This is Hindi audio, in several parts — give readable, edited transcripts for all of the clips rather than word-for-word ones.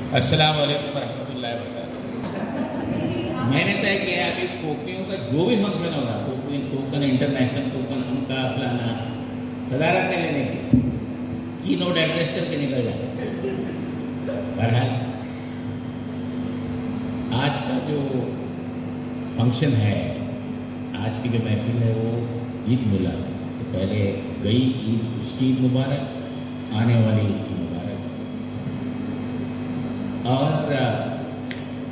अस्सलाम वालेकुम रहमतुल्लाहि व बरकातुहू। मैंने तय किया है अभी कोकनियों का जो भी फंक्शन होगा, कोकनी टोकन, इंटरनेशनल टोकन, उनका फलाना सदारतें लेने की नोट एड्रेस करके निकल जाए। बहरहाल आज का जो फंक्शन है, आज की जो महफिल है वो ईद मिलाद है। तो पहले गई ईद, उसकी ईद मुबारक, आने वाली ईद की मुबारक। और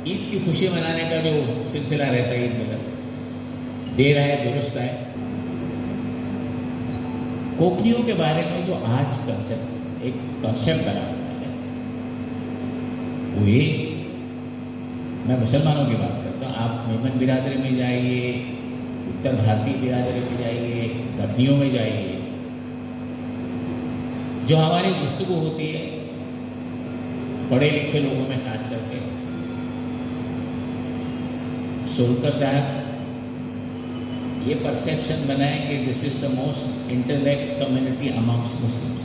ईद की खुशी मनाने का जो सिलसिला रहता है, ईद मिलाद, देर आए दुरुस्त आए। कोकनियों के बारे में जो आज एक कॉन्सेप्ट बना है वो ये, मैं मुसलमानों की बात करता हूँ। आप मेमन बिरादरी में जाइए, उत्तर भारतीय बिरादरी में जाइए, दक्षिणियों में जाइए, जो हमारी गुफ्तगू होती है पढ़े लिखे लोगों में खास करके, सोलकर साहब ये परसेप्शन बनाए कि this is the most intellect community amongst Muslims.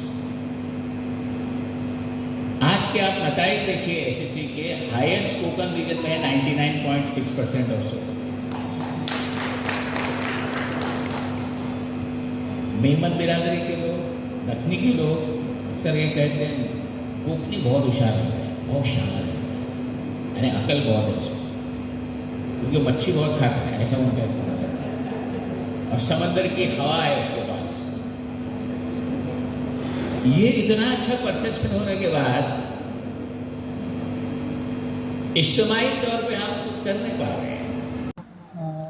आज के आप नताइज देखिए एसएससी के, हाईएस्ट कोकन रीजन में है 99.6% और सो। मेमन बिरादरी के लोग, दक्षिणी के लोग अक्सर ये कहते हैं कोकनी बहुत होशियार है, बहुत शानदार है, यानी अकल बहुत है उसको, क्योंकि मच्छी बहुत खाता है, ऐसा उनका कंसेप्ट है, और समंदर की हवा है उसके पास। ये इतना अच्छा परसेप्शन होने के बाद इज्तिमाई तौर पे हम कुछ कर नहीं पा रहे हैं।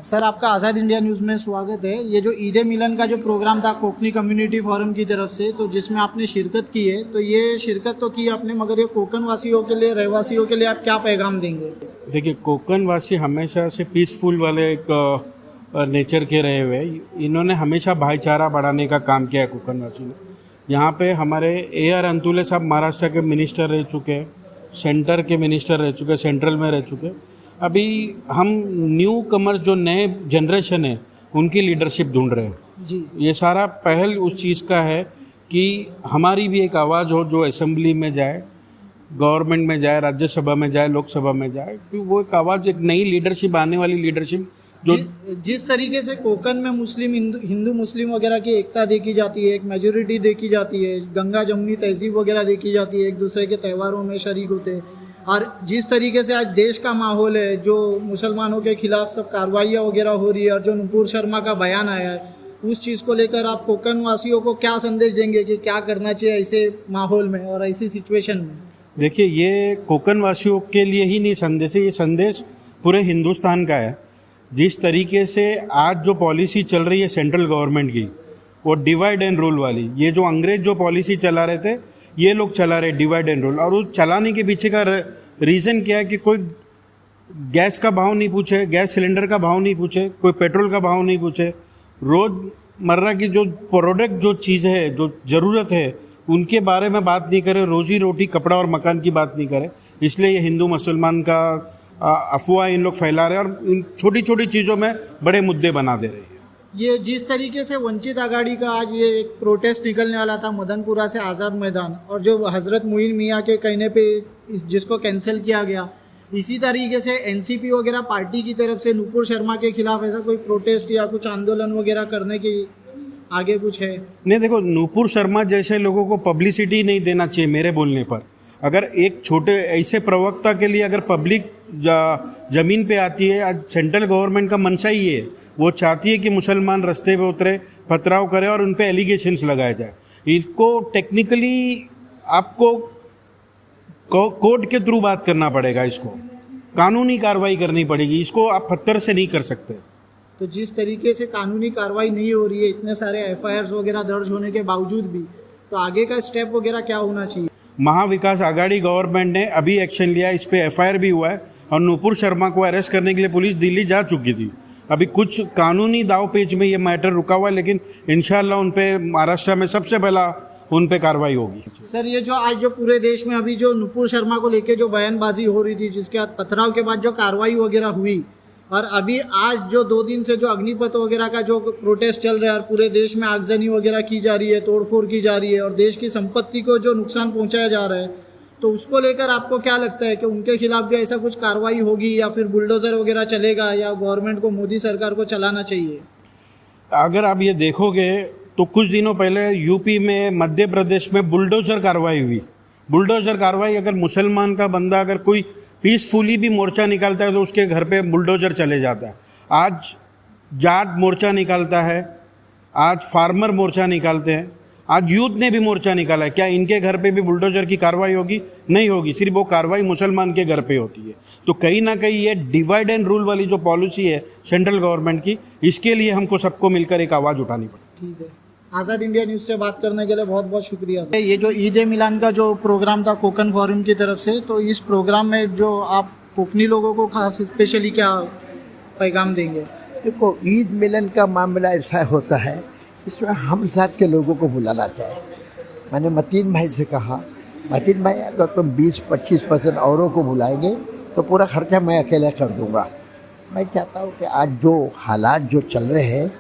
सर, आपका आज़ाद इंडिया न्यूज़ में स्वागत है। ये जो ईद मिलन का जो प्रोग्राम था कोकनी कम्युनिटी फोरम की तरफ से, तो जिसमें आपने शिरकत की है, तो ये शिरकत तो की आपने, मगर ये कोकन वासियों के लिए, रहवासियों के लिए आप क्या पैगाम देंगे? देखिए, कोकन वासी हमेशा से पीसफुल वाले एक नेचर के रहे हुए, इन्होंने हमेशा भाईचारा बढ़ाने का काम किया है कोकन वासी ने। यहाँ पे हमारे AR अंतुले साहब महाराष्ट्र के मिनिस्टर रह चुके हैं, सेंटर के मिनिस्टर रह चुके, सेंट्रल में रह चुके। अभी हम न्यू कमर जो नए जनरेशन है उनकी लीडरशिप ढूंढ रहे हैं जी। ये सारा पहल उस चीज़ का है कि हमारी भी एक आवाज़ हो जो असेंबली में जाए, गवर्नमेंट में जाए, राज्यसभा में जाए, लोकसभा में जाए, तो वो एक आवाज़, एक नई लीडरशिप, आने वाली लीडरशिप जो जिस तरीके से कोकन में मुस्लिम हिंदू मुस्लिम वगैरह की एकता देखी जाती है, एक मेजोरिटी देखी जाती है, गंगा जमुनी तहजीब वगैरह देखी जाती है, एक दूसरे के त्योहारों में शरीक होते हैं, और जिस तरीके से आज देश का माहौल है, जो मुसलमानों के खिलाफ सब कार्रवाइयाँ वगैरह हो रही है, और जो नुपुर शर्मा का बयान आया है, उस चीज़ को लेकर आप कोकन वासियों को क्या संदेश देंगे कि क्या करना चाहिए ऐसे माहौल में और ऐसी सिचुएशन में? देखिए, ये कोकन वासियों के लिए ही नहीं संदेश है, ये संदेश पूरे हिंदुस्तान का है। जिस तरीके से आज जो पॉलिसी चल रही है सेंट्रल गवर्नमेंट की, वो डिवाइड एंड रूल वाली, ये जो अंग्रेज जो पॉलिसी चला रहे थे, ये लोग चला रहे डिवाइड एंड रूल। और वो चलाने के पीछे का रीज़न क्या है कि कोई गैस का भाव नहीं पूछे, गैस सिलेंडर का भाव नहीं पूछे, कोई पेट्रोल का भाव नहीं पूछे, रोज़मर्रा की जो प्रोडक्ट, जो चीज़ है, जो ज़रूरत है, उनके बारे में बात नहीं करे, रोज़ी रोटी, कपड़ा और मकान की बात नहीं करे। इसलिए ये हिंदू मुसलमान का अफवाह इन लोग फैला रहे हैं और इन छोटी छोटी चीज़ों में बड़े मुद्दे बना दे रहे हैं। ये जिस तरीके से वंचित आघाड़ी का आज ये एक प्रोटेस्ट निकलने वाला था मदनपुरा से आज़ाद मैदान, और जो हज़रत मुइन मियाँ के कहने पे जिसको कैंसिल किया गया, इसी तरीके से एनसीपी वगैरह पार्टी की तरफ से नुपुर शर्मा के खिलाफ ऐसा कोई प्रोटेस्ट या कुछ आंदोलन वगैरह करने की आगे कुछ है? नहीं, देखो, नुपुर शर्मा जैसे लोगों को पब्लिसिटी नहीं देना चाहिए मेरे बोलने पर। अगर एक छोटे ऐसे प्रवक्ता के लिए अगर पब्लिक ज़मीन पे आती है, आज सेंट्रल गवर्नमेंट का मनसा ही है, वो चाहती है कि मुसलमान रास्ते पे उतरे, पथराव करे और उन पे एलिगेशंस लगाए जाए। इसको टेक्निकली आपको कोर्ट के थ्रू बात करना पड़ेगा, इसको कानूनी कार्रवाई करनी पड़ेगी, इसको आप पत्थर से नहीं कर सकते। तो जिस तरीके से कानूनी कार्रवाई नहीं हो रही है, इतने सारे FIRs वगैरह दर्ज होने के बावजूद भी, तो आगे का स्टेप वगैरह क्या होना चाहिए? महाविकास आघाड़ी गवर्नमेंट ने अभी एक्शन लिया, इस पे FIR भी हुआ है, और नुपुर शर्मा को अरेस्ट करने के लिए पुलिस दिल्ली जा चुकी थी। अभी कुछ कानूनी दाव पेच में ये मैटर रुका हुआ है, लेकिन इंशाल्लाह उन पे महाराष्ट्र में सबसे पहला उन पे कार्रवाई होगी। सर, ये जो आज जो पूरे देश में अभी जो नुपुर शर्मा को लेके जो बयानबाजी हो रही थी, जिसके बाद पथराव के बाद जो कार्रवाई वगैरह हुई, और अभी आज जो 2 दिन से जो अग्निपथ वगैरह का जो प्रोटेस्ट चल रहा है और पूरे देश में आगजनी वगैरह की जा रही है, तोड़फोड़ की जा रही है और देश की संपत्ति को जो नुकसान पहुंचाया जा रहा है, तो उसको लेकर आपको क्या लगता है कि उनके खिलाफ भी ऐसा कुछ कार्रवाई होगी या फिर बुलडोज़र वगैरह चलेगा या गवर्नमेंट को, मोदी सरकार को चलाना चाहिए? अगर आप ये देखोगे तो कुछ दिनों पहले यूपी में, मध्य प्रदेश में बुलडोज़र कार्रवाई हुई। बुलडोज़र कार्रवाई, अगर मुसलमान का बंदा अगर कोई पीसफुली भी मोर्चा निकालता है तो उसके घर पे बुलडोज़र चले जाता है। आज जाट मोर्चा निकालता है, आज फार्मर मोर्चा निकालते हैं, आज यूथ ने भी मोर्चा निकाला है। क्या इनके घर पे भी बुलडोज़र की कार्रवाई होगी? नहीं होगी। सिर्फ वो कार्रवाई मुसलमान के घर पे होती है। तो कहीं ना कहीं ये डिवाइड एंड रूल वाली जो पॉलिसी है सेंट्रल गवर्नमेंट की, इसके लिए हमको सबको मिलकर एक आवाज़ उठानी पड़ेगी। ठीक है, आज़ाद इंडिया न्यूज़ से बात करने के लिए बहुत बहुत शुक्रिया सर। ये जो ईद ए मिलान का जो प्रोग्राम था कोकन फोरम की तरफ से, तो इस प्रोग्राम में जो आप कोकनी लोगों को खास स्पेशली क्या पैगाम देंगे? देखो, ईद मिलन का मामला ऐसा होता है, इसमें हम जात के लोगों को बुलाना चाहिए। मैंने मतीन भाई से कहा, मतीन भाई अगर तुम 20-25% औरों को बुलाएंगे तो पूरा खर्चा मैं अकेला कर दूंगा। मैं चाहता हूँ कि आज जो हालात जो चल रहे हैं,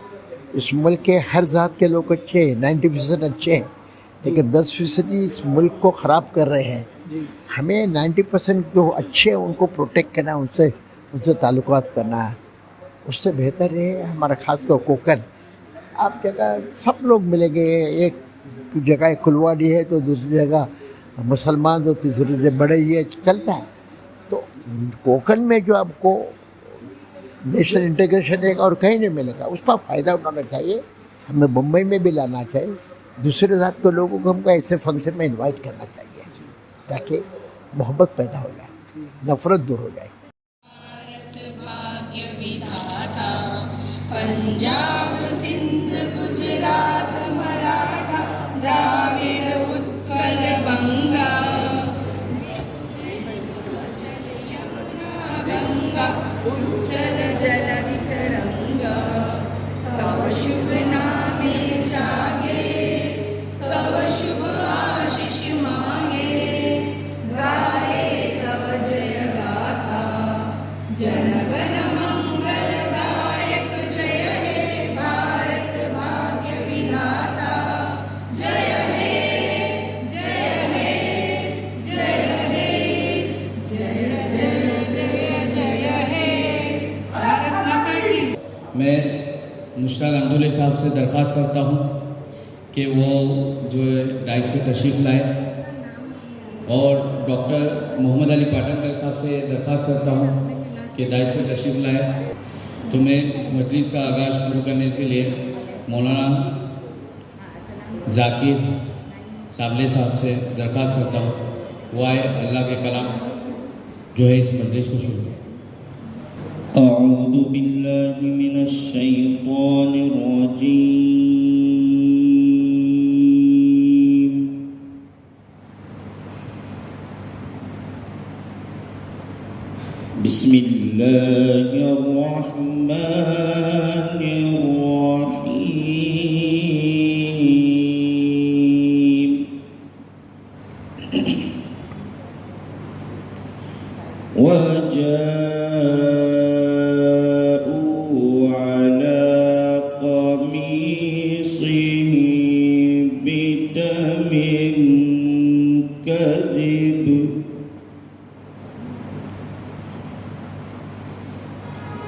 इस मुल्क के हर जात के लोग अच्छे हैं, 90% अच्छे हैं, लेकिन 10% इस मुल्क को ख़राब कर रहे हैं। हमें 90% जो अच्छे हैं उनको प्रोटेक्ट करना, उनसे ताल्लुकात करना है। उससे बेहतर है हमारा खासकर कोकन। आप जगह सब लोग मिलेंगे, एक जगह कुलवाड़ी है तो दूसरी जगह मुसलमान, तो तीसरी जगह बड़े ही चलता है। तो कोकन में जो आपको नेशनल इंटीग्रेशन है और कहीं नहीं मिलेगा, उसका फ़ायदा उठाना चाहिए। हमें मुंबई में भी लाना चाहिए। दूसरे जात के लोगों को हमको ऐसे फंक्शन में इनवाइट करना चाहिए ताकि मोहब्बत पैदा हो जाए, नफरत दूर हो जाए। पंजाब सिंध गुजरात मराठा द्राविड़ उत्कल बंगा यमुना गंगा उज्जल जल तरंगा तव शुभ नामे जागे तव शुभ आशीष मांगे गाए तव जय गाथा जनगण मंगलदायक जय हे भारत भाग्य विधाता जय हे जय हे जय हे जय जय जय जय हे भारत माता की। मैं मुशताक अंदुले साहब से दरख्वास्त करता हूँ कि वो जो डाइस पे तशरीफ़ लाए, और डॉक्टर मोहम्मद अली पाटनकर साहब से दरख्वास्त करता हूँ कि डाइस पे तशरीफ़ लाए। तो मैं इस मजलिस का आगाज़ शुरू करने के लिए मौलाना जाकिर साबले साहब से दरख्वास्त करता हूँ वो आए, अल्लाह के कलाम जो है इस मजलिस को शुरू करें। अऊज़ु बिल्लाहि मिनश शैतानिर रजीम। बिस्मिल्लाहिर रहमानिर रहीम। वजाऊ अला क़मीसिही बिदमिन कज़िब।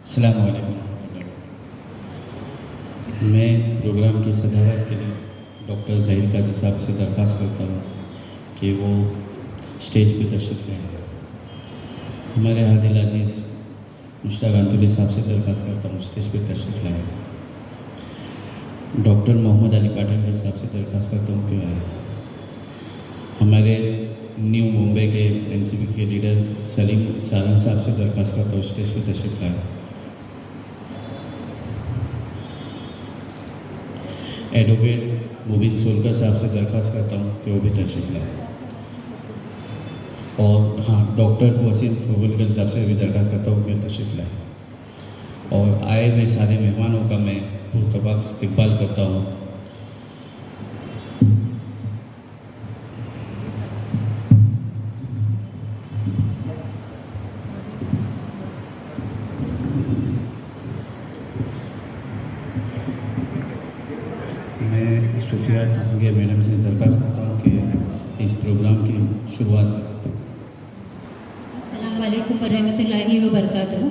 अस्सलाम वालेकुम। मैं प्रोग्राम की सदारत के लिए डॉक्टर ज़हीर काजी साहब से दरख्वास्त करता हूँ कि वो स्टेज पे तशरीफ़ लें। हमारे आदिल अजीज़ मुश्ताक अंदुली साहब से दरख्वास्त करता हूँ स्टेज पे तशरीफ़ लाएँ। डॉक्टर मोहम्मद अली पाटन साहब से दरख्वास्त करता हूँ कि आए। हमारे न्यू मुंबई के एनसीपी के लीडर सलीम सालम साहब से दरख्वास्त करता हूँ स्टेज पे तशरीफ़ लाएँ। एडवोकेट मुबीन सोलकर साहब से दरख्वास्त करता हूँ कि वो भी तशरीफ़ लाएँ। और हाँ, डॉक्टर वसीम फुलकर साहब से भी दरख्वास्त करता हूँ कि तशरीफ़ लाएँ। और आए हुए सारे मेहमानों का मैं पुरतबाक इस्तकबाल करता हूँ। मैं सुफिया तंगे मैडम से दरख्वास्त करता हूँ कि इस प्रोग्राम की शुरुआत करें। अस्सलाम वालेकुम वरहमतुल्लाहि वबरकातुहू।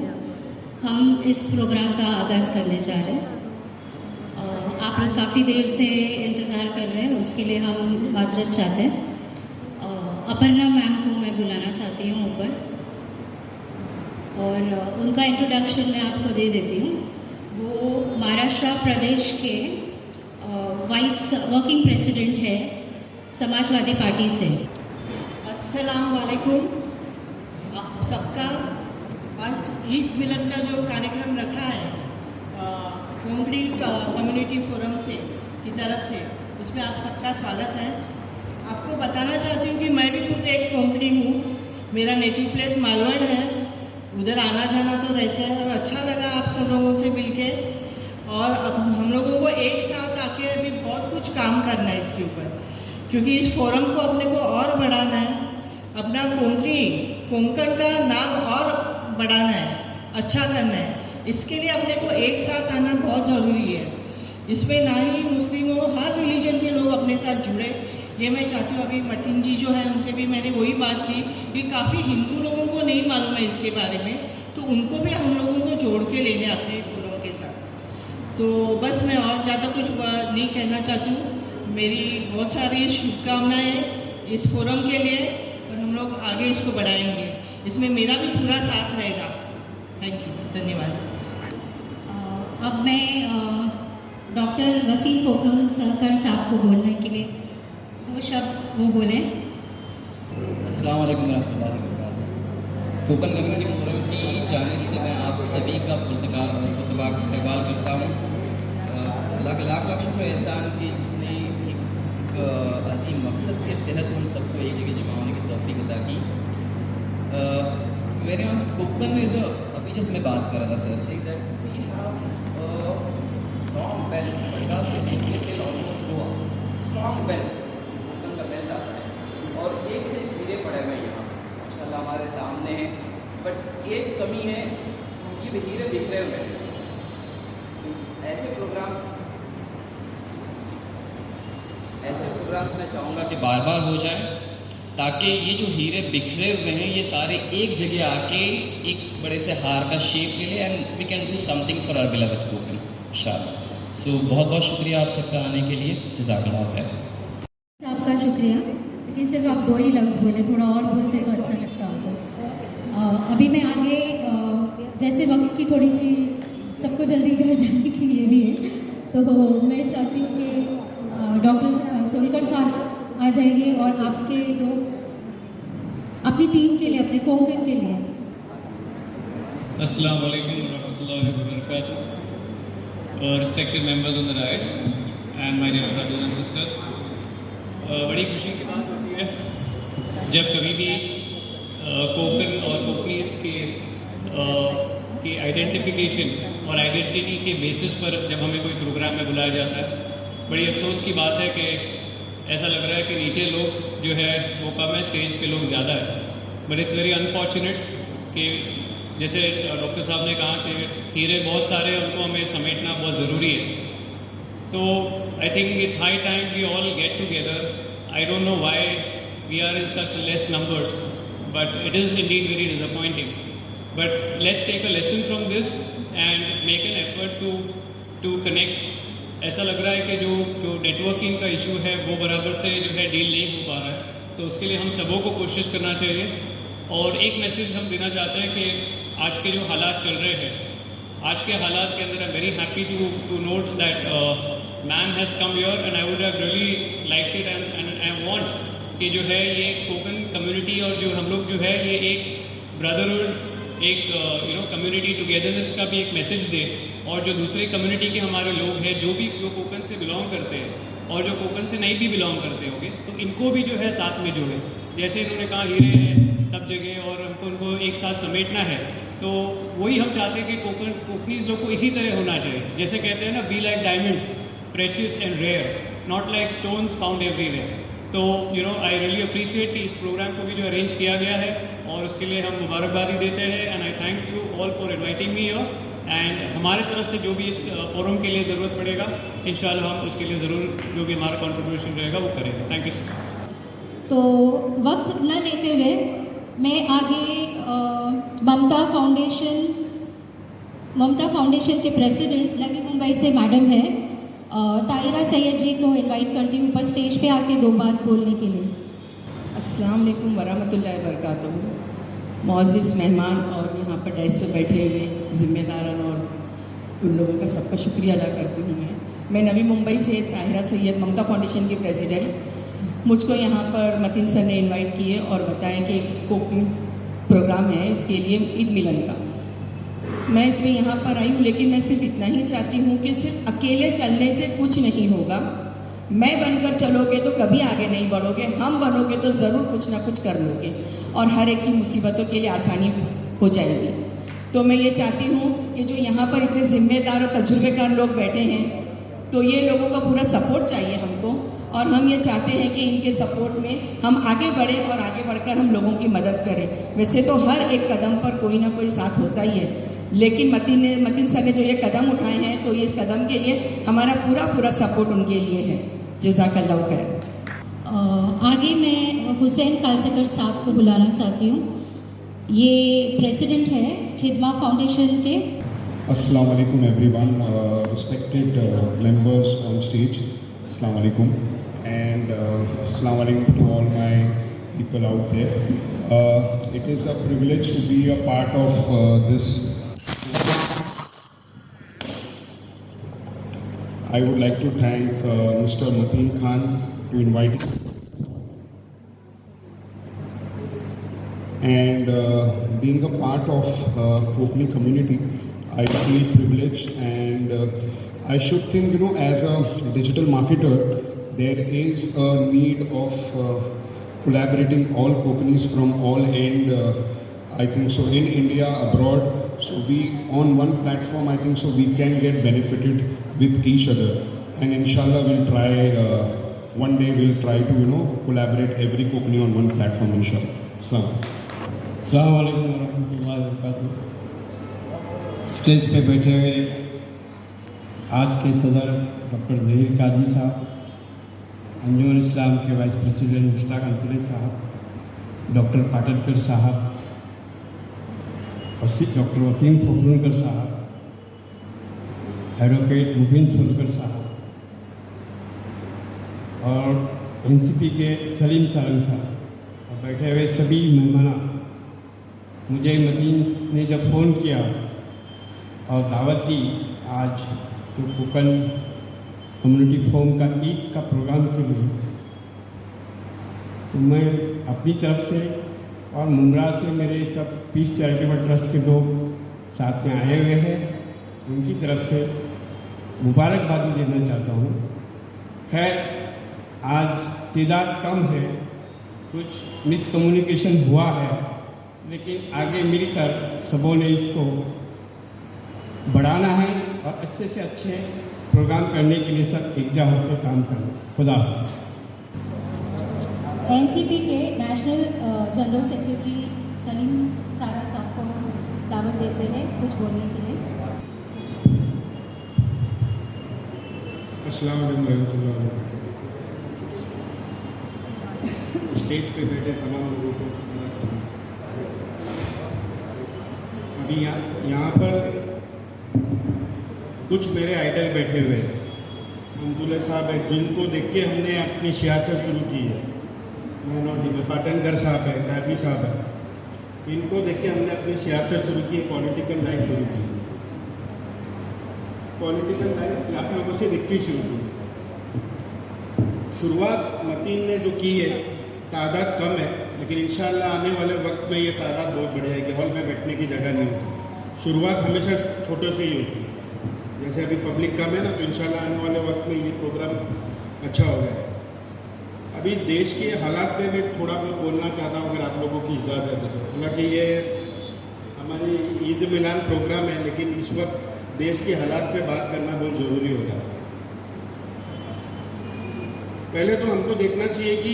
हम इस प्रोग्राम का आगाज़ करने जा रहे हैं। आप लोग काफ़ी देर से इंतज़ार कर रहे हैं, उसके लिए हम माज़रत चाहते हैं। अपर्णा मैम को मैं बुलाना चाहती हूँ ऊपर, और उनका इंट्रोडक्शन मैं आपको दे देती हूँ। वो महाराष्ट्र प्रदेश के वाइस वर्किंग प्रेसिडेंट है समाजवादी पार्टी से। अस्सलाम वालेकुम। आप सबका आज ईद मिलन का जो कार्यक्रम रखा है कोंकणी कम्युनिटी फोरम से की तरफ से, उसमें आप सबका स्वागत है। आपको बताना चाहती हूँ कि मैं भी खुद एक कोंकणी हूँ। मेरा नेटिव प्लेस मालवण है, उधर आना जाना तो रहता है। और अच्छा लगा आप सब लोगों से मिलके, और अब हम लोगों को एक साथ आके अभी बहुत कुछ काम करना है इसके ऊपर, क्योंकि इस फोरम को अपने को और बढ़ाना है, अपना कोंकण का नाम और बढ़ाना है, अच्छा करना है। इसके लिए अपने को एक साथ आना बहुत ज़रूरी है। इसमें ना ही मुस्लिम हो, हर रिलीजन के लोग अपने साथ जुड़े, ये मैं चाहती हूँ। अभी मटिन जी जो है उनसे भी मैंने वही बात की कि काफ़ी हिंदू लोगों को नहीं मालूम है इसके बारे में, तो उनको भी हम लोगों को जोड़ के लेने अपने फोरम के साथ। तो बस मैं और ज़्यादा कुछ नहीं कहना चाहती हूँ। मेरी बहुत सारी शुभकामनाएँ इस फोरम के लिए, और हम लोग आगे इसको बढ़ाएंगे। इसमें मेरा भी पूरा साथ रहेगा। थैंक यू, धन्यवाद। अब मैं डॉक्टर वसीम फुलकर साहब को बोलने के लिए 2 शब्द वो बोलें। अस्सलाम वालेकुम रहमतुल्लाहि व बरकातुहू। कोंकण कम्युनिटी फोरम की जानिब से मैं आप सभी का पुरतबाक इस्तकबाल करता हूँ। लाख शुक्र एहसान कि जिसने एक अजीम मकसद तहत हम सबको एक जगह जमा होने की तौफीक अता की। मेरे यहाँ कोकन इज़ अभी जैसे मैं बात कर रहा था सर से that we have strong belt Bengal से लेके till almost Goa, strong belt Konkan का बेल्ट आता है और एक से हीरे पड़े हुए यहाँ माशाल्लाह हमारे सामने हैं। बट एक कमी है, ये हीरे बिखरे हुए हैं। ऐसे प्रोग्राम्स मैं चाहूँगा कि बार बार हो जाए ताकि ये जो हीरे बिखरे हुए हैं ये सारे एक जगह आके एक बड़े से हार का शेप ले ले and we can do something for our beloved Konkan इंशाल्लाह। सो बहुत बहुत शुक्रिया आप सबका आने के लिए, जज़ाकल्लाह खैर। आपका शुक्रिया, लेकिन सिर्फ आप 2 ही लफ्ज़ बोले, थोड़ा और बोलते तो अच्छा लगता हमको। अभी मैं आगे जैसे वक्त की थोड़ी सी सबको जल्दी घर जाने की ये भी है, तो मैं चाहती हूँ कि डॉक्टर सोलकर साहब आ जाएंगे और आपके दो अपनी टीम के लिए, अपने कोकन के लिए। अस्सलाम वालेकुम रहमतुल्लाहि व बरकातुहू, respected members on the rice and my dear brothers and sisters. बड़ी खुशी की बात होती है जब कभी भी कोकन और कोकनीज की आइडेंटिफिकेशन और आइडेंटिटी के बेसिस पर जब हमें कोई प्रोग्राम में बुलाया जाता है। बड़ी अफसोस की बात है कि ऐसा लग रहा है कि नीचे लोग जो है वो कम है, स्टेज पे लोग ज़्यादा है। बट इट्स वेरी अनफॉर्चुनेट कि जैसे डॉक्टर साहब ने कहा कि हीरे बहुत सारे हैं, उनको हमें समेटना बहुत ज़रूरी है। तो I think it's high time we all get together. I don't know why we are in such less numbers, but it is indeed very disappointing. But let's take a lesson from this and make an effort to connect. ऐसा लग रहा है कि जो नेटवर्किंग का इशू है वो बराबर से जो है डील नहीं हो पा रहा है, तो उसके लिए हम सबों को कोशिश करना चाहिए। और एक मैसेज हम देना चाहते हैं कि आज के जो हालात चल रहे हैं, आज के हालात के अंदर I am very happy to note that ma'am has come here and I would have really liked it and I want कि जो है ये कोकन कम्युनिटी और जो हम लोग जो है ये एक ब्रदरहुड, एक कम्युनिटी टुगेदरनेस का भी एक मैसेज दे। और जो दूसरे कम्युनिटी के हमारे लोग हैं जो कोकन से बिलोंग करते हैं और जो कोकन से नहीं भी बिलोंग करते होंगे, तो इनको भी जो है साथ में जोड़े। जैसे इन्होंने कहा हीरे हैं सब जगह और हमको उनको एक साथ समेटना है, तो वही हम चाहते हैं कि कोकनीज लोग को इसी तरह होना चाहिए। जैसे कहते हैं ना, be like diamonds, precious and rare, not like stones found everywhere. तो आई रियली अप्रिशिएट कि इस प्रोग्राम को भी जो अरेंज किया गया है और उसके लिए हम मुबारकबादी देते हैं। And I thank you all for inviting me here. And हमारे तरफ से जो भी इस फोरम के लिए ज़रूरत पड़ेगा इंशाल्लाह हम उसके लिए ज़रूर जो भी हमारा कंट्रीब्यूशन रहेगा वो करेंगे। Thank you sir. तो वक्त न लेते हुए मैं आगे ममता फाउंडेशन के प्रेसिडेंट नवी मुंबई से मैडम है ताहिरा सैयद जी को इनवाइट करती हूँ ऊपर स्टेज पे आके 2 बात बोलने के लिए। अस्सलाम वालेकुम वरहमतुल्लाहि वबरकातुहू। मुअज़्ज़िज़ मेहमान और यहाँ पर डाइस पर बैठे हुए ज़िम्मेदारान और उन लोगों का सबका शुक्रिया अदा करती हूँ। मैं नवी मुंबई से ताहिरा सैयद, ममता फाउंडेशन की प्रेसिडेंट। मुझको यहाँ पर मतीन सर ने इनवाइट किए और बताया कि कोकन प्रोग्राम है, इसके लिए ईद मिलन का मैं इसमें यहाँ पर आई हूँ। लेकिन मैं सिर्फ इतना ही चाहती हूँ कि सिर्फ अकेले चलने से कुछ नहीं होगा। मैं बनकर चलोगे तो कभी आगे नहीं बढ़ोगे, हम बनोगे तो ज़रूर कुछ ना कुछ कर लोगे और हर एक की मुसीबतों के लिए आसानी हो जाएगी। तो मैं ये चाहती हूँ कि जो यहाँ पर इतने ज़िम्मेदार और तजुर्बेकार लोग बैठे हैं, तो ये लोगों का पूरा सपोर्ट चाहिए हमको और हम ये चाहते हैं कि इनके सपोर्ट में हम आगे बढ़ें और आगे बढ़कर हम लोगों की मदद करें। वैसे तो हर एक कदम पर कोई ना कोई साथ होता ही है, लेकिन मतीन सर ने जो ये कदम उठाए हैं तो ये इस कदम के लिए हमारा पूरा सपोर्ट उनके लिए है। जज़ाकल्लाह खैर। आगे मैं हुसैन कालसकर साहब को बुलाना चाहती हूँ। ये प्रेसिडेंट है खिदमा फाउंडेशन के। अस्सलाम वालेकुम everyone, respected members on stage, अस्सलाम वालेकुम एंड अस्सलाम वालेकुम to all my people out there. It is a privilege to be a part of this. I would like to thank Mr. Mateen Khan to invite me. And being a part of Kokani community, I feel privileged and I should think, as a digital marketer, there is a need of collaborating all Kokanis from all end, I think so, in India, abroad. So we, on one platform, I think so, we can get benefited with each other. And inshallah, we'll try, one day we'll try to, collaborate every Kokani on one platform, inshallah. अस्सलाम वालेकुम रहमतुल्लाहि व बरकातहू। स्टेज पे बैठे हुए आज के सदर डॉक्टर ज़हीर काजी साहब, अंजुमन इस्लाम के वाइस प्रेसिडेंट मुश्ताक अंतरे साहब, डॉक्टर पाटलकर साहब, डॉक्टर वसीम फखरुनकर साहब, एडवोकेट मुबीन सोलकर साहब और एनसीपी के सलीम सारंग साहब और बैठे हुए सभी मेहमान। मुझे मतीन ने जब फ़ोन किया और दावत दी आज जो कोकन कम्युनिटी फोरम का ईद का प्रोग्राम के लिए, तो मैं अपनी तरफ से और मुमरा से मेरे सब पीस चैरिटेबल ट्रस्ट के लोग साथ में आए हुए हैं, उनकी तरफ से मुबारकबादी देना चाहता हूँ। खैर आज तादाद कम है, कुछ मिसकम्युनिकेशन हुआ है, लेकिन आगे मिलकर सबों ने इसको बढ़ाना है और अच्छे से अच्छे प्रोग्राम करने के लिए सब एकजा होकर काम करना। खुदा हाफ़िज़। एनसीपी के national general secretary Salim Sarang साहब को दावत देते हैं कुछ बोलने के लिए। अस्सलाम वालेकुम रहमतुल्लाहि व बरकातहू। स्टेज पे बैठे तमाम लोगों को मेरा सलाम। अभी यहाँ पर कुछ मेरे आइडल बैठे हुए हैं, अब्दुल्ला साहब है, जिनको देख के हमने अपनी सियासत शुरू की है। मैं पाटनगर साहब है, राठी साहब है, इनको देख के हमने अपनी सियासत शुरू की है, पॉलिटिकल लाइफ शुरू की। पॉलिटिकल लाइफ आप लोगों से दिखती शुरू की। शुरुआत मतीन ने जो की है, तादाद कम है, लेकिन इंशाअल्लाह आने वाले वक्त में ये तादाद बहुत बढ़ जाएगी। हॉल में बैठने की जगह नहीं होती। शुरुआत हमेशा छोटे से ही होती है। जैसे अभी पब्लिक कम है ना, तो इंशाल्लाह आने वाले वक्त में ये प्रोग्राम अच्छा हो गया है। अभी देश के हालात पे मैं थोड़ा बहुत बोलना चाहता हूँ, अगर आप लोगों की इजाज़त है। हालांकि ये हमारी ईद मिलान प्रोग्राम है, लेकिन इस वक्त देश के हालात पे बात करना बहुत ज़रूरी हो जाता है। पहले तो हमको देखना चाहिए कि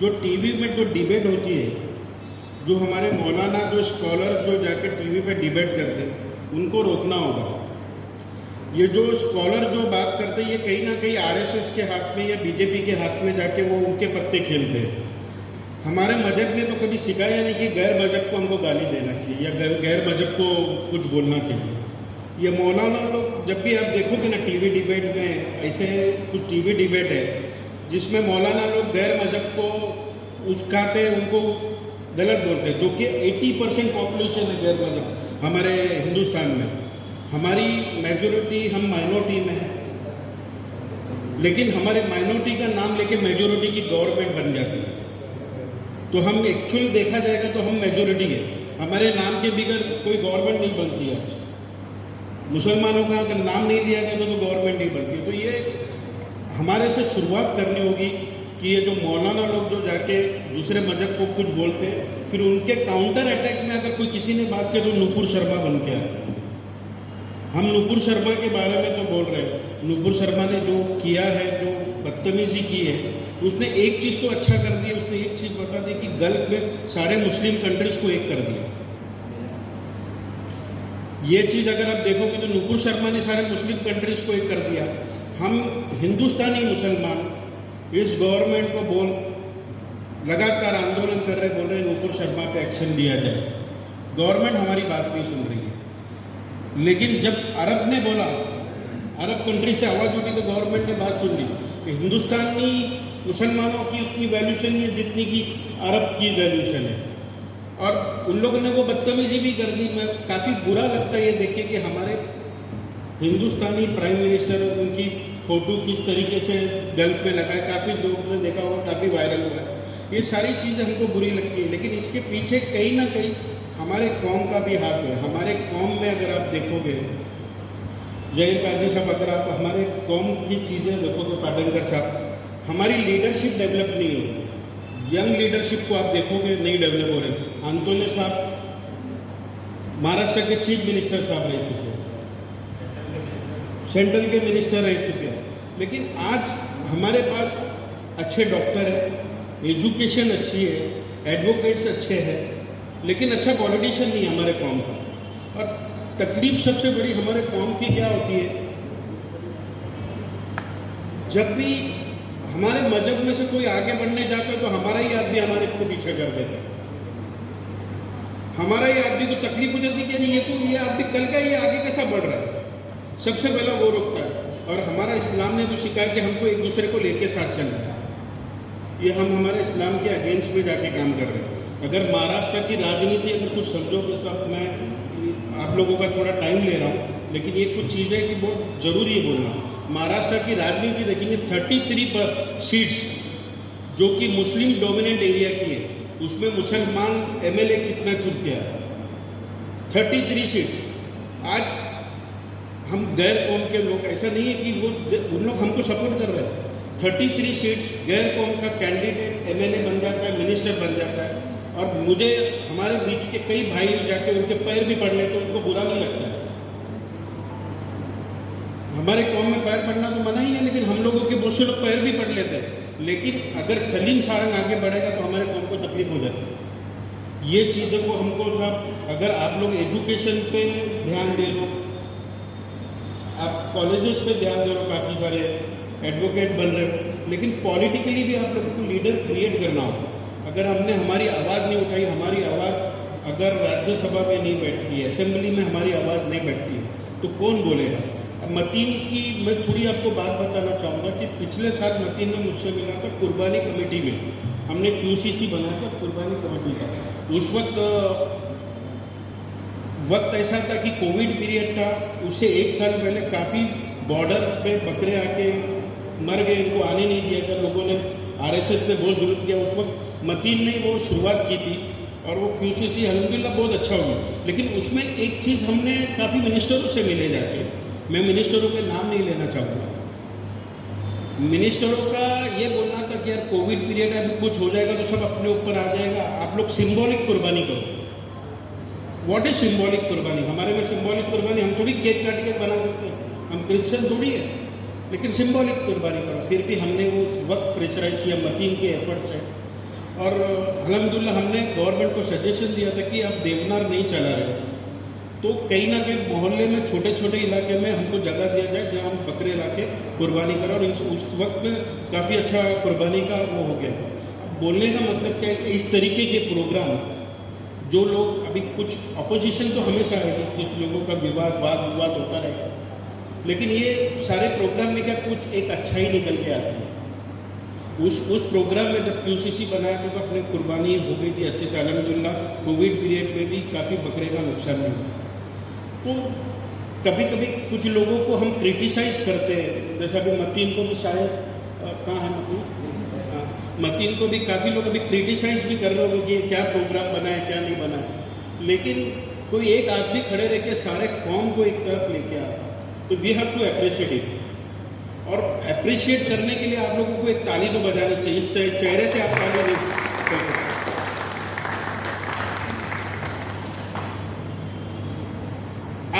जो टीवी में जो डिबेट होती है, जो हमारे मौलाना जो स्कॉलर जो जाकर टीवी पे डिबेट करते हैं, उनको रोकना होगा। ये जो स्कॉलर जो बात करते हैं, ये कहीं ना कहीं आरएसएस के हाथ में या बीजेपी के हाथ में जाके वो उनके पत्ते खेलते हैं। हमारे मजहब ने तो कभी सिखाया नहीं कि गैर मजहब को हमको गाली देना चाहिए या गैर मजहब को कुछ बोलना चाहिए। ये मौलाना लोग जब भी आप देखोगे ना टीवी डिबेट में, ऐसे कुछ टीवी डिबेट है जिसमें मौलाना लोग गैर मजहब को उस्काते, उनको गलत बोलते हैं, जो कि 80% पॉपुलेशन है गैर मजहब हमारे हिंदुस्तान में। हमारी मेजोरिटी, हम माइनॉरिटी में है, लेकिन हमारे माइनॉरिटी का नाम लेके मेजोरिटी की गवर्नमेंट बन जाती है। तो हम एक्चुअल देखा जाएगा तो हम मेजोरिटी है, हमारे नाम के बगैर कोई गवर्नमेंट नहीं बनती है। मुसलमानों का अगर नाम नहीं लिया गया तो गवर्नमेंट नहीं बनती। तो ये हमारे से शुरुआत करनी होगी कि ये जो मौलाना लोग जो जाके दूसरे मजहब को कुछ बोलते हैं, फिर उनके काउंटर अटैक में अगर कोई किसी ने बात की तो नूपुर शर्मा बन के आते हैं। हम नूपुर शर्मा के बारे में तो बोल रहे हैं, नूपुर शर्मा ने जो किया है, जो बदतमीजी की है, उसने एक चीज़ तो अच्छा कर दी, उसने एक चीज़ बता दी कि गल्फ में सारे मुस्लिम कंट्रीज को एक कर दिया। ये चीज़ अगर आप देखोगे तो नूपुर शर्मा ने सारे मुस्लिम कंट्रीज को एक कर दिया। हम हिंदुस्तानी मुसलमान इस गवर्नमेंट को लगातार आंदोलन कर रहे, बोल रहे नूपुर शर्मा पे एक्शन लिया जाए। गवर्नमेंट हमारी बात नहीं सुन रही है। लेकिन जब अरब ने बोला, अरब कंट्री से आवाज़ उठी तो गवर्नमेंट ने बात सुन ली कि हिंदुस्तानी मुसलमानों की उतनी वैल्यूशन नहीं है जितनी की अरब की वैल्यूशन है, और उन लोगों ने वो बदतमीजी भी कर दी। मैं काफ़ी बुरा लगता है ये देख के कि हमारे हिंदुस्तानी प्राइम मिनिस्टर, उनकी फ़ोटो किस तरीके से गल्फ में लगा है, काफ़ी लोगों ने देखा होगा, काफ़ी वायरल हुआ है। ये सारी चीज़ें हमको बुरी लगती है, लेकिन इसके पीछे कहीं ना कहीं हमारे कौम का भी हाथ है। हमारे कौम में अगर आप देखोगे, ज़हीर काजी साहब, अगर आप हमारे कौम की चीज़ें देखोगे, पाटनकर साहब, हमारी लीडरशिप डेवलप नहीं हो रही। यंग लीडरशिप को आप देखोगे नहीं डेवलप हो रहे। अंतोले साहब महाराष्ट्र के चीफ मिनिस्टर साहब रह चुके हैं, सेंट्रल के मिनिस्टर रह चुके हैं, लेकिन आज हमारे पास अच्छे डॉक्टर हैं, एजुकेशन अच्छी है, एडवोकेट्स अच्छे हैं, लेकिन अच्छा पॉलिटिशियन नहीं है हमारे कौम का। और तकलीफ सबसे बड़ी हमारे कौम की क्या होती है, जब भी हमारे मजहब में से कोई आगे बढ़ने जाता है तो हमारा ही आदमी हमारे को पीछे कर देता है। हमारा ही आदमी को तकलीफ हो जाती है कि नहीं ये आदमी कल का ये आगे कैसा बढ़ रहा है, सबसे पहला वो रोकता है। और हमारा इस्लाम ने तो सिखाया कि हमको एक दूसरे को लेके साथ चलना है। ये हम हमारे इस्लाम के अगेंस्ट में जाके काम कर रहे हैं। अगर महाराष्ट्र की राजनीति अगर कुछ समझोगे सब, मैं आप लोगों का थोड़ा टाइम ले रहा हूँ, लेकिन ये कुछ चीज़ें कि बहुत ज़रूरी है बोलना। महाराष्ट्र की राजनीति देखेंगे 33 सीट्स जो कि मुस्लिम डोमिनेंट एरिया की है, उसमें मुसलमान एमएलए कितना चुन गया, 33 सीट्स। आज हम गैर कौम के लोग, ऐसा नहीं है कि वो उन लोग हमको सपोर्ट कर रहे हैं, 33 सीट्स गैर कौम का कैंडिडेट एमएलए बन जाता है, मिनिस्टर बन जाता है। और मुझे हमारे बीच के कई भाई जाके उनके पैर भी पड़ ले तो उनको बुरा नहीं लगता है। हमारे कौम में पैर पड़ना तो मना ही है, लेकिन हम लोगों के बहुत से लोग पैर भी पड़ लेते हैं। लेकिन अगर सलीम सारंग आगे बढ़ेगा तो हमारे कौम को तकलीफ हो जाती है। ये चीज़ों को हमको सब, अगर आप लोग एजुकेशन पे ध्यान दे लो, आप कॉलेजेस पे ध्यान दे लो, काफ़ी सारे एडवोकेट बन रहे हो, लेकिन पॉलिटिकली भी आप लोगों को लीडर क्रिएट करना हो। अगर हमने हमारी आवाज़ नहीं उठाई, हमारी आवाज़ अगर राज्यसभा में नहीं बैठती है, असेंबली में हमारी आवाज़ नहीं बैठती है, तो कौन बोलेगा। अब मतीन की मैं थोड़ी आपको बात बताना चाहूँगा कि पिछले साल मतीन ने मुझसे मिला था कुर्बानी कमेटी में, हमने QCC बनाया था कुर्बानी कमेटी का। उस वक्त ऐसा था कि कोविड पीरियड था, उससे 1 साल पहले काफ़ी बॉर्डर पे बकरे आके मर गए, इनको आने नहीं दिया था लोगों ने, RSS ने बहुत ज़रूरत किया। उस वक्त मतीन ने वो शुरुआत की थी और वो QCC अल्हम्दुलिल्लाह बहुत अच्छा हुआ। लेकिन उसमें एक चीज़ हमने काफ़ी मिनिस्टरों से मिले जाके, मैं मिनिस्टरों के नाम नहीं लेना चाहूँगा, मिनिस्टरों का ये बोलना था कि यार कोविड पीरियड है, अभी कुछ हो जाएगा तो सब अपने ऊपर आ जाएगा, आप लोग सिंबॉलिक कुर्बानी करो। व्हाट इज सिंबॉलिक कुर्बानी? हमारे में सिंबॉलिक कुर्बानी, हम थोड़ी केक काट के बना सकते हैं, हम क्रिश्चियन थोड़ी है, लेकिन सिंबॉलिक कुर्बानी करो। फिर भी हमने वो उस वक्त प्रेशराइज किया मतीन के एफर्ट्स है। और अल्हम्दुलिल्लाह हमने गवर्नमेंट को सजेशन दिया था कि आप देवनार नहीं चला रहे, तो कहीं ना कहीं मोहल्ले में छोटे छोटे इलाके में हमको जगह दिया जाए जहाँ हम बकरे ला के कुर्बानी करें। और उस वक्त में काफ़ी अच्छा कुर्बानी का वो हो गया था। बोलने का मतलब क्या है, इस तरीके के प्रोग्राम जो लोग अभी कुछ अपोजिशन तो हमेशा आएगी, कुछ लोगों का वाद विवाद होता रहेगा, लेकिन ये सारे प्रोग्राम में क्या कुछ एक अच्छा ही निकल के आती है। उस प्रोग्राम में जब QCC बनाया तो अपनी कुर्बानी हो गई थी अच्छे से अल्हम्दुलिल्लाह। कोविड पीरियड में भी काफ़ी बकरे का नुकसान नहीं हुआ। तो कभी कभी कुछ लोगों को हम क्रिटिसाइज़ करते हैं, जैसा अभी मतीन को भी शायद कहाँ है मतीन को भी काफ़ी लोग अभी क्रिटिसाइज़ भी कर रहे होंगे कि क्या प्रोग्राम बना है क्या नहीं बना है, लेकिन कोई एक आदमी खड़े रह के सारे कौम को एक तरफ लेके आता, तो we have to appreciate it. और अप्रिशिएट करने के लिए आप लोगों को एक ताली तो बजानी चाहिए, इस चेहरे से आप ताली नहीं कर सकते।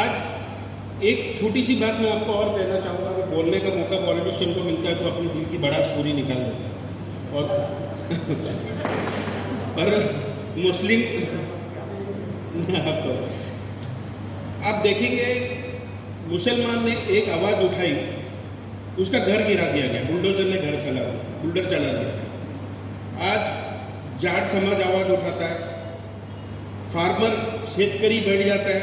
आज एक छोटी सी बात मैं आपको और कहना चाहूँगा कि बोलने का मौका पॉलिटिशियन को मिलता है तो अपने दिल की भड़ास पूरी निकाल देता है। और पर मुस्लिम आप देखेंगे मुसलमान ने एक आवाज़ उठाई, उसका घर गिरा दिया गया, बुलडोजर ने बुलडोजर चला दिया। आज जाट समाज आवाज़ उठाता है, फार्मर शेतकरी बैठ जाता है।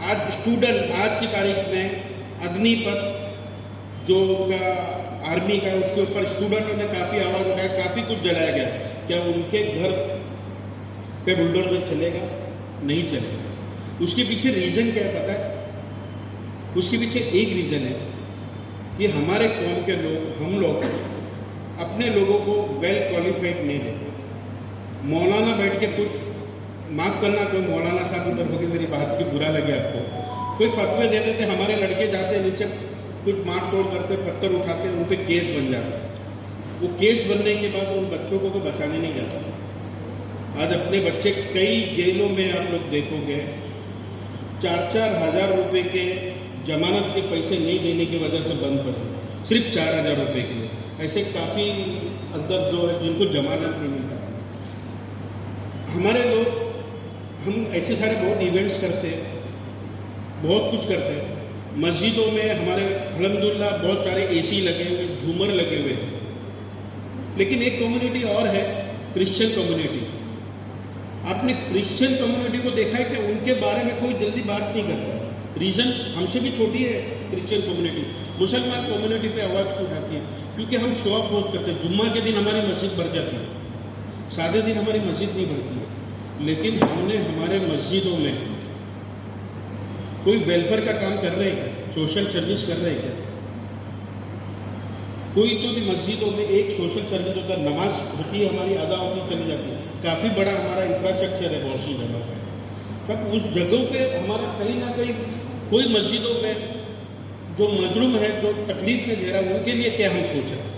आज स्टूडेंट, आज की तारीख में अग्निपथ जो आर्मी का है उसके ऊपर स्टूडेंटों ने काफ़ी आवाज़ उठाई, काफ़ी कुछ जलाया गया। क्या उनके घर पे बुलडोजर चलेगा? नहीं चलेगा। उसके पीछे रीज़न क्या है पता है? उसके पीछे एक रीज़न है कि हमारे कौम के लोग, हम लोग अपने लोगों को वेल क्वालिफाइड नहीं देते। मौलाना बैठ के कुछ, माफ़ करना कोई मौलाना साहब इधर होकर मेरी बात की बुरा लगे आपको, कोई फतवे दे देते, हमारे लड़के जाते नीचे कुछ मार तोड़ करते, पत्थर उठाते, उन पर केस बन जाता है। वो केस बनने के बाद उन बच्चों को बचाने नहीं जाता। आज अपने बच्चे कई जेलों में आप लोग देखोगे 4-4 हज़ार रुपये के जमानत के पैसे नहीं देने की वजह से बंद पड़े, सिर्फ 4,000 रुपये के लिए। ऐसे काफ़ी अंदर जो है जिनको जमानत नहीं मिलता। हमारे लोग, हम ऐसे सारे बहुत इवेंट्स करते हैं, बहुत कुछ करते हैं। मस्जिदों में हमारे अल्हम्दुलिल्लाह बहुत सारे एसी लगे हुए, झूमर लगे हुए हैं। लेकिन एक कम्युनिटी और है, क्रिश्चियन कम्युनिटी। आपने क्रिश्चियन कम्युनिटी को देखा है कि उनके बारे में कोई जल्दी बात नहीं करता। रीज़न हमसे भी छोटी है क्रिश्चियन कम्युनिटी, मुसलमान कम्युनिटी पे आवाज़ क्यों उठाती है? क्योंकि हम शो ऑफ बहुत करते हैं। जुम्मा के दिन हमारी मस्जिद भर जाती है, सादे दिन हमारी मस्जिद नहीं भरती है। लेकिन हमने हमारे मस्जिदों में कोई वेलफेयर का काम कर रहे हैं क्या? सोशल सर्विस कर रहे हैं क्या? कोई तो भी मस्जिदों में एक सोशल सर्विस होता है, नमाज होती है हमारी, अदा होती चली जाती है। काफ़ी बड़ा हमारा इंफ्रास्ट्रक्चर है बहुत सी जगह पर। तब उस जगहों पे हमारा कहीं ना कहीं कोई मस्जिदों में जो मजलूम है, जो तकलीफ में दे रहा है, उनके लिए क्या हम सोच रहे हैं?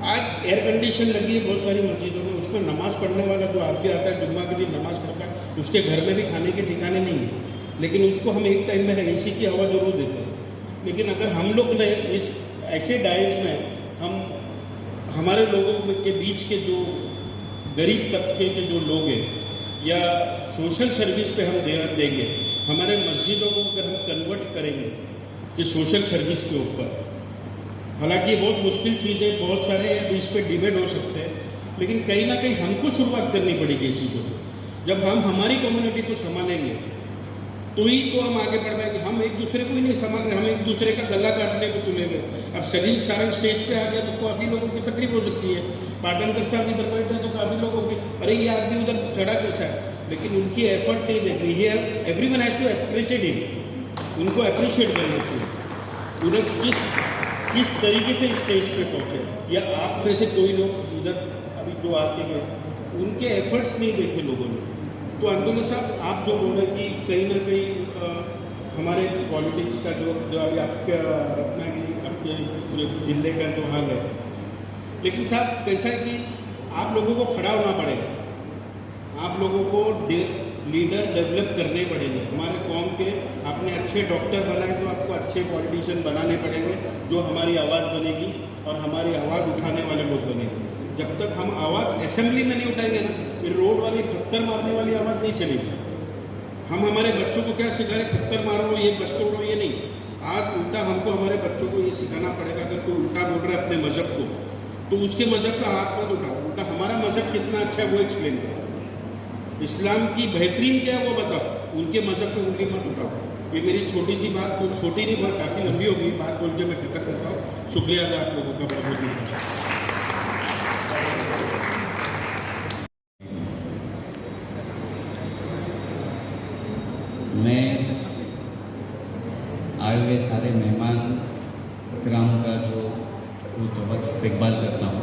आज एयर कंडीशन लगी है बहुत सारी मस्जिदों में, उसमें नमाज पढ़ने वाला जो आदमी आता है जुम्मा के दिन नमाज पढ़ता है, उसके घर में भी खाने के ठिकाने नहीं है, लेकिन उसको हम एक टाइम में एसी की हवा जरूर देते हैं। लेकिन अगर हम लोग ने इस ऐसे डाइस में हम हमारे लोगों के बीच के जो गरीब तबके के जो लोग हैं या सोशल सर्विस पे हम ध्यान देंगे, हमारे मस्जिदों को अगर हम कन्वर्ट करेंगे कि सोशल सर्विस के ऊपर, हालांकि ये बहुत मुश्किल चीज़ है, बहुत सारे इस पर डिबेट हो सकते हैं, लेकिन कहीं ना कहीं हमको शुरुआत करनी पड़ेगी इन चीज़ों को। जब हम हमारी कम्युनिटी को संभालेंगे तो ही तो हम आगे बढ़ पाएंगे। हम एक दूसरे को ही नहीं संभाल रहे, हम एक दूसरे का गला काटने को तुले हुए। अब सलीम सारंग स्टेज पे आ गया तो काफ़ी लोगों की तकलीफ हो सकती है, पाटनकर साहब इधर बैठे तो काफ़ी लोगों की अरे ये आदमी उधर चढ़ा कैसा है, लेकिन उनकी एफर्ट नहीं देख रही है। Everyone has to appreciate him, उनको अप्रिशिएट करना चाहिए। उन्हें किस तरीके से स्टेज पे पहुँचे, या आप में से कोई लोग उधर अभी जो आके गए उनके एफर्ट्स नहीं देखे लोगों ने। तो अंदुल साहब, आप जो बोल रहे कि कहीं ना कहीं हमारे पॉलिटिक्स का जो अभी आपके रत्नागिरी आपके पूरे जिले का जो हाल है, लेकिन साहब कैसा है कि आप लोगों को खड़ा होना पड़ेगा, आप लोगों को लीडर डेवलप करने पड़ेंगे। हमारे कौम के आपने अच्छे डॉक्टर बनाए तो आपको अच्छे पॉलिटिशियन बनाने पड़ेंगे, जो हमारी आवाज़ बनेगी और हमारी आवाज़ उठाने वाले लोग बनेंगे। जब तक हम आवाज़ असेंबली में नहीं उठाएंगे ना, फिर रोड वाली पत्थर मारने वाली आवाज़ नहीं चलेगी। हम हमारे बच्चों को क्या सिखा रहे, पत्थर मारो, ये बस तोड़ो, ये नहीं। आज उल्टा हमको हमारे बच्चों को ये सिखाना पड़ेगा, अगर कोई उल्टा बोल रहा है अपने मज़हब को तो उसके मज़हब का हाथ मत उठाओ, उल्टा हमारा मज़हब कितना अच्छा है वो एक्सप्लेन करो। इस्लाम की बेहतरीन क्या है वो बताओ, उनके मज़हब पे उंगली मत उठाओ। ये मेरी छोटी सी बात, तो छोटी नहीं बहुत काफ़ी लंबी होगी, बात बोल के मैं खत्म करता हूँ। शुक्रिया था आप लोगों का बहुत बहुत। मैं आए हुए सारे मेहमान इकराम का जो इस्तकबाल करता हूँ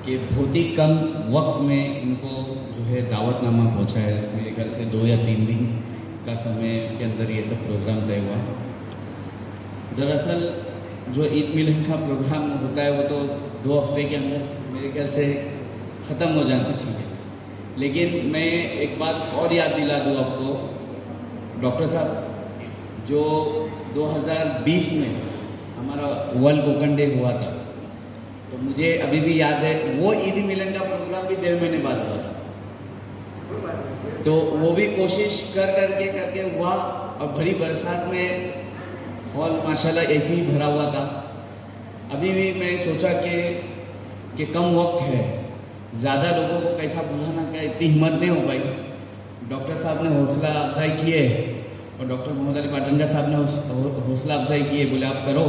कि बहुत ही कम वक्त में इनको जो है दावतनामा पहुँचा है। मेरे ख्याल से 2 या 3 दिन का समय के अंदर ये सब प्रोग्राम तय हुआ। दरअसल जो ईद मिलन का प्रोग्राम होता है वो तो 2 हफ्ते के अंदर मेरे ख्याल से ख़त्म हो जाना चाहिए, लेकिन मैं एक बात और याद दिला दूँ आपको। डॉक्टर साहब, जो 2020 में हमारा वर्ल्ड कोकन डे हुआ था, तो मुझे अभी भी याद है वो ईद मिलन का प्रोग्राम भी 1.5 महीने बाद हुआ था। तो वो भी कोशिश करके हुआ, और बड़ी बरसात में हॉल माशाल्लाह ऐसे ही भरा हुआ था। अभी भी मैं सोचा कि कम वक्त है, ज़्यादा लोगों को कैसा बुलाना, क्या इतनी हिम्मत नहीं हो पाई। डॉक्टर साहब ने हौसला अफजाई किए और डॉक्टर मोहम्मद अली पाटनकर साहब ने हौसला अफजाई किए, बोले आप करो।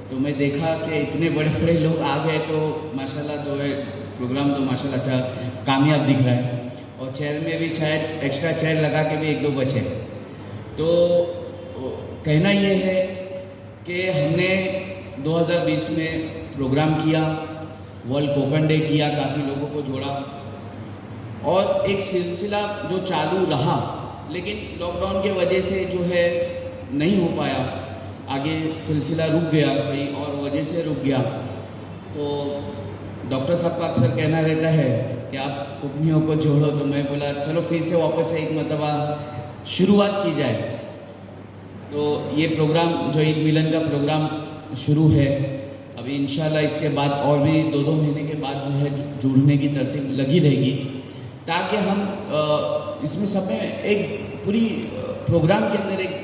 तो मैं देखा कि इतने बड़े बड़े लोग आ गए, तो माशाल्लाह जो है प्रोग्राम तो माशाल्लाह अच्छा कामयाब दिख रहा है। और चेयर में भी शायद एक्स्ट्रा चेयर लगा के भी 1-2 बचे। तो कहना ये है कि हमने 2020 में प्रोग्राम किया, वर्ल्ड कोकन डे किया, काफ़ी लोगों को जोड़ा, और एक सिलसिला जो चालू रहा, लेकिन लॉकडाउन के वजह से जो है नहीं हो पाया, आगे सिलसिला रुक गया, कहीं और वजह से रुक गया। तो डॉक्टर साहब का अक्सर कहना रहता है कि आप कुकनियों को जोड़ो, तो मैं बोला चलो फिर से वापस से एक मरतबा शुरुआत की जाए। तो ये प्रोग्राम जो ईद मिलन का प्रोग्राम शुरू है, अभी इंशाल्लाह इसके बाद और भी 2-2 महीने के बाद जो है जुड़ने की तरतीब लगी रहेगी, ताकि हम इसमें सब में एक पूरी प्रोग्राम के अंदर एक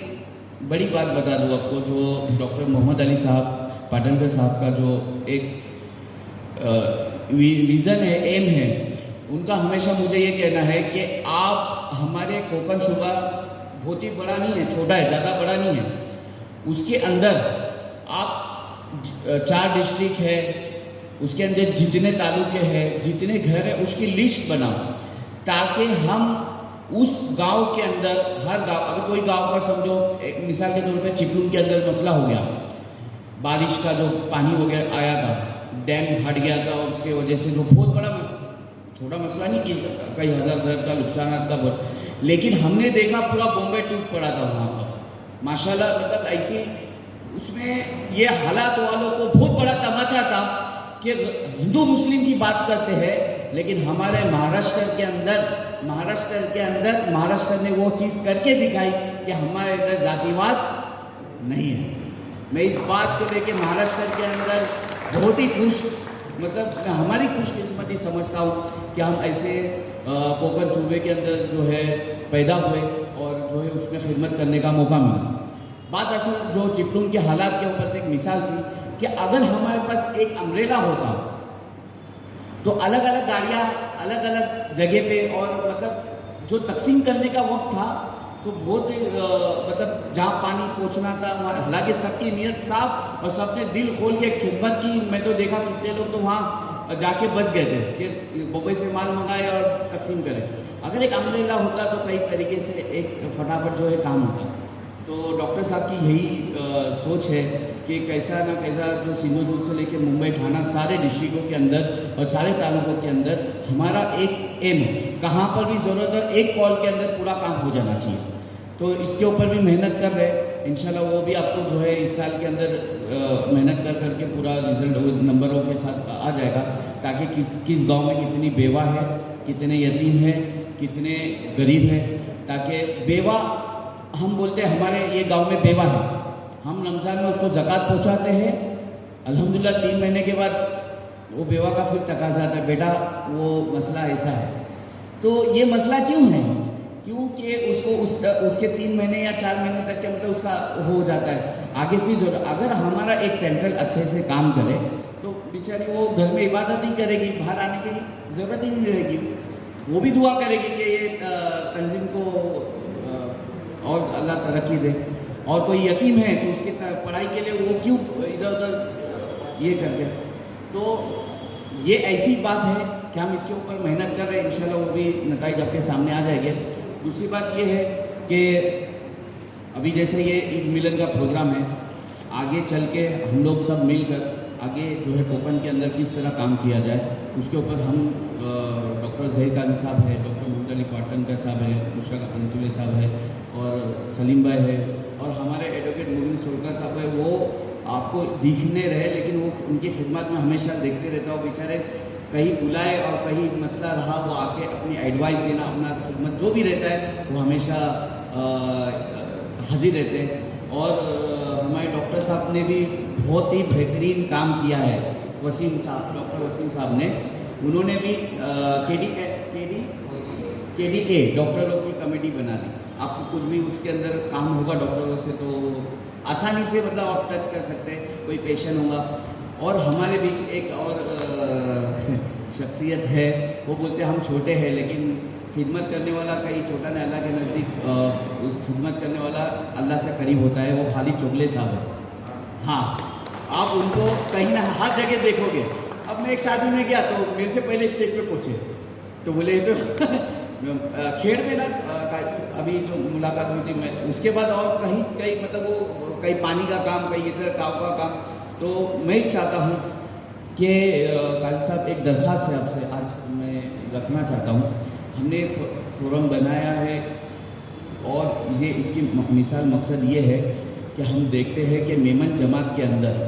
बड़ी बात बता दूँ आपको, जो डॉक्टर मोहम्मद अली साहब पाटनकर साहब का जो एक विज़न है, एम है उनका, हमेशा मुझे ये कहना है कि आप हमारे कोकन सूबा बहुत ही बड़ा नहीं है, छोटा है, ज़्यादा बड़ा नहीं है, उसके अंदर आप 4 डिस्ट्रिक्ट है, उसके अंदर जितने तालुके हैं, जितने घर हैं, उसकी लिस्ट बनाओ, ताकि हम उस गांव के अंदर, हर गांव, अभी कोई गांव का समझो एक मिसाल के तौर पे चिपलून के अंदर मसला हो गया, बारिश का जो पानी हो गया आया था, डैम हट गया था और उसके वजह से जो बहुत बड़ा मसला, छोटा मसला नहीं कि कई हज़ार घर का नुकसान का, लेकिन हमने देखा पूरा बॉम्बे टूट पड़ा था वहाँ पर माशाल्लाह। मतलब ऐसी उसमें ये हालात वालों को बहुत बड़ा तमाचा था कि हिंदू मुस्लिम की बात करते हैं, लेकिन हमारे महाराष्ट्र के अंदर महाराष्ट्र ने वो चीज़ करके दिखाई कि हमारे इधर जातिवाद नहीं है। मैं इस बात को लेके महाराष्ट्र के अंदर बहुत ही खुश, मतलब हमारी खुशकिस्मती समझता हूँ कि हम ऐसे कोकन सूबे के अंदर जो है पैदा हुए और जो है उसमें खिदमत करने का मौका मिला। बात असल जो चिपलून के हालात के ऊपर एक मिसाल थी कि अगर हमारे पास एक अम्ब्रेला होता तो अलग अलग गाड़ियाँ अलग अलग जगह पे, और मतलब जो तकसीम करने का वक्त था तो बहुत मतलब जहाँ पानी पहुँचना था हमारे, हालांकि सबकी नीयत साफ और सबने दिल खोल के खिदमत की। मैं तो देखा कितने लोग तो वहाँ जाके बस गए थे कि मुंबई से माल मंगाए और तकसीम करें। अगर एक अम्ब्रेला होता तो कई तरीके से एक फटाफट जो है काम होता। तो डॉक्टर साहब की यही सोच है कि कैसा ना कैसा जो सिंधुदुर्ग से लेकर मुंबई ठाणा सारे डिस्ट्रिक्टों के अंदर और सारे तालुकों के अंदर हमारा एक एम, कहाँ पर भी ज़रूरत है एक कॉल के अंदर पूरा काम हो जाना चाहिए। तो इसके ऊपर भी मेहनत कर रहे हैं, इंशाल्लाह वो भी आपको जो है इस साल के अंदर मेहनत कर करके पूरा रिजल्ट नंबरों के साथ आ जाएगा, ताकि किस गांव में कितनी बेवा है, कितने यतीम है, कितने गरीब हैं, ताकि बेवा हम बोलते हैं हमारे ये गांव में बेवा है, हम रमज़ान में उसको ज़कात पहुंचाते हैं, अल्हम्दुलिल्लाह 3 महीने के बाद वो बेवा का फिर तकाज़ा आता है, बेटा वो मसला ऐसा है। तो ये मसला क्यों है? क्योंकि उसको उसके 3 महीने या 4 महीने तक के मतलब उसका हो जाता है, आगे फिर अगर हमारा एक सेंट्रल अच्छे से काम करे तो बेचारी वो घर में इबादत ही करेगी, बाहर आने की ज़रूरत ही नहीं रहेगी, वो भी दुआ करेगी कि ये तंजीम को और अल्लाह तरक्की दे। और कोई यतीम है तो उसकी पढ़ाई के लिए वो क्यों इधर उधर ये करते। तो ये ऐसी बात है कि हम इसके ऊपर मेहनत कर रहे हैं, इंशाल्लाह वो भी नतीजे आपके सामने आ जाएंगे। दूसरी बात ये है कि अभी जैसे ये ईद मिलन का प्रोग्राम है, आगे चल के हम लोग सब मिलकर आगे जो है कोकन के अंदर किस तरह काम किया जाए, उसके ऊपर हम डॉक्टर ज़हीर काजी साहब है, डॉक्टर मोहम्मद अली पाटनकर साहब है, मुशरक अंतुले साहब है और सलीम भाई है और हमारे एडवोकेट मुबिन सोलकर साहब है, वो आपको दिखने रहे लेकिन वो उनकी खिदमत में हमेशा देखते रहता हूँ। बेचारे कहीं बुलाए और कहीं मसला रहा वो आके अपनी एडवाइस देना, अपना खिदमत जो भी रहता है वो हमेशा हाजिर रहते हैं। और हमारे डॉक्टर साहब ने भी बहुत ही बेहतरीन काम किया है, वसीम साहब, डॉक्टर वसीम साहब ने, उन्होंने भी KDA डॉक्टरों की कमेटी बना दी। आपको कुछ भी उसके अंदर काम होगा डॉक्टरों से तो आसानी से मतलब आप टच कर सकते हैं, कोई पेशेंट होगा। और हमारे बीच एक और शख्सियत है, वो बोलते हैं हम छोटे हैं लेकिन खिदमत करने वाला कहीं छोटा नहीं, अल्लाह के नज़दीक उस खिदमत करने वाला अल्लाह से करीब होता है, वो खालिद चोगले साहब है। हाँ, आप उनको कहीं ना हर जगह देखोगे। अब मैं एक शादी में गया तो मेरे से पहले स्टेज पे पहुँचे तो बोले तो खेड़ में ना अभी जो मुलाकात हुई थी, मैं उसके बाद और कहीं मतलब वो कहीं पानी का काम, कहीं इधर गाँव का काम। तो मैं ही चाहता हूँ कि काजी साहब एक दरख्वास्त है आपसे आज मैं रखना चाहता हूँ। हमने फोरम बनाया है और ये इसकी मिसाल मकसद ये है कि हम देखते हैं कि मेमन जमात के अंदर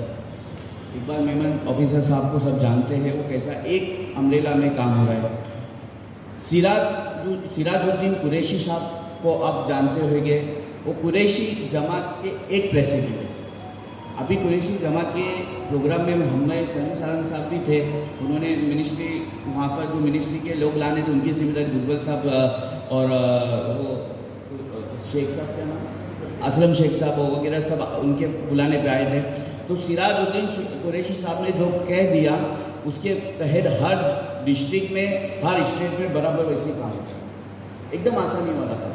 इकबाल मेमन ऑफिसर साहब को सब जानते हैं, वो कैसा एक अम्ब्रेला में काम हो रहा है। सिराजुद्दीन कुरैशी साहब को आप जानते होंगे, वो कुरैशी जमात के एक प्रेसिडेंट है। अभी कुरैशी जमात के प्रोग्राम में हमें सलीम सारंग साहब भी थे, उन्होंने मिनिस्ट्री वहाँ पर जो मिनिस्ट्री के लोग लाने थे उनकी जिम्मेदारी गुरबल साहब और वो शेख साहब क्या नाम असलम शेख साहब वगैरह सब उनके बुलाने पे आए थे। तो सिराजुद्दीन कुरैशी साहब ने जो कह दिया उसके तहत हर डिस्ट्रिक्ट में हर स्टेट में बराबर वैसे काम किया, एकदम आसानी वाला था।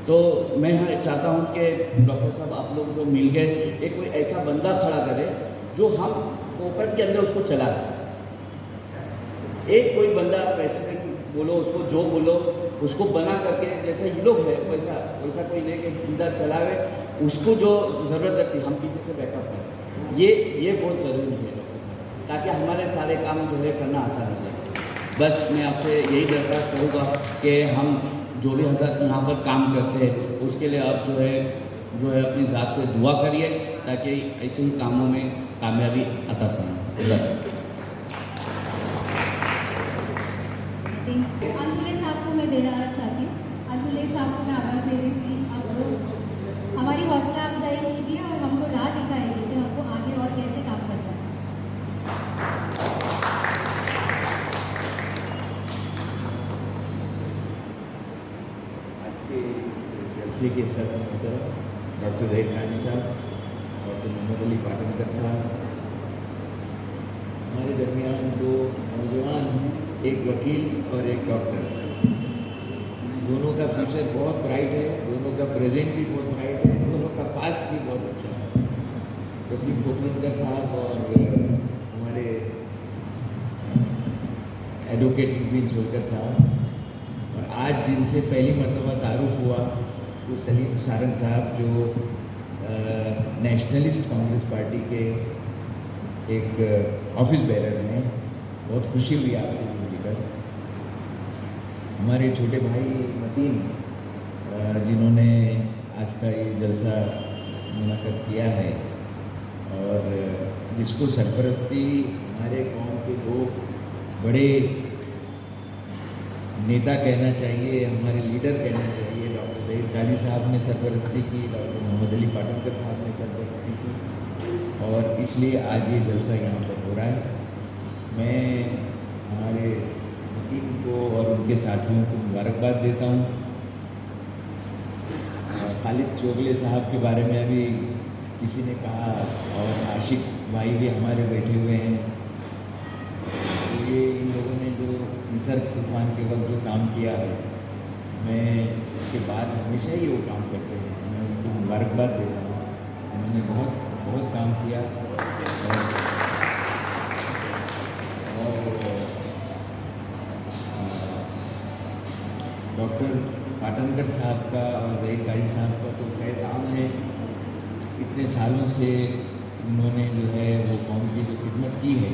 तो मैं चाहता हूँ कि डॉक्टर साहब आप लोग जो मिल गए एक कोई ऐसा बंदा खड़ा करे जो हम कोऑपरेट के अंदर उसको चलाए। एक कोई बंदा प्रेसिडेंट बोलो, उसको जो बोलो उसको बना करके जैसे ये लोग है वैसा कोई लेके इधर चलावे, उसको जो ज़रूरत लगती हम पीछे से बैकअप करें। ये बहुत ज़रूरी है डॉक्टर साहब, ताकि हमारे सारे काम जो है करना आसान हो जाए। बस मैं आपसे यही दरख्वास्त करूँगा कि हम जो भी हजरत यहाँ पर काम करते हैं उसके लिए आप जो है अपनी ज़ात से दुआ करिए ताकि ऐसे ही कामों में कामयाबी अता फरमाए। अंतुले साहब को मैं देना चाहती हूँ। अंतुले साहब को मैं आवाज़ दे रही हूँ, प्लीज़ आप लोग हमारी हौसला अफजाई कीजिए और हमको राह दिखाइए कि हमको आगे और कैसे काम करना है। आज के जलसे के सदर मोहतरम डॉक्टर ज़हीर काजी साहब, डॉक्टर मोहम्मद अली पाटनकर साहब, हमारे दरमियान दो नौजवान हैं, एक वकील और एक डॉक्टर। दोनों का फ्यूचर बहुत ब्राइट है, दोनों का प्रेजेंट भी बहुत ब्राइट है, दोनों का पास्ट भी बहुत अच्छा है। वसीम खोखरंदर साहब और हमारे एडवोकेट बिन जोलकर साहब, और आज जिनसे पहली मरतबा तारुफ हुआ वो सलीम सारंग साहब जो नेशनलिस्ट कांग्रेस पार्टी के एक ऑफिस बेरर हैं। बहुत खुशी हुई आपसे मिलकर। हमारे छोटे भाई मतीन जिन्होंने आज का ये जलसा मुनक़्क़द किया है और जिसको सरपरस्ती हमारे कौम के दो बड़े नेता कहना चाहिए, हमारे लीडर कहना चाहिए, डॉक्टर ज़हीर काजी साहब ने सरपरस्ती की, डॉक्टर मोहम्मद अली पाटनकर साहब ने सरपरस्ती की और इसलिए आज ये जलसा यहाँ पर हो रहा है। मैं हमारे टीम को और उनके साथियों को मुबारकबाद देता हूँ। खालिद चोगले साहब के बारे में अभी किसी ने कहा और आशिक भाई भी हमारे बैठे हुए हैं। तो ये इन लोगों ने जो निसर्ग तूफान के वक्त जो काम किया है, मैं उसके बाद हमेशा ही वो काम करते हैं, मैं उनको मुबारकबाद देता हूँ। उन्होंने बहुत काम किया और डॉक्टर पाटनकर साहब का और ज़हीर काजी साहब का तो फैज़ आम है। इतने सालों से उन्होंने जो है वो कौम की जो खिदमत की है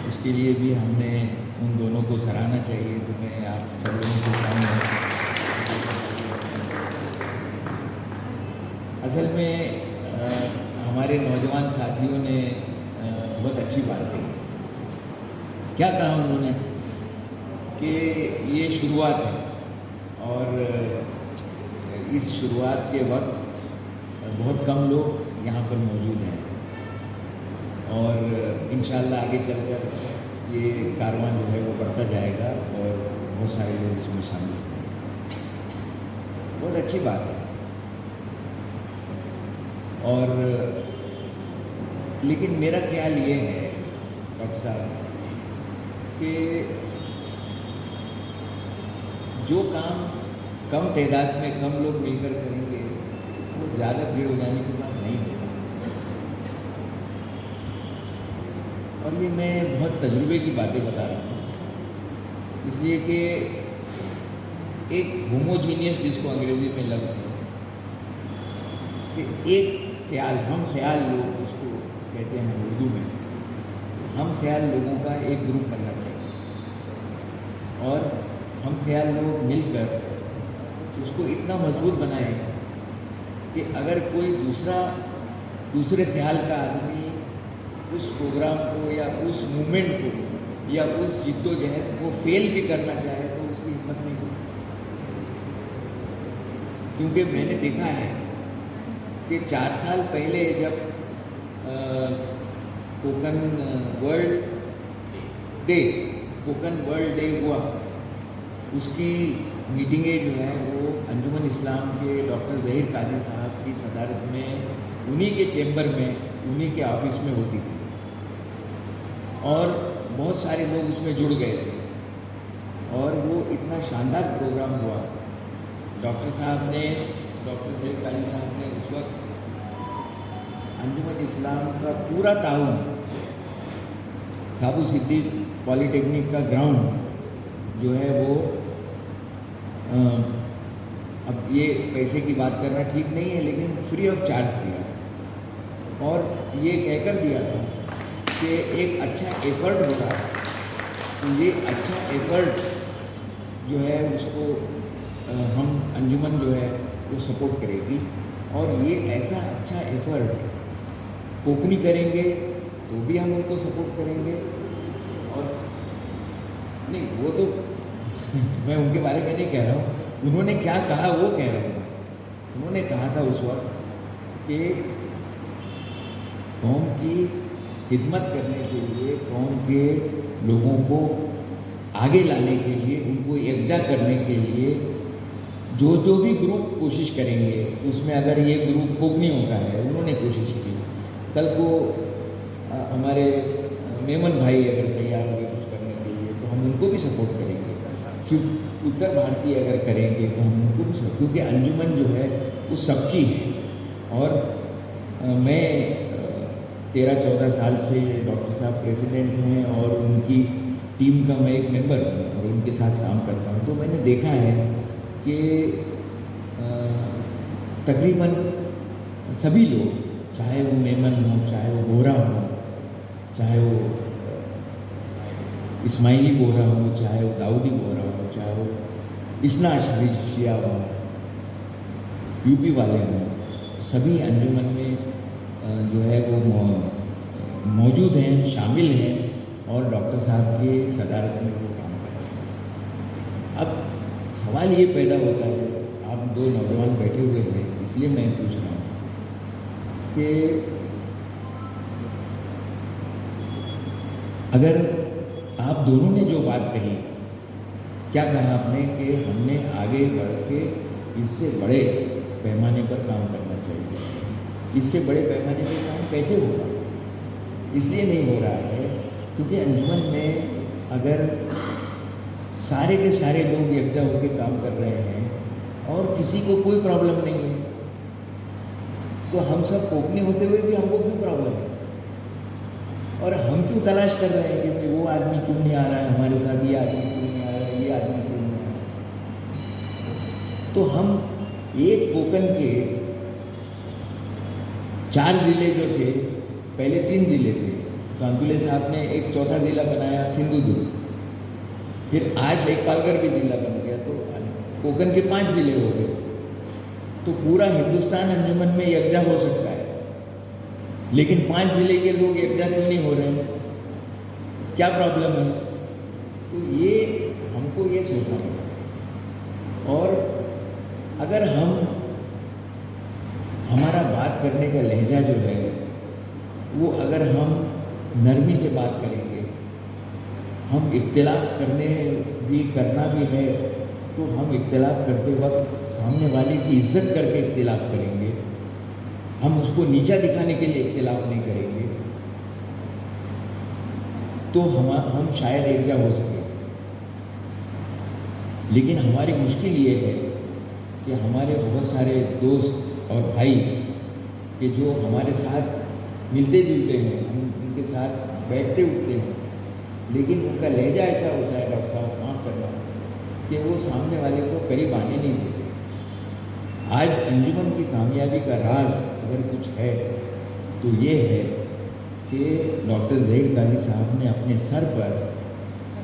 उसके लिए भी हमने उन दोनों को सराहना चाहिए। तो मैं आप सब लोगों से चाहूँगा, असल में हमारे नौजवान साथियों ने बहुत अच्छी बात कही। क्या कहा उन्होंने कि ये शुरुआत है और इस शुरुआत के वक्त बहुत कम लोग यहाँ पर मौजूद हैं और इंशाअल्लाह आगे चलकर ये कारवां जो है वो बढ़ता जाएगा और बहुत सारे लोग इसमें शामिल होंगे। बहुत अच्छी बात है। और लेकिन मेरा ख्याल ये है डॉक्टर साहब कि जो काम कम तादाद में कम लोग मिलकर करेंगे वो ज़्यादा भीड़ हो जाने के बाद नहीं होगा। और ये मैं बहुत तजुर्बे की बातें बता रहा हूँ, इसलिए कि एक होमोजीनियस, जिसको अंग्रेज़ी में लफ्ज़ है कि एक ख्याल, हम ख्याल लोग उसको कहते हैं उर्दू में, हम ख्याल लोगों का एक ग्रुप बनना चाहिए और हम ख्याल लोग मिलकर उसको इतना मजबूत बनाएं कि अगर कोई दूसरे ख्याल का आदमी उस प्रोग्राम को या उस मूवमेंट को या उस जिद्दोजहद को फेल भी करना चाहे तो उसकी हिम्मत नहीं होती। क्योंकि मैंने देखा है कि 4 साल पहले जब कोकन वर्ल्ड डे हुआ, उसकी मीटिंगें जो है वो अंजुमन इस्लाम के डॉक्टर ज़हीर काजी साहब की सदारत में उन्हीं के चेंबर में, उन्हीं के ऑफिस में होती थी और बहुत सारे लोग उसमें जुड़ गए थे और वो इतना शानदार प्रोग्राम हुआ। डॉक्टर ज़हीर काजी साहब ने उस वक्त अंजुमन इस्लाम का पूरा ताउन, साबू सिद्दीक पॉलीटेक्निक का ग्राउंड जो है वो अब ये पैसे की बात करना ठीक नहीं है, लेकिन फ्री ऑफ चार्ज दिया और ये कहकर दिया था कि एक अच्छा एफर्ट होगा तो ये अच्छा एफर्ट जो है उसको हम अंजुमन जो है वो सपोर्ट करेगी और ये ऐसा अच्छा एफर्ट कोकनी करेंगे तो भी हम उनको सपोर्ट करेंगे। और नहीं वो तो मैं उनके बारे में नहीं कह रहा हूँ, उन्होंने क्या कहा वो कह रहा हूँ। उन्होंने कहा था उस वक्त कि कौम की खिदमत करने के लिए, कौम के लोगों को आगे लाने के लिए, उनको एकजा करने के लिए जो भी ग्रुप कोशिश करेंगे, उसमें अगर ये ग्रुप कोकनियों का है, उन्होंने कोशिश की, कल को हमारे मेमन भाई अगर तैयार हुए कुछ करने के लिए तो हम उनको भी सपोर्ट करेंगे। क्यों उत्तर भारतीय अगर करेंगे तो हम उनको भी सपोर्ट, क्योंकि अंजुमन जो है वो सबकी है। और मैं 13-14 साल से डॉक्टर साहब प्रेसिडेंट हैं और उनकी टीम का मैं एक मेंबर हूँ और उनके साथ काम करता हूँ, तो मैंने देखा है कि तकरीबन सभी लोग, चाहे वो मेमन हो, चाहे वो बोहरा हो, चाहे वो इस्माइली बोहरा हो, चाहे वो दाऊदी बोहरा हो, चाहे वो इसना अशरी शिया हो, यूपी वाले हों, सभी अंजुमन में जो है वो मौजूद हैं, शामिल हैं और डॉक्टर साहब के सदारत में वो काम कर रहे हैं। अब सवाल ये पैदा होता है, आप दो नौजवान बैठे हुए हैं, इसलिए मैं पूछ रहा हूँ कि अगर आप दोनों ने जो बात कही, क्या कहा आपने कि हमने आगे बढ़ के इससे बड़े पैमाने पर काम करना चाहिए। इससे बड़े पैमाने पर काम कैसे होगा? इसलिए नहीं हो रहा है क्योंकि अंजुमन में अगर सारे के सारे लोग एकजा होकर काम कर रहे हैं और किसी को कोई प्रॉब्लम नहीं है, तो हम सब कोकनी होते हुए भी हमको क्यों प्रॉब्लम है? और हम क्यों तलाश कर रहे हैं कि भाई वो आदमी क्यों नहीं आ रहा है हमारे साथ, ये आदमी क्यों नहीं आ रहा है, ये आदमी क्यों नहीं आ रहा है? तो हम एक कोकन के 4 ज़िले जो थे, पहले 3 ज़िले थे, तो अंदुले साहब ने एक चौथा ज़िला बनाया सिंधुदुर्ग, फिर आज एक पालघर भी ज़िला बन गया, तो कोकन के 5 ज़िले हो गए। तो पूरा हिंदुस्तान अंजुमन में यकजा हो सकता है, लेकिन 5 ज़िले के लोग यकजा क्यों नहीं हो रहे हैं? क्या प्रॉब्लम है? तो ये हमको ये सोचना पड़ेगा। और अगर हमारा बात करने का लहजा जो है वो अगर हम नरमी से बात करेंगे, हम इख्तिलाफ करना भी है तो हम इख्तिलाफ करते वक्त सामने वाले की इज्जत करके इख्तिलाफ करेंगे, हम उसको नीचा दिखाने के लिए इख्तिलाफ नहीं करेंगे, तो हम शायद एकजा हो सके। लेकिन हमारी मुश्किल ये है कि हमारे बहुत सारे दोस्त और भाई कि जो हमारे साथ मिलते जुलते हैं, हम उनके साथ बैठते उठते हैं, लेकिन उनका लहजा ऐसा होता है, डॉक्टर साहब माफ़ करना, कि वो सामने वाले को करीब आने नहीं देते। आज अंजुमन की कामयाबी का राज अगर कुछ है तो ये है कि डॉक्टर ज़हीर काजी साहब ने अपने सर पर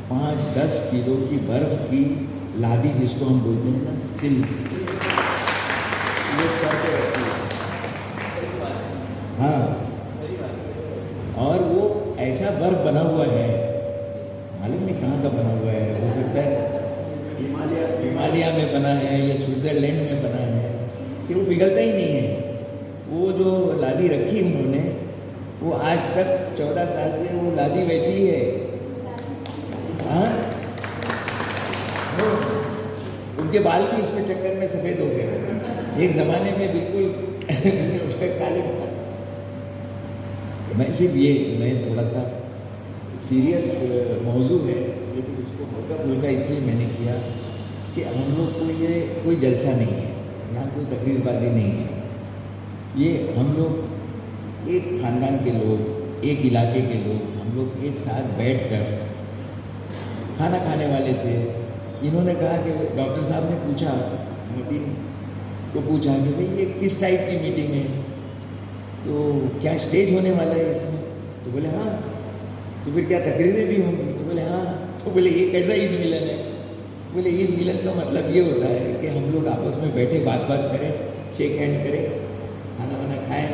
5-10 किलो की बर्फ़ की लादी, जिसको हम बोलते हैं ना सिल्क, वो सर पे रखी है। हाँ, और वो में बना है या स्विट्ज़रलैंड में बना है कि वो पिघलता ही नहीं है। वो जो लादी रखी उन्होंने, वो आज तक 14 साल से वो लादी वैसी ही है। हाँ, उनके बाल भी इसमें चक्कर में सफ़ेद हो गए। एक ज़माने में बिल्कुल काले बाल। मैं सिर्फ ये, मैं थोड़ा सा सीरियस मौजू है लेकिन उसको हल्का फुल्का इसलिए मैंने किया कि हम लोग को ये कोई जलसा नहीं है, यहाँ कोई तकरीरबाजी नहीं है। ये हम लोग एक ख़ानदान के लोग, एक इलाके के लोग, हम लोग एक साथ बैठकर खाना खाने वाले थे। इन्होंने कहा कि डॉक्टर साहब ने पूछा, मतीन को पूछा कि भाई ये किस टाइप की मीटिंग है, तो क्या स्टेज होने वाला है इसमें? तो बोले हाँ। तो फिर क्या तकरीरें भी होंगी? तो बोले हाँ। तो बोले ये कैसा ईद मिलन है? बोले ईद मिलन का मतलब ये होता है कि हम लोग आपस में बैठे बात करें, शेक हैंड करें, खाना वाना खाएं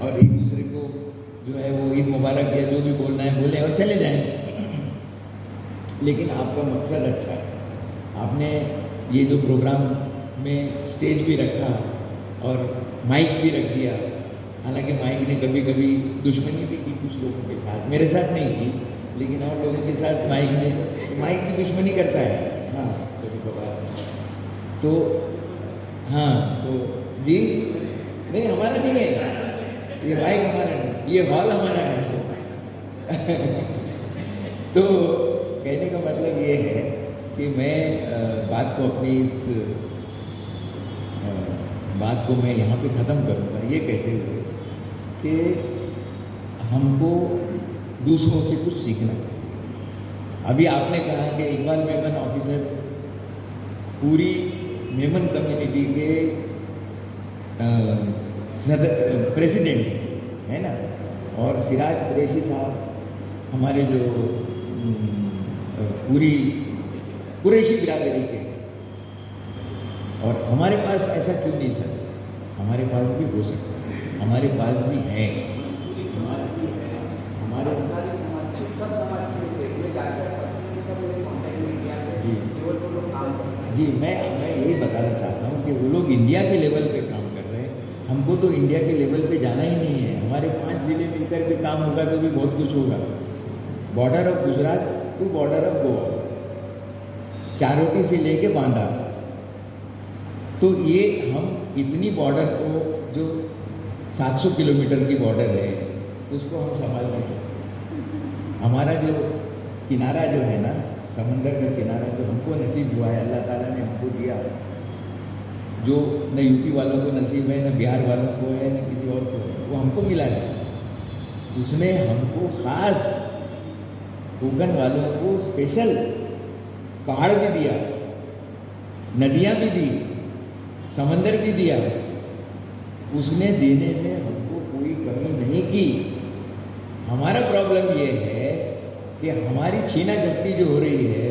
और एक दूसरे को जो है वो ईद मुबारक या जो भी बोलना है बोलें और चले जाएं। लेकिन आपका मकसद अच्छा है, आपने ये जो प्रोग्राम में स्टेज भी रखा और माइक भी रख दिया। हालांकि माइक ने कभी कभी दुश्मनी भी की कुछ लोगों के साथ, मेरे साथ नहीं की, लेकिन और लोगों के साथ माइक भी दुश्मनी करता है। हाँ, कभी कभार तो हाँ, तो जी नहीं, हमारा नहीं है ये माइक, हमारा नहीं, ये हॉल हमारा है। तो कहने का मतलब ये है कि मैं बात को अपनी इस बात को मैं यहाँ पे ख़त्म करूँगा ये कहते हुए कि हमको दूसरों से कुछ सीखना चाहिए। अभी आपने कहा कि इकबाल मेमन ऑफिसर पूरी मेमन कम्युनिटी के प्रेसिडेंट है ना, और सिराज कुरैशी साहब हमारे जो पूरी कुरैशी बिरादरी के, और हमारे पास ऐसा क्यों नहीं सर? हमारे पास भी हो सकता है, हमारे पास भी है, हमारे जी मैं यही बताना चाहता हूँ कि वो लोग इंडिया के लेवल पे काम कर रहे हैं। हमको तो इंडिया के लेवल पे जाना ही नहीं है। हमारे 5 ज़िले मिलकर भी काम होगा तो भी बहुत कुछ होगा। Border of Gujarat to border of Goa, Charoti से लेके बांदा, तो ये हम इतनी बॉर्डर को, जो 700 किलोमीटर की बॉर्डर है, उसको हम संभाल नहीं सकते। हमारा जो किनारा जो है ना, समंदर का किनारा जो हमको नसीब हुआ है, अल्लाह ताला ने हमको दिया, जो न यूपी वालों को नसीब है, न बिहार वालों को है, न किसी और को है, वो हमको मिला है। उसने हमको ख़ास कोकण वालों को स्पेशल पहाड़ भी दिया, नदियाँ भी दी, समंदर भी दिया। उसने देने में हमको कोई कमी नहीं की। हमारा प्रॉब्लम ये है कि हमारी छीना झपटी जो हो रही है,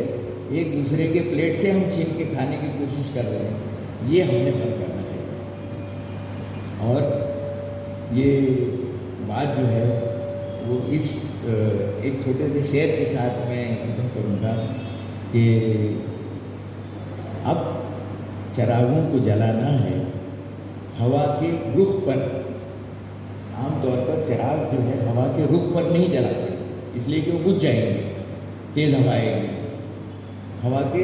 एक दूसरे के प्लेट से हम छीन के खाने की कोशिश कर रहे हैं, ये हमने बंद करना चाहिए। और ये बात जो है वो इस एक छोटे से शेर के साथ मैं खत्म करूँगा कि अब चरागों को जलाना है हवा के रुख पर। आमतौर पर चिराग जो है हवा के रुख पर नहीं जलाते, इसलिए कि वो बुझ जाएंगे, तेज़ हवा आएगी, हवा के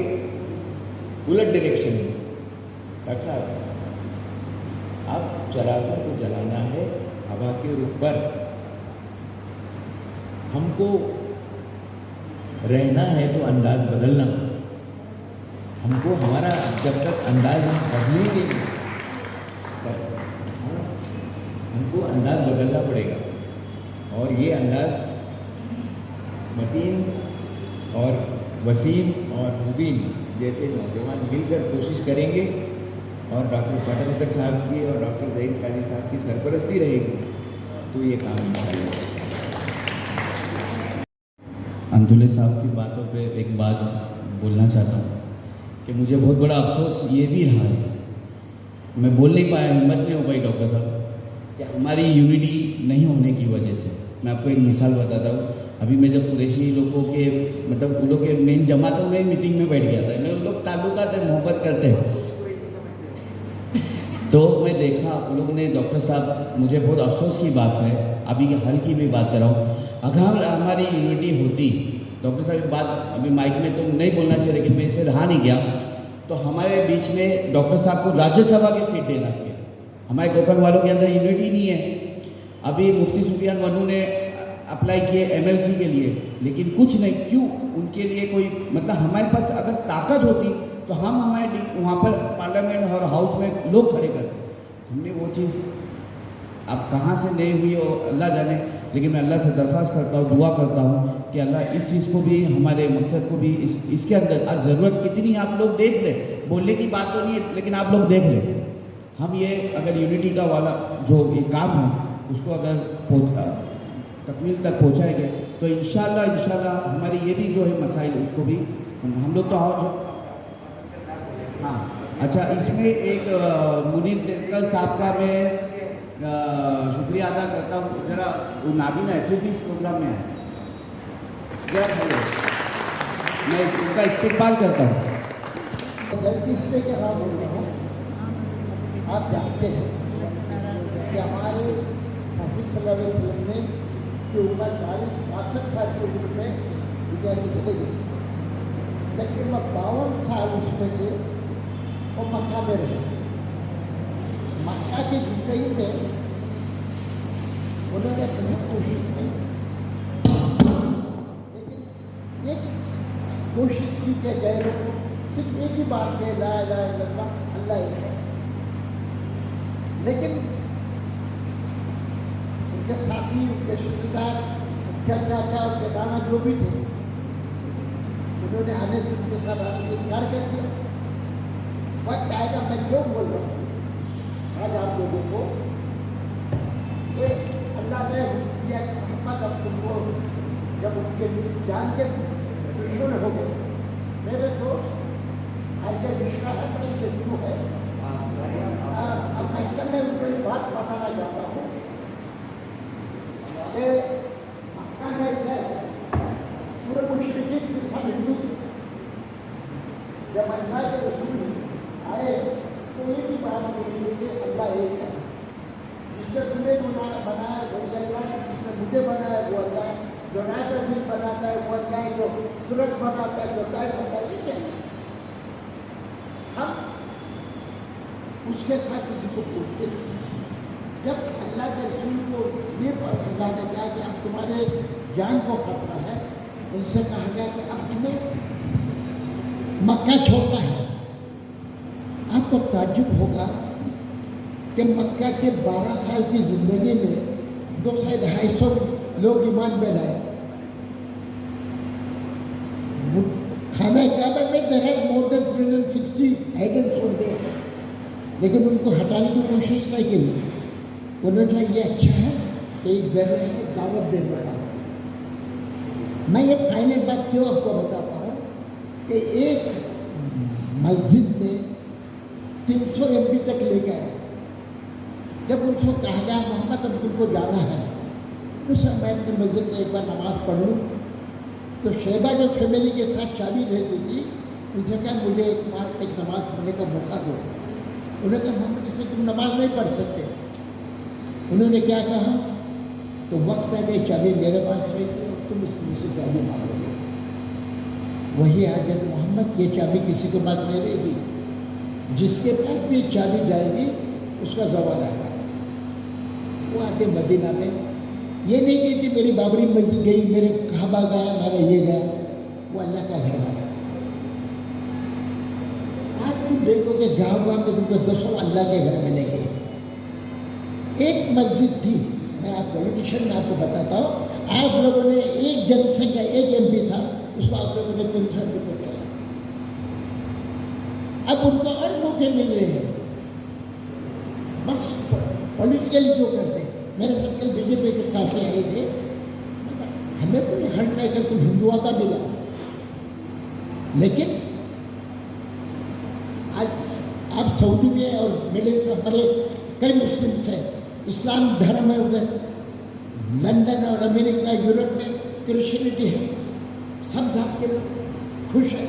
उलट डायरेक्शन में। डॉक्टर साहब, अब चिरागों को जलाना है हवा के रुख पर। हमको रहना है तो अंदाज बदलना। हमको हमारा जब तक अंदाज हम बदलेंगे नहीं, हमको अंदाज बदलना पड़ेगा। और ये अंदाज मतीन और वसीम और मुबीन जैसे नौजवान मिलकर कोशिश करेंगे, और डॉक्टर पाटनकर साहब की और डॉक्टर ज़हीर काजी साहब की सरपरस्ती रहेगी, तो ये काम निकालेगा। अंदुले साहब की बातों पे एक बात बोलना चाहता हूँ कि मुझे बहुत बड़ा अफसोस ये भी रहा है, मैं बोल नहीं पाया, हिम्मत नहीं हो पाई डॉक्टर साहब, कि हमारी यूनिटी नहीं होने की वजह से। मैं आपको एक मिसाल बताता हूँ। अभी मैं जब कुरैशी लोगों के मतलब उन लोग के मेन जमातों में मीटिंग में बैठ गया था, मैं उन लोग ताल्लुकात है, मोहब्बत करते हैं। तो मैं देखा उन लोगों ने, डॉक्टर साहब, मुझे बहुत अफसोस की बात है, अभी हाल की भी बात कर रहा हूँ, अगर हमारी यूनिटी होती, डॉक्टर साहब की बात अभी माइक में तो नहीं बोलना चाहिए लेकिन मैं इसे रहा नहीं गया, तो हमारे बीच में डॉक्टर साहब को राज्यसभा की सीट देना चाहिए। हमारे कोकण वालों के अंदर यूनिटी नहीं है। अभी मुफ्ती सुफियान वनू ने अप्लाई किए एमएलसी के लिए, लेकिन कुछ नहीं, क्यों? उनके लिए कोई मतलब हमारे पास अगर ताकत होती तो हम हमारे वहाँ पर पार्लियामेंट और हाउस में लोग खड़े करते। हमने वो चीज़ अब कहाँ से नहीं हुई वो अल्लाह जाने, लेकिन मैं अल्लाह से दरख्वास्त करता हूँ, दुआ करता हूँ कि अल्लाह इस चीज़ को भी, हमारे मकसद को भी, इसके अंदर आज ज़रूरत कितनी है आप लोग देख लें, बोलने की बात तो नहीं है लेकिन आप लोग देख लें। हम ये अगर यूनिटी का वाला जो ये काम है उसको अगर तकमील तक पहुँचाएंगे तो इंशाल्लाह हमारी ये भी जो है मसाइल उसको भी हम लोग तो और जो हाँ अच्छा, इसमें एक मुनीर तेलकल साहब का मैं शुक्रिया अदा करता हूँ, जरा वो नाबीना एथलीट इस प्रोग्राम में है, मैं उसका इस्तेमाल करता हूँ। गलती से क्या बोल रहा हूँ, आप जानते हैं कि हमारे नबी सल्लल्लाहु अलैहि वसल्लम ने की उम्र 62 साल की उम्र में दुनिया से चले गए, लेकिन वह 52 साल उसमें से वो मक्का में रहे। मक्का की जिंदगी में उन्होंने बहुत कोशिश की, लेकिन एक कोशिश की कि गए लोग सिर्फ एक ही बात कहे, ला इलाहा इल्लल्लाह, अल्लाह एक है। लेकिन उनके साथी, उनके रिश्तेदार, उनके चाचा, उनके नाना जो भी थे, उन्होंने आने से, उनके साथ आने से इनकार कर दिया। वक्त आएगा, मैं क्यों बोल रहा हूँ आज आप लोगों को, ये अल्लाह ने दिया मोहम्मद, अब तुमको जब उनके जान के दुश्मन हो गए, मेरे दोस्त आज के मिश्रा है, बड़े शरीफ है, अब मैं उनको एक बात बताना चाहता हूँ कि मक्का में से पूरे मुशरिकीन के सब हिंदू थे। जब अल्लाह के रसूल आए तो एक ही बात बोली कि अल्लाह एक है, जिसने तुम्हें बनाया वही अल्लाह, जिसने मुझे बनाया वो अल्लाह, जो रात और दिन बनाता है वो अल्लाह, जो सूरज बनाता है, जो टाइम बनाता है, ठीक है। हम उसके साथ किसी को पूछते थे। जब अल्लाह के रसूल को ये अल्लाह ने कहा कि अब तुम्हारे जान को खतरा है, उनसे कहा गया कि अब तुम्हें मक्का छोड़ना है। आपको ताज्जुब होगा कि मक्का के 12 साल की ज़िंदगी में 250 लोग ईमान में लाए। खाना काबा में there are more than 360 idols were there, लेकिन उनको हटाने की कोशिश नहीं की। उन्होंने कहा ये अच्छा है कि एक जगह है दावत दे रहा हूँ। मैं ये फाइनल बात क्यों आपको बताता हूँ कि एक मस्जिद में 300 MB तक ले गए। जब उनको कहा गया मोहम्मद अब तुमको जाना है, उस समय मैं अपनी मस्जिद में एक बार नमाज़ पढ़ लूँ, तो शहबा जो फैमिली के साथ शादी रहती थी, उनसे कहा मुझे एक नमाज़ पढ़ने का मौका दो। उन्होंने कहा मोहम्मद इसमें तुम नमाज नहीं पढ़ सकते। उन्होंने क्या कहा, तो वक्त आ गई चाबी मेरे पास रहेगी और तुम इस मुझसे चाबी मांगोगे। वही हज़रत मोहम्मद, ये चाबी किसी के पास नहीं रहेगी, जिसके पास भी चाबी जाएगी उसका जवाल आएगा। वो आके मदीना में ये नहीं कहती मेरी बाबरी मस्जिद गई, मेरे काबा गया, मेरा ये गया, वो अल्लाह का घर है। आज तुम देखोगे गाँव में तुमको 200 अल्लाह के घर मिलेंगे। एक मस्जिद थी, मैं आप पॉलिटिशियन में आपको बताता हूँ, आप लोगों ने एक जनसंख्या, एक MP था, उसको आप लोगों ने 300 रुपये किया। अब उनको और मौके मिल रहे हैं, बस पॉलिटिकली जो करते। मेरे साथ कल BJP के साथी आए थे, हमें तो नहीं हट रहा है तुम हिंदुओं का मिला, लेकिन आज आप सऊदी में और मिडिल ईस्ट में हमारे कई मुस्लिम्स हैं, इस्लाम धर्म है उधर, लंदन और अमेरिका, यूरोप में क्रिश्चियनिटी है, सब जात के लोग खुश हैं।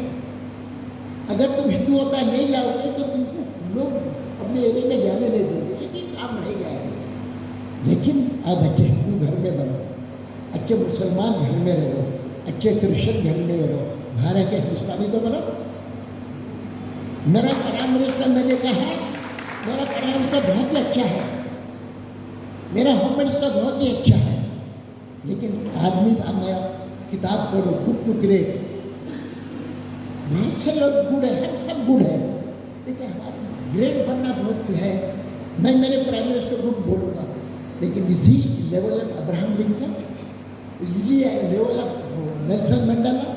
अगर तुम हिंदू होता नहीं लाओगे तो तुमको लोग अपने एरिया में जाने नहीं देंगे, ये काम रह गया है। लेकिन अब अच्छे हिंदू घर में बनो, अच्छे मुसलमान घर में रहो, अच्छे क्रिश्चियन घर में रहो, भारत के हिंदुस्तानी तो बनो। मेरा परम रिश्ता, मैंने कहा मेरा परम रिश्ता बहुत ही अच्छा है, मेरा होम रिश्ता बहुत ही अच्छा है। लेकिन आदमी मैं किताब पढ़ो, गुड टू ग्रेट, बहुत से लोग गुड है, हम सब गुड है, लेकिन हमारा ग्रेट बनना बहुत है। मैं मेरे प्राइम मिनिस्टर को बोलूँगा, लेकिन इसी लेवल ऑफ अब्राहम लिंकन, इसी लेवल ऑफ नेल्सन मंडेला,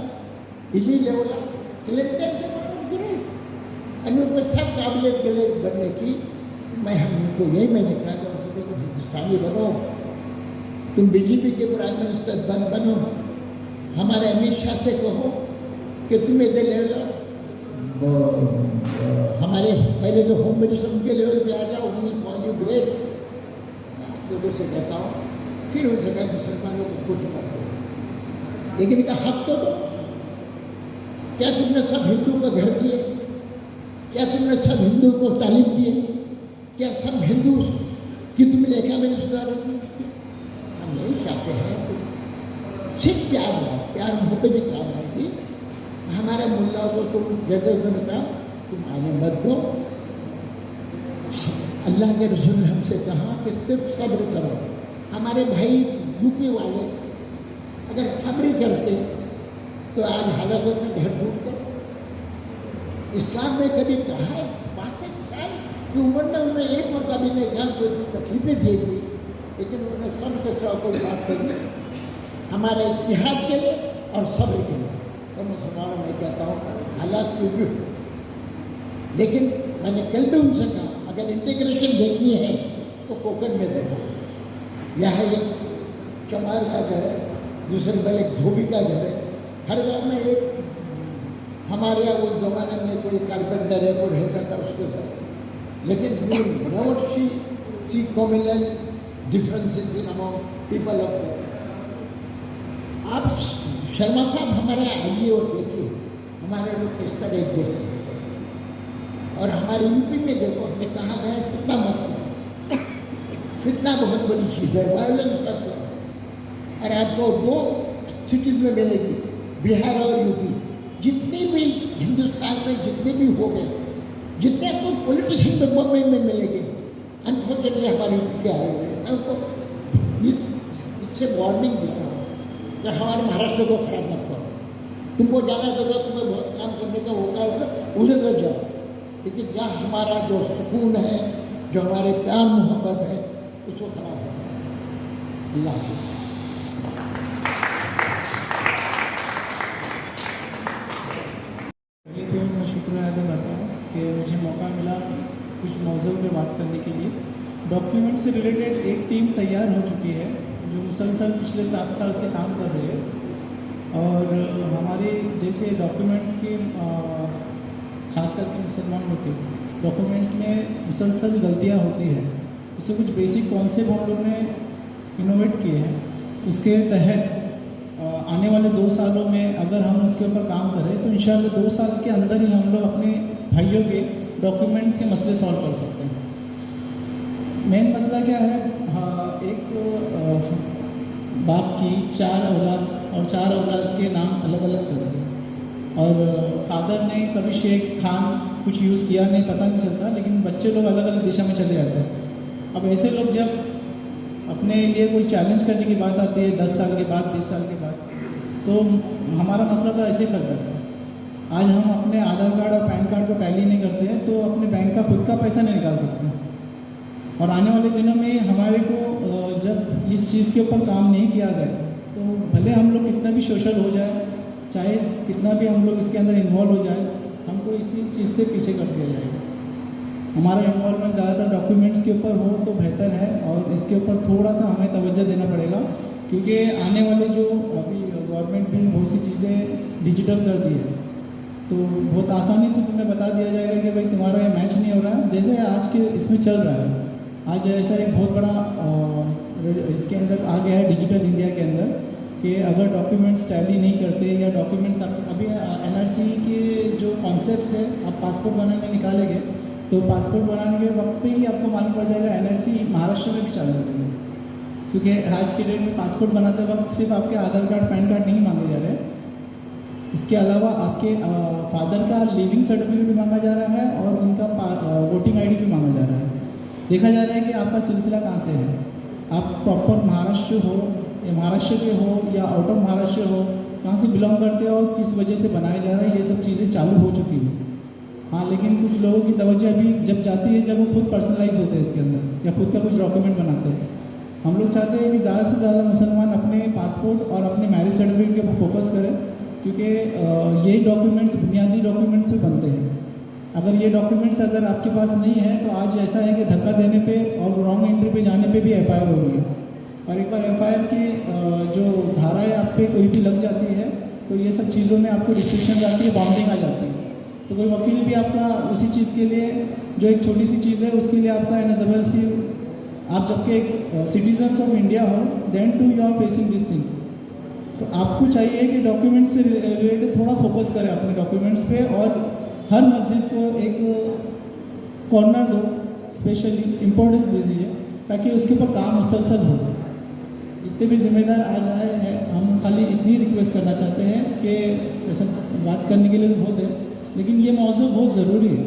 इसी लेवल ऑफ क्लिंटन के ग्रेट, उनको सब काबिलियत के लिए बनने की मैं हमको यही मैंने कहा कि तुम हिंदुस्तानी बनो, तुम बीजेपी के प्राइम मिनिस्टर बनो। हमारे अमित शाह से कहो कि तुम इधर ले लो, हमारे पहले तो होम मिनिस्टर उनके लेवल पे आ जाओ, वी कॉल यू ग्रेट। लोगों से कहता हूँ, फिर उनसे कहा मुसलमानों को कुछ मत दो, लेकिन इनका हक तो दो। क्या तुमने सब हिंदू को घर दिए? क्या तुमने सब हिंदू को तालीम दिए? क्या सब हिंदू की तुम लेखा में सुधारोगे? हम नहीं चाहते हैं, सिर्फ प्यार है, प्यार मोहब्बत ही काम आएगी। हमारे मुल्लाओं को तुम जैसे उन्होंने कहा तुम आने मत दो। अल्लाह के रसूल ने हमसे कहा कि सिर्फ सब्र करो। हमारे भाई यूपी वाले अगर सब्र करते तो आज हालातों में घर ढूंढते। इस्लाम ने कभी कहा है 65 साल की उम्र में उन्हें एक और कभी नहीं कहा, कोई तकलीफें दी थी, लेकिन उन्होंने सब के सब कोई बात कही हमारे इतिहाद के लिए और सब्र के लिए। तो मुसलमानों में कहता हूँ हालात की भी, लेकिन मैंने कल भी उनसे कहा अगर इंटीग्रेशन देखनी है तो कोकन में देखो। यहाँ एक कमाल का घर है, दूसरे पर एक धोबी का घर है, हर गाँव में एक हमारे यहाँ उस जमाने में कोई कारपेंटर है, कोई रहता था उसके ऊपर, लेकिन never see communal differences in among people of. आप शर्मा साहब हमारे आइए और देखिए हमारे लोग किस तरह एक जैसे, और हमारे यूपी में देखो हमने कहा गया फितना मत करो, फितना बहुत बड़ी चीज़ है, वायलेंस मत करो। और आपको दो सिटीज़ में मिलेगी, बिहार और यूपी। जितने भी हिंदुस्तान में जितने भी हो गए, जितने आपको पॉलिटिशियन में बम्बई में मिलेंगे, अनफॉर्चुनेटली हमारे यूपी के आए हुए हैं। मैं उनको इससे वार्निंग दे रहा हूँ कि हमारे महाराष्ट्र को खराब मत करो। तुमको जाना तो तुम्हें बहुत काम करने का होगा, उधर तक जाओ, लेकिन जहाँ हमारा जो सुकून है, जो हमारे प्यार मोहब्बत है, उसको खराब होगा। अल्लाह हाफ़िज़। पहले तो मैं शुक्रिया अदा करता हूँ कि मुझे मौका मिला कुछ मौज़ूअ पे बात करने के लिए। डॉक्यूमेंट से रिलेटेड एक टीम तैयार हो चुकी है जो मुसलसल पिछले 7 साल से काम कर रही है। और हमारे जैसे डॉक्यूमेंट्स की खास करके मुसलमानों के डॉक्यूमेंट्स में मुसलसल गलतियाँ होती है, उससे कुछ बेसिक कॉन्सेप्ट हम लोग ने इनोवेट किए हैं। उसके तहत आने वाले 2 सालों में अगर हम उसके ऊपर काम करें तो इंशाअल्लाह 2 साल के अंदर ही हम लोग अपने भाइयों के डॉक्यूमेंट्स के मसले सॉल्व कर सकते हैं। मेन मसला क्या है, एक बाप की 4 औलाद और 4 औलाद के नाम अलग अलग चलते हैं और फादर ने कभी शेख खान कुछ यूज़ किया नहीं, पता नहीं चलता, लेकिन बच्चे लोग अलग अलग दिशा में चले जाते हैं। अब ऐसे लोग जब अपने लिए कोई चैलेंज करने की बात आती है 10 साल के बाद, 20 साल के बाद, तो हमारा मसला तो ऐसे ही फंस जाता है। आज हम अपने आधार कार्ड और पैन कार्ड को टैली नहीं करते हैं तो अपने बैंक का खुद का पैसा नहीं निकाल सकते। और आने वाले दिनों में हमारे को जब इस चीज़ के ऊपर काम नहीं किया गया तो भले हम लोग कितना भी सोशल हो जाए, चाहे कितना भी हम लोग इसके अंदर इन्वॉल्व हो जाए, हमको इसी चीज़ से पीछे कर दिया जाएगा। हमारा इन्वॉल्वमेंट ज़्यादातर डॉक्यूमेंट्स के ऊपर हो तो बेहतर है और इसके ऊपर थोड़ा सा हमें तवज्जो देना पड़ेगा, क्योंकि आने वाले जो अभी गवर्नमेंट भी बहुत सी चीज़ें डिजिटल कर दी है तो बहुत आसानी से तुम्हें बता दिया जाएगा कि भाई तुम्हारा ये मैच नहीं हो रहा है, जैसे आज के इसमें चल रहा है। आज ऐसा एक बहुत बड़ा इसके अंदर आ गया है डिजिटल इंडिया के अंदर कि अगर डॉक्यूमेंट्स टैली नहीं करते या डॉक्यूमेंट्स आप अभी एनआरसी के जो कॉन्सेप्ट्स है आप पासपोर्ट बनाने निकालेंगे तो पासपोर्ट बनाने के वक्त पे ही आपको मालूम पड़ जाएगा एनआरसी महाराष्ट्र में भी चालू हो गई, क्योंकि आज के डेट में पासपोर्ट बनाते वक्त सिर्फ आपके आधार कार्ड पैन कार्ड नहीं मांगे जा रहे हैं, इसके अलावा आपके फादर का लिविंग सर्टिफिकेट भी मांगा जा रहा है और उनका वोटिंग आईडी भी मांगा जा रहा है। देखा जा रहा है कि आपका सिलसिला कहाँ से है, आप प्रॉपर महाराष्ट्र हो या महाराष्ट्र के हो या आउट ऑफ महाराष्ट्र हो, कहाँ से बिलोंग करते हो और किस वजह से बनाया जा रहा है, ये सब चीज़ें चालू हो चुकी हैं। हाँ, लेकिन कुछ लोगों की तवज्जो अभी जब जाती है जब वो खुद पर्सनलाइज होते हैं इसके अंदर या खुद का कुछ डॉक्यूमेंट बनाते हैं। हम लोग चाहते हैं कि ज़्यादा से ज़्यादा मुसलमान अपने पासपोर्ट और अपने मैरिज सर्टिफिकेट के ऊपर फोकस करें, क्योंकि ये डॉक्यूमेंट्स बुनियादी डॉक्यूमेंट्स भी बनते हैं। अगर ये डॉक्यूमेंट्स अगर आपके पास नहीं है तो आज ऐसा है कि धक्का देने पे और रॉन्ग एंट्री पे जाने पे भी एफआईआर हो रही है, और एक बार एफआईआर की जो धाराएं आप पे कोई भी लग जाती है तो ये सब चीज़ों में आपको रिस्ट्रिक्शन आती है, बाउंडिंग आ जाती है। तो कोई वकील भी आपका उसी चीज़ के लिए जो एक छोटी सी चीज़ है उसके लिए आपका है ना ज़बरदस्ती, आप जबकि एक सिटीजन्स ऑफ इंडिया हो then to you are facing this thing. तो आपको चाहिए कि डॉक्यूमेंट्स से रिलेटेड थोड़ा फोकस करें अपने डॉक्यूमेंट्स पे और हर मस्जिद को एक कॉर्नर दो, स्पेशली इम्पोर्टेंस दे दीजिए ताकि उसके ऊपर काम मुसलसल हो। जितने भी जिम्मेदार आज आए हैं हम खाली इतनी रिक्वेस्ट करना चाहते हैं कि ऐसा बात करने के लिए तो बहुत है, लेकिन ये मौजूद बहुत ज़रूरी है,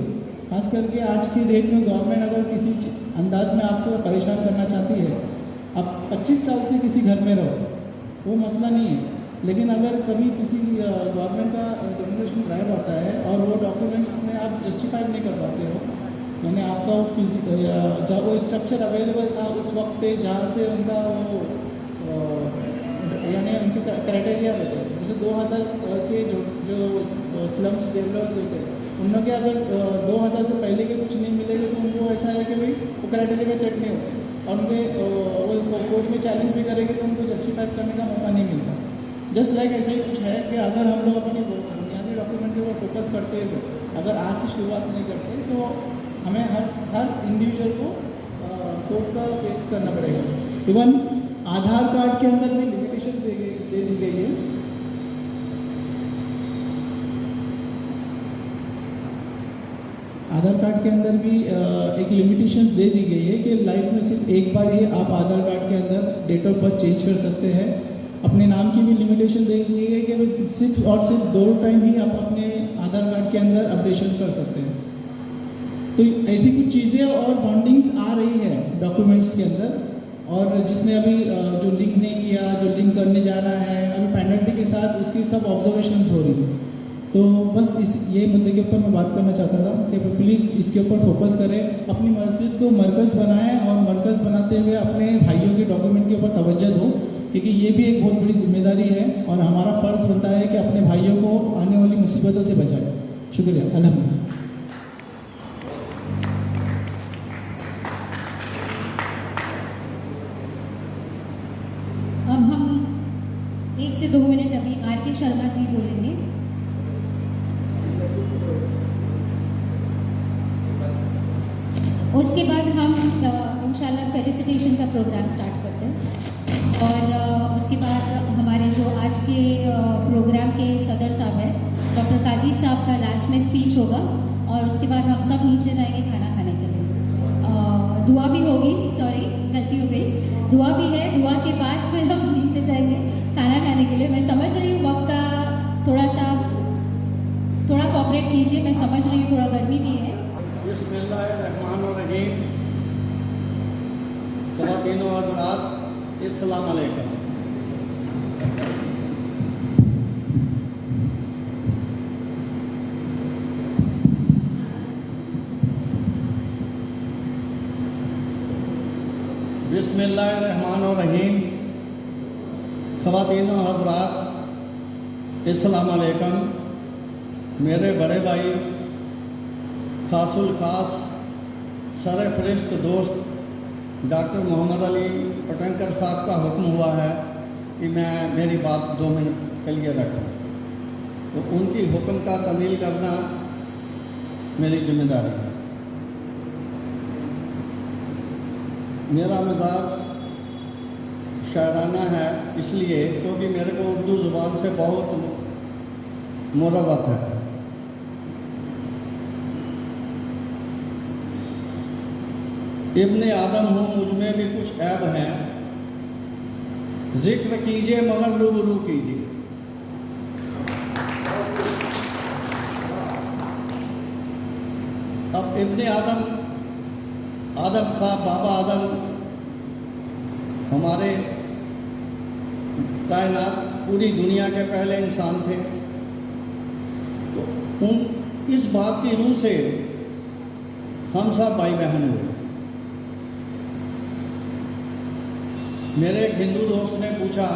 खास करके आज की डेट में गवर्नमेंट अगर किसी अंदाज में आपको परेशान करना चाहती है, आप 25 साल से किसी घर में रहो वो मसला नहीं है, लेकिन अगर कभी किसी गवर्नमेंट का डोमिनेशन ड्राइव आता है और वो डॉक्यूमेंट्स में आप जस्टिफाई नहीं कर पाते हो, यानी आपका वो जब वो स्ट्रक्चर अवेलेबल था उस वक्त पे जहाँ से उनका वो यानी उनके क्राइटेरिया रहते हैं, जैसे 2000 के जो स्लम्स डेवलपर्स होते हैं उन लोग के अगर 2000 से पहले के कुछ नहीं मिलेंगे तो उनको ऐसा है कि भाई वो क्राइटेरिया में सेट नहीं होते और उनके वो कोर्ट में चैलेंज भी करेंगे तो उनको जस्टिफाई करने का मौका नहीं मिलता। जस्ट लाइक ऐसा ही कुछ है कि अगर हम लोग अपनी बुनियादी डॉक्यूमेंट के ऊपर फोकस करते हुए अगर आज से शुरुआत नहीं करते तो हमें हर इंडिविजुअल को कोर्ट का फेस करना पड़ेगा। इवन आधार कार्ड के अंदर भी लिमिटेशन दे दी गई है। आधार कार्ड के अंदर भी एक लिमिटेशंस दे दी गई है कि लाइफ में सिर्फ एक बार ही आप आधार कार्ड के अंदर डेट ऑफ बर्थ चेंज कर सकते हैं। अपने नाम की भी लिमिटेशन दे दी है कि सिर्फ और सिर्फ 2 टाइम ही आप अपने आधार कार्ड के अंदर अपडेशन कर सकते हैं। तो ऐसी कुछ चीज़ें और बॉन्डिंग्स आ रही है डॉक्यूमेंट्स के अंदर, और जिसने अभी जो लिंक नहीं किया, जो लिंक करने जा रहा है, अभी पेनल्टी के साथ उसकी सब ऑब्जर्वेशंस हो रही है। तो बस ये मुद्दे के ऊपर मैं बात करना चाहता था कि प्लीज़ इसके ऊपर फोकस करें, अपनी मस्जिद को मरकज़ बनाएं और मरकज़ बनाते हुए अपने भाइयों के डॉक्यूमेंट के ऊपर तवज्जो दो, क्योंकि ये भी एक बहुत बड़ी जिम्मेदारी है और हमारा फ़र्ज़ बनता है कि अपने भाइयों को आने वाली मुसीबतों से बचाएं। शुक्रिया। अल्हम्दुलिल्लाह। अब हम 1 से 2 मिनट अभी आर.के. शर्मा जी बोलेंगे। उसके बाद हम इंशाल्लाह फेलिसिटेशन का प्रोग्राम स्टार्ट करते हैं और उसके बाद हमारे जो आज के प्रोग्राम के सदर साहब हैं डॉक्टर काजी साहब का लास्ट में स्पीच होगा और उसके बाद हम सब नीचे जाएंगे खाना खाने के लिए। दुआ भी होगी, सॉरी गलती हो गई, दुआ भी है, दुआ के बाद फिर हम नीचे जाएंगे खाना खाने के लिए। मैं समझ रही हूँ वक्त का थोड़ा कोऑपरेट कीजिए, मैं समझ रही हूँ थोड़ा गर्मी भी है। बिस्मिल्लाहिर्रहमानिर्रहीम। ख़वातीन व हज़रात, अस्सलाम अलैकुम। बिस्मिल्लाहिर्रहमानिर्रहीम। ख़वातीन व हज़रात, अस्सलाम अलैकुम। मेरे बड़े भाई खासुल खास सर फरिश्त दोस्त डॉक्टर मोहम्मद अली पटंकर साहब का हुक्म हुआ है कि मेरी बात 2 मिनट के लिए रखूँ, तो उनकी हुक्म का तमील करना मेरी जिम्मेदारी है। मेरा मिजाज शायराना है, इसलिए क्योंकि मेरे को उर्दू ज़ुबान से बहुत मुरब्बत है। इब्ने आदम हूँ, मुझ में भी कुछ ऐब हैं, जिक्र कीजिए मगर रूबरू कीजिए। अब इब्ने आदम, आदम साहब, बाबा आदम हमारे कायनात पूरी दुनिया के पहले इंसान थे। तो उन इस बात की रूह से हम सब भाई बहन हुए। मेरे एक हिंदू दोस्त ने पूछा,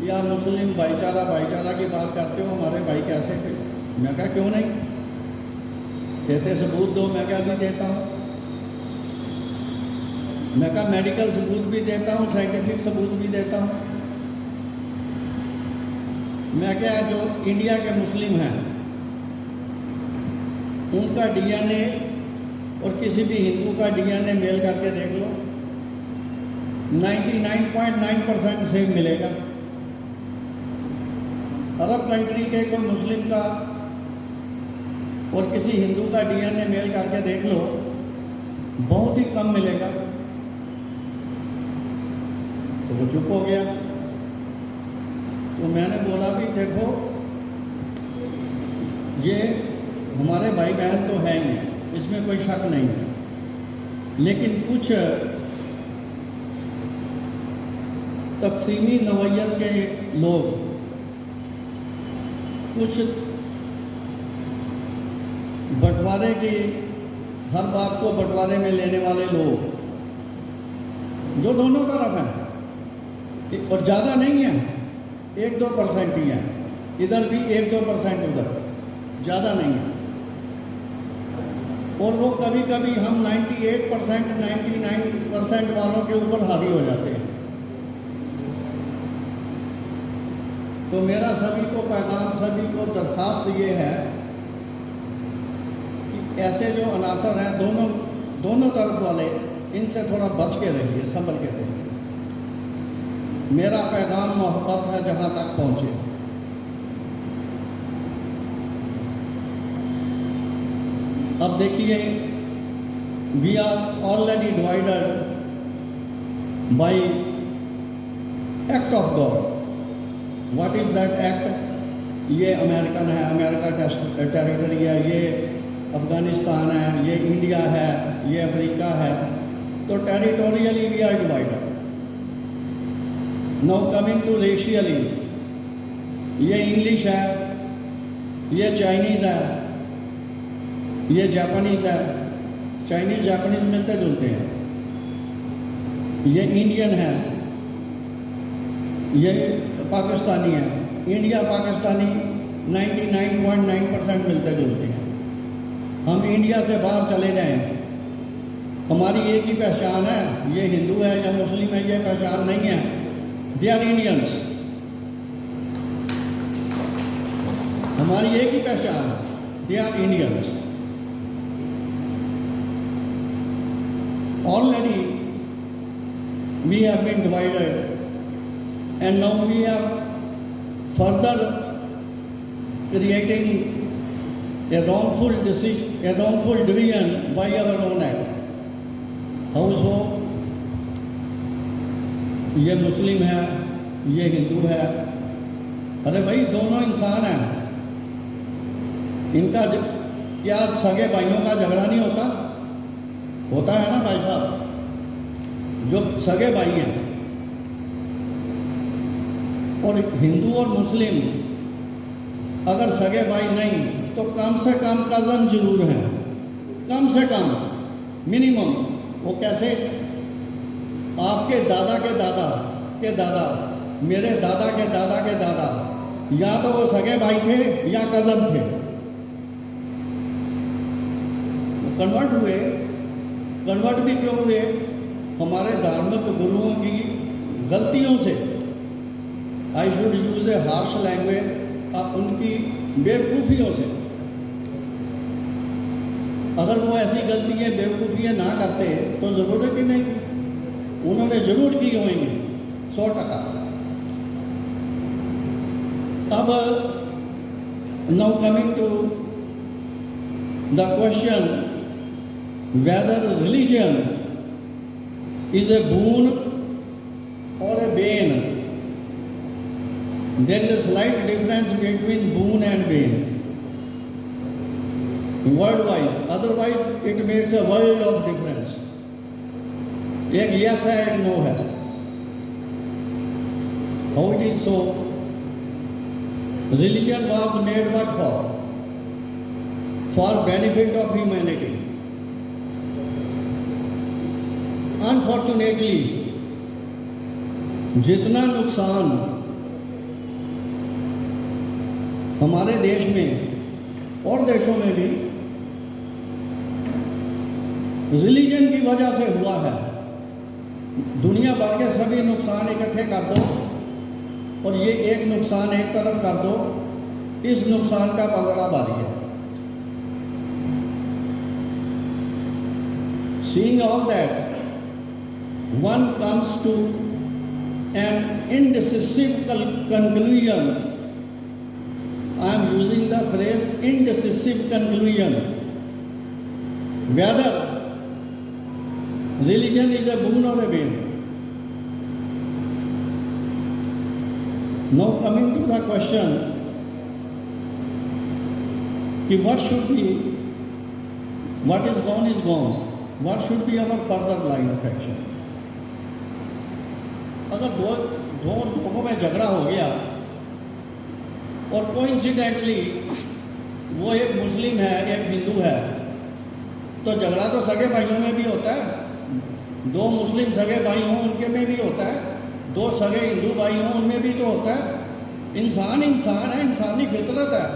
या मुस्लिम भाईचारा की बात करते हो, हमारे भाई कैसे थे? मैं कहा क्यों नहीं, कहते सबूत दो। मैं क्या भी देता हूँ, मैं कहा मेडिकल सबूत भी देता हूँ, साइंटिफिक सबूत भी देता हूँ। मैं क्या, जो इंडिया के मुस्लिम हैं उनका डीएनए और किसी भी हिंदू का डीएनए मेल करके देख लो, 99.9% सेम मिलेगा। अरब कंट्री के कोई मुस्लिम का और किसी हिंदू का डीएनए मेल करके देख लो, बहुत ही कम मिलेगा। तो वो चुप हो गया। तो मैंने बोला भी देखो, ये हमारे भाई बहन तो हैं ही, इसमें कोई शक नहीं है, लेकिन कुछ तकसीमी नवैयत के लोग, कुछ बंटवारे की, हर बात को बंटवारे में लेने वाले लोग, जो दोनों तरफ हैं और ज़्यादा नहीं है, 1-2% ही है, इधर भी 1-2%, उधर ज़्यादा नहीं है। और वो कभी कभी हम 98%, 99% वालों के ऊपर हावी हो जाते हैं। तो मेरा सभी को पैगाम, सभी को दरख्वास्त ये है कि ऐसे जो अनासर हैं, दोनों तरफ वाले, इनसे थोड़ा बच के रहिए, संभल के रहिए। मेरा पैगाम मोहब्बत है, जहाँ तक पहुँचे। अब देखिए, we are already divided by act of God. What is that act? ये अमेरिकन है, अमेरिका का टेरिटरी है, ये अफ़गानिस्तान है, ये इंडिया है, ये अफ्रीका है। तो territorially we are divided. Now coming to racially, ये इंग्लिश है, ये चाइनीज़ है, ये जापानीज़ है। चाइनीज़ जापानीज़ मिलते जुलते हैं। ये इंडियन है, ये पाकिस्तानी है। इंडिया पाकिस्तानी 99.9% मिलते जुलते हैं। हम इंडिया से बाहर चले जाएं, हमारी एक ही पहचान है, ये हिंदू है या मुस्लिम है, ये पहचान नहीं है। They are Indians. हमारी एक ही पहचान है, they are Indians. Already we have been divided, and now we are further creating a wrongful decision, a wrongful division by our own act. How so? ये मुस्लिम है, ये हिंदू है। अरे भाई, दोनों इंसान हैं। इनका क्या सगे भाइयों का झगड़ा नहीं होता? होता है ना भाई साहब, जो सगे भाई हैं। और हिंदू और मुस्लिम अगर सगे भाई नहीं, तो कम से कम कज़न जरूर हैं, कम से कम मिनिमम। वो कैसे? आपके दादा के दादा के दादा, मेरे दादा के दादा के दादा, या तो वो सगे भाई थे या कज़न थे। वो कन्वर्ट हुए। कन्वर्ट भी क्यों हुए? हमारे धार्मिक गुरुओं की गलतियों से। I should use A harsh language, अब उनकी बेवकूफ़ियों से। अगर वो ऐसी गलतियाँ, बेवकूफ़ियाँ ना करते तो ज़रूरत ही नहीं थी। उन्होंने ज़रूर की होंगी, 100%। अब now coming to the question whether religion is a boon or a bane. There is a slight difference between boon and bane, word-wise. Otherwise, it makes a world of difference. एक yes है, एक no है. How it is so? Religion was made what for? For benefit of humanity. Unfortunately, जितना नुकसान हमारे देश में और देशों में भी रिलीजन की वजह से हुआ है, दुनिया भर के सभी नुकसान इकट्ठे कर दो और ये एक नुकसान एक तरफ कर दो, इस नुकसान का पलड़ा भारी है। Seeing all that, one comes to an indecisive conclusion. I am using the phrase indecisive conclusion. Whether religion is a boon or a bane. Now coming to the question, कि what should be, what is gone, what should be our further line of action? अगर दो लोगों में झगड़ा हो गया और कोइंसिडेंटली वो एक मुस्लिम है एक हिंदू है, तो झगड़ा तो सगे भाइयों में भी होता है। दो मुस्लिम सगे भाई हों उनके में भी होता है, दो सगे हिंदू भाई हों उनमें भी तो होता है। इंसान इंसान है, इंसानी फितरत है,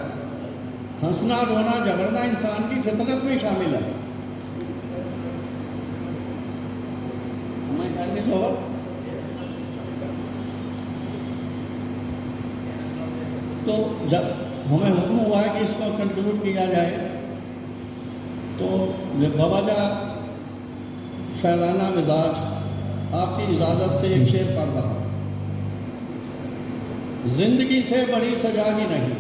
हंसना रोना झगड़ना इंसान की फितरत में शामिल है। तो जब हमें हुक्म हुआ है कि इसको कंक्लूड किया जाए, तो बाबाजा शायराना मिजाज आपकी इजाज़त से एक शेर पढ़ रहा। जिंदगी से बड़ी सजा ही नहीं,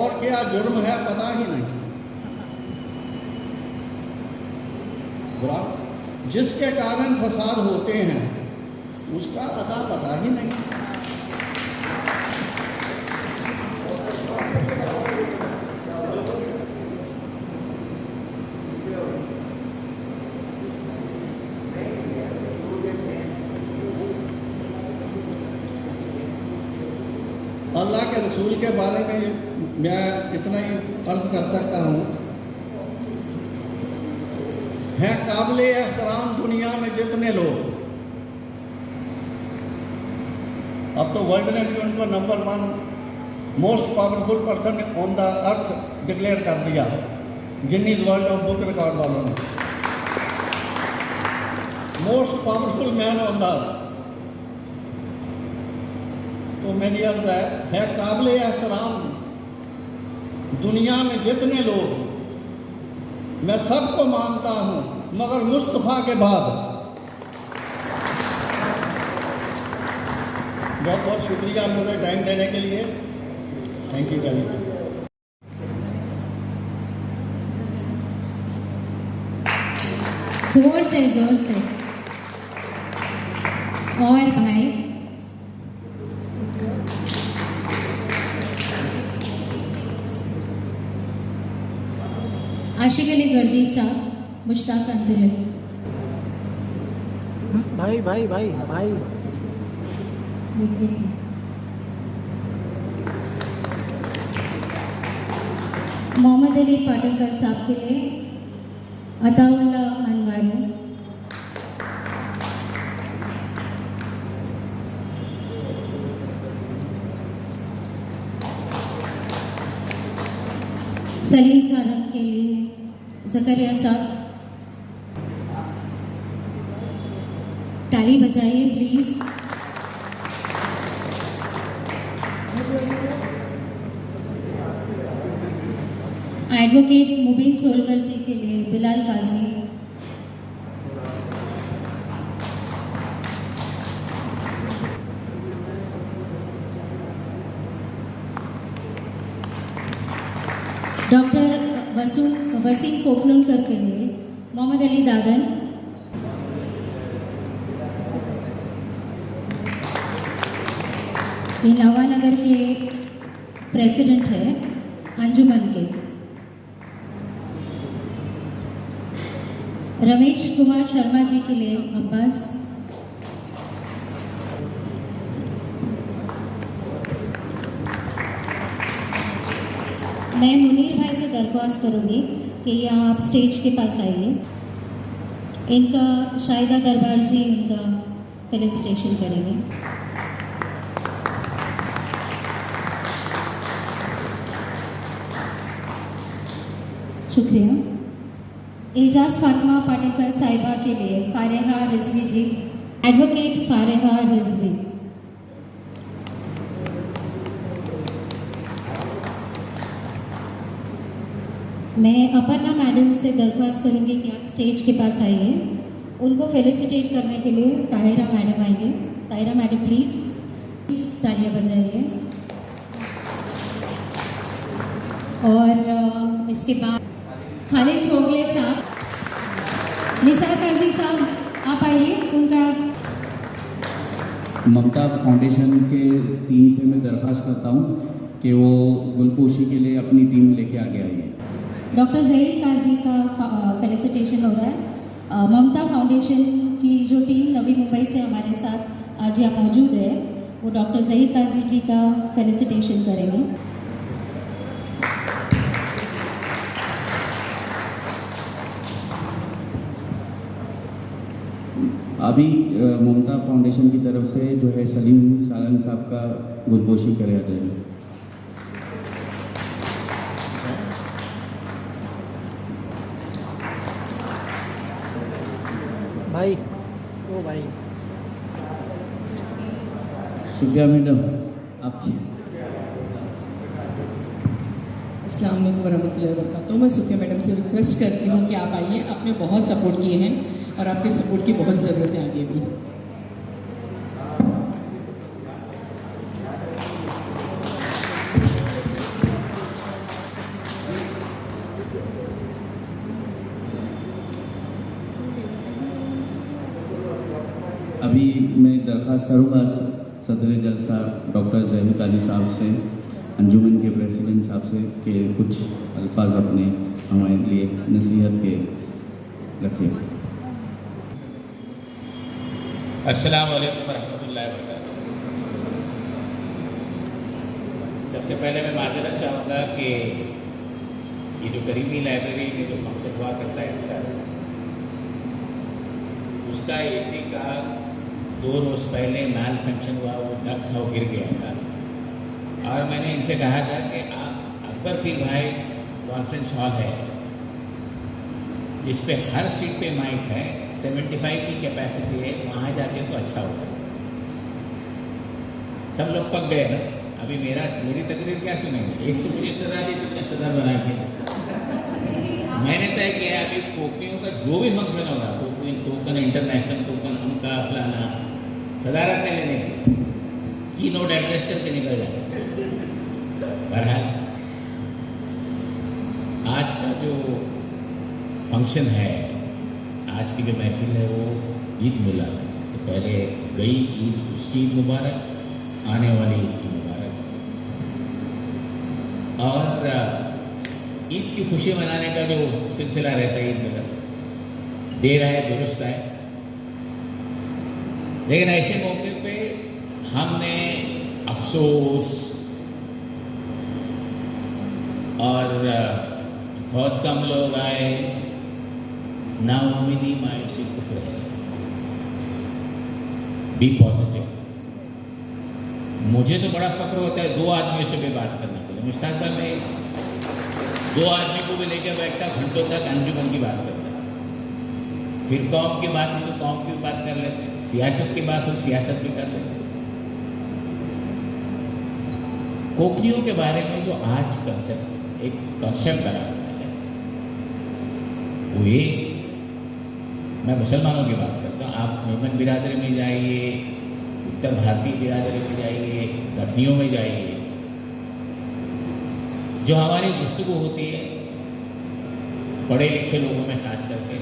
और क्या जुर्म है पता ही नहीं, जिसके कारण फसाद होते हैं उसका अता पता ही नहीं। अल्लाह के रसूल के बारे में मैं इतना ही अर्ज कर सकता हूँ, है काबिले एहतराम दुनिया में जितने लोग, अब तो वर्ल्ड ने भी उनको number 1 most powerful person on the earth declare कर दिया, Guinness world of book record वालों ने, most powerful man on the earth. तो मेरी अर्ज है काबिले एहतराम दुनिया में जितने लोग, मैं सबको मानता हूँ मगर मुस्तफ़ा के बाद। बहुत बहुत शुक्रिया मुझे टाइम देने के लिए, थैंक यू वेरी मच। जोर से और भाई आशिक अली गर्दी साहब, मुश्ताक अंतुले। भाई भाई भाई भाई मोहम्मद अली पाटलकर साहब के लिए अताउल्ला अनवारी, सलीम साहब के लिए ज़करिया साहब। ताली बजाइए प्लीज़। एडवोकेट मुबीन सोलकर जी के लिए बिलाल काजी। डॉक्टर वसीम कोकनुलकर के लिए मोहम्मद अली दादन, ये नवानगर के प्रेसिडेंट है अंजुमन के। रमेश कुमार शर्मा जी के लिए अब्बास, मैं मुनीर भाई से दरख्वास्त करूंगी कि यहाँ आप स्टेज के पास आइए। इनका शाहिदा दरबार जी इनका फेलिसिटेशन करेंगे। शुक्रिया। एजाज फातिमा पाटिलकर साहिबा के लिए फारेहा रिजवी जी, एडवोकेट फारेहा रिजवी। मैं अपर्णा मैडम से दरख्वास्त करूंगी कि आप स्टेज के पास आइए। उनको फेलिसिटेट करने के लिए ताहिरा मैडम आएंगे। ताहिरा मैडम प्लीज़ तालियां बजाइए। और इसके बाद खालिद चोगले साहब, निसार काजी साहब आप आइए। उनका ममता फाउंडेशन के टीम से मैं दरख्वास्त करता हूँ कि वो गुलपोशी के लिए अपनी टीम लेके आगे आइए। डॉक्टर ज़हीर काजी का फेलिसिटेशन हो रहा है। ममता फाउंडेशन की जो टीम नवी मुंबई से हमारे साथ आज यहाँ मौजूद है, वो डॉक्टर ज़हीर काजी जी का फेलिसिटेशन करेंगे। अभी ममता फाउंडेशन की तरफ से जो है सलीम सालन साहब का गुलपोशी कराया जाएगा। भाई ओ भाई सुफिया मैडम आपकी। अस्सलाम वालेकुम वरहमतुल्लाहि वबरकातुहू। मैं सुफिया मैडम से रिक्वेस्ट करती हूँ कि आप आइए। आपने बहुत सपोर्ट किए हैं और आपके सपोर्ट की बहुत ज़रूरत है आगे भी। अभी मैं दरख्वास्त करूँगा सदर जलसा डॉक्टर ज़हीर काजी साहब से, अंजुमन के प्रेसिडेंट साहब से कि कुछ अल्फाज अपने हमारे लिए नसीहत के रखिए। अस्सलाम वालेकुम रहमतुल्लाहि व बरकातुहू। सबसे पहले मैं माजरत चाहूँगा कि ये जो करीबी लाइब्रेरी में जो फंक्शन हुआ करता है अक्सर, उसका एसी का 2 रोज़ पहले मैल फंक्शन हुआ, वो डक था, वो गिर गया था। और मैंने इनसे कहा था कि आप अकबर पीर भाई कॉन्फ्रेंस हॉल है जिस पे हर सीट पे माइक है, 75 की कैपेसिटी है, वहाँ जाके तो अच्छा होगा। सब लोग पक गए ना। अभी मेरी तकरीर क्या सुनेंगे? एक तो मुझे सदा दी, तुमने सदर बना के। मैंने तय किया अभी कोकनियों का जो भी फंक्शन होगा, टोकन इंटरनेशनल टोकन उनका फलाना सदारत है लेने की नोट एड्रेस करके निकल जाए। बहरहाल आज का जो फंक्शन है, आज की जो महफिल है, वो ईद मिलाद है। तो पहले गई ईद, उसकी ईद मुबारक, आने वाली ईद की मुबारक। और ईद की खुशी मनाने का जो सिलसिला रहता है, ईद मिलाद देर आए दुरुस्त आए, लेकिन ऐसे मौके पे हमने अफसोस और बहुत कम लोग आए, नाउम्मीदी, मायूसी, कुफ्र है। Be positive. मुझे तो बड़ा फक्र होता है 2 आदमियों से भी बात करने के लिए। मुश्ताक में 2 आदमी को भी लेकर बैठता, घंटों तक अंजुमन की बात करता। फिर कौम की बात हो तो कौम की बात कर लेते, सियासत की बात हो सियासत भी कर लेते। कोकनियों के बारे में जो आज एक कॉन्सेप्ट बना हुआ है, वो ये, मैं मुसलमानों की बात करता हूँ। आप मेमन बिरादरी में जाइए, उत्तर भारतीय बिरादरी में जाइए, दक्षिणियों में जाइए, जो हमारी गुफ्तगू होती है पढ़े लिखे लोगों में खास करके,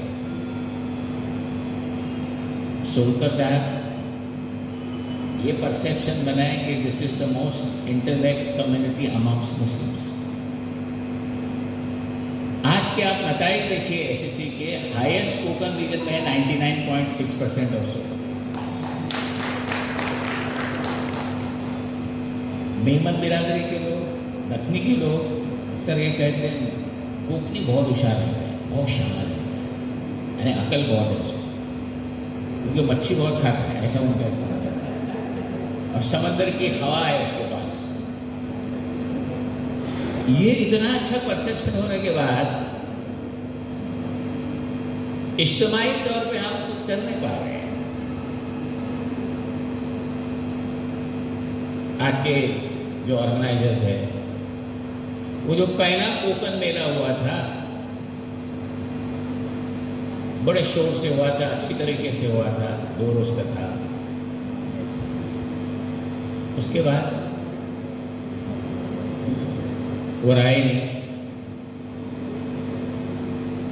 सोलकर साहब ये परसेप्शन बनाए कि this is the most intellect community amongst Muslims. आज के आप नताइज देखिए एसएससी के, हाईएस्ट स्पोकन रीजन में 99.6% और सो। मेहमान बिरादरी के लोग, दखनी के लोग अक्सर ये कहते हैं कोकनी बहुत होशियार है, बहुत शानदार है, यानी अकल बहुत है उसको, क्योंकि मच्छी बहुत खाता है, ऐसा उनका कहना है, और समंदर की हवा है उसके पास। ये इतना अच्छा परसेप्शन होने के बाद इज्तिमाई तौर पे हम कुछ कर नहीं पा रहे हैं। आज के जो ऑर्गेनाइजर्स है, वो जो पहला कोकन मेला हुआ था बड़े शोर से हुआ था, अच्छी तरीके से हुआ था, 2 रोज का था। उसके बाद वो रहा ही नहीं।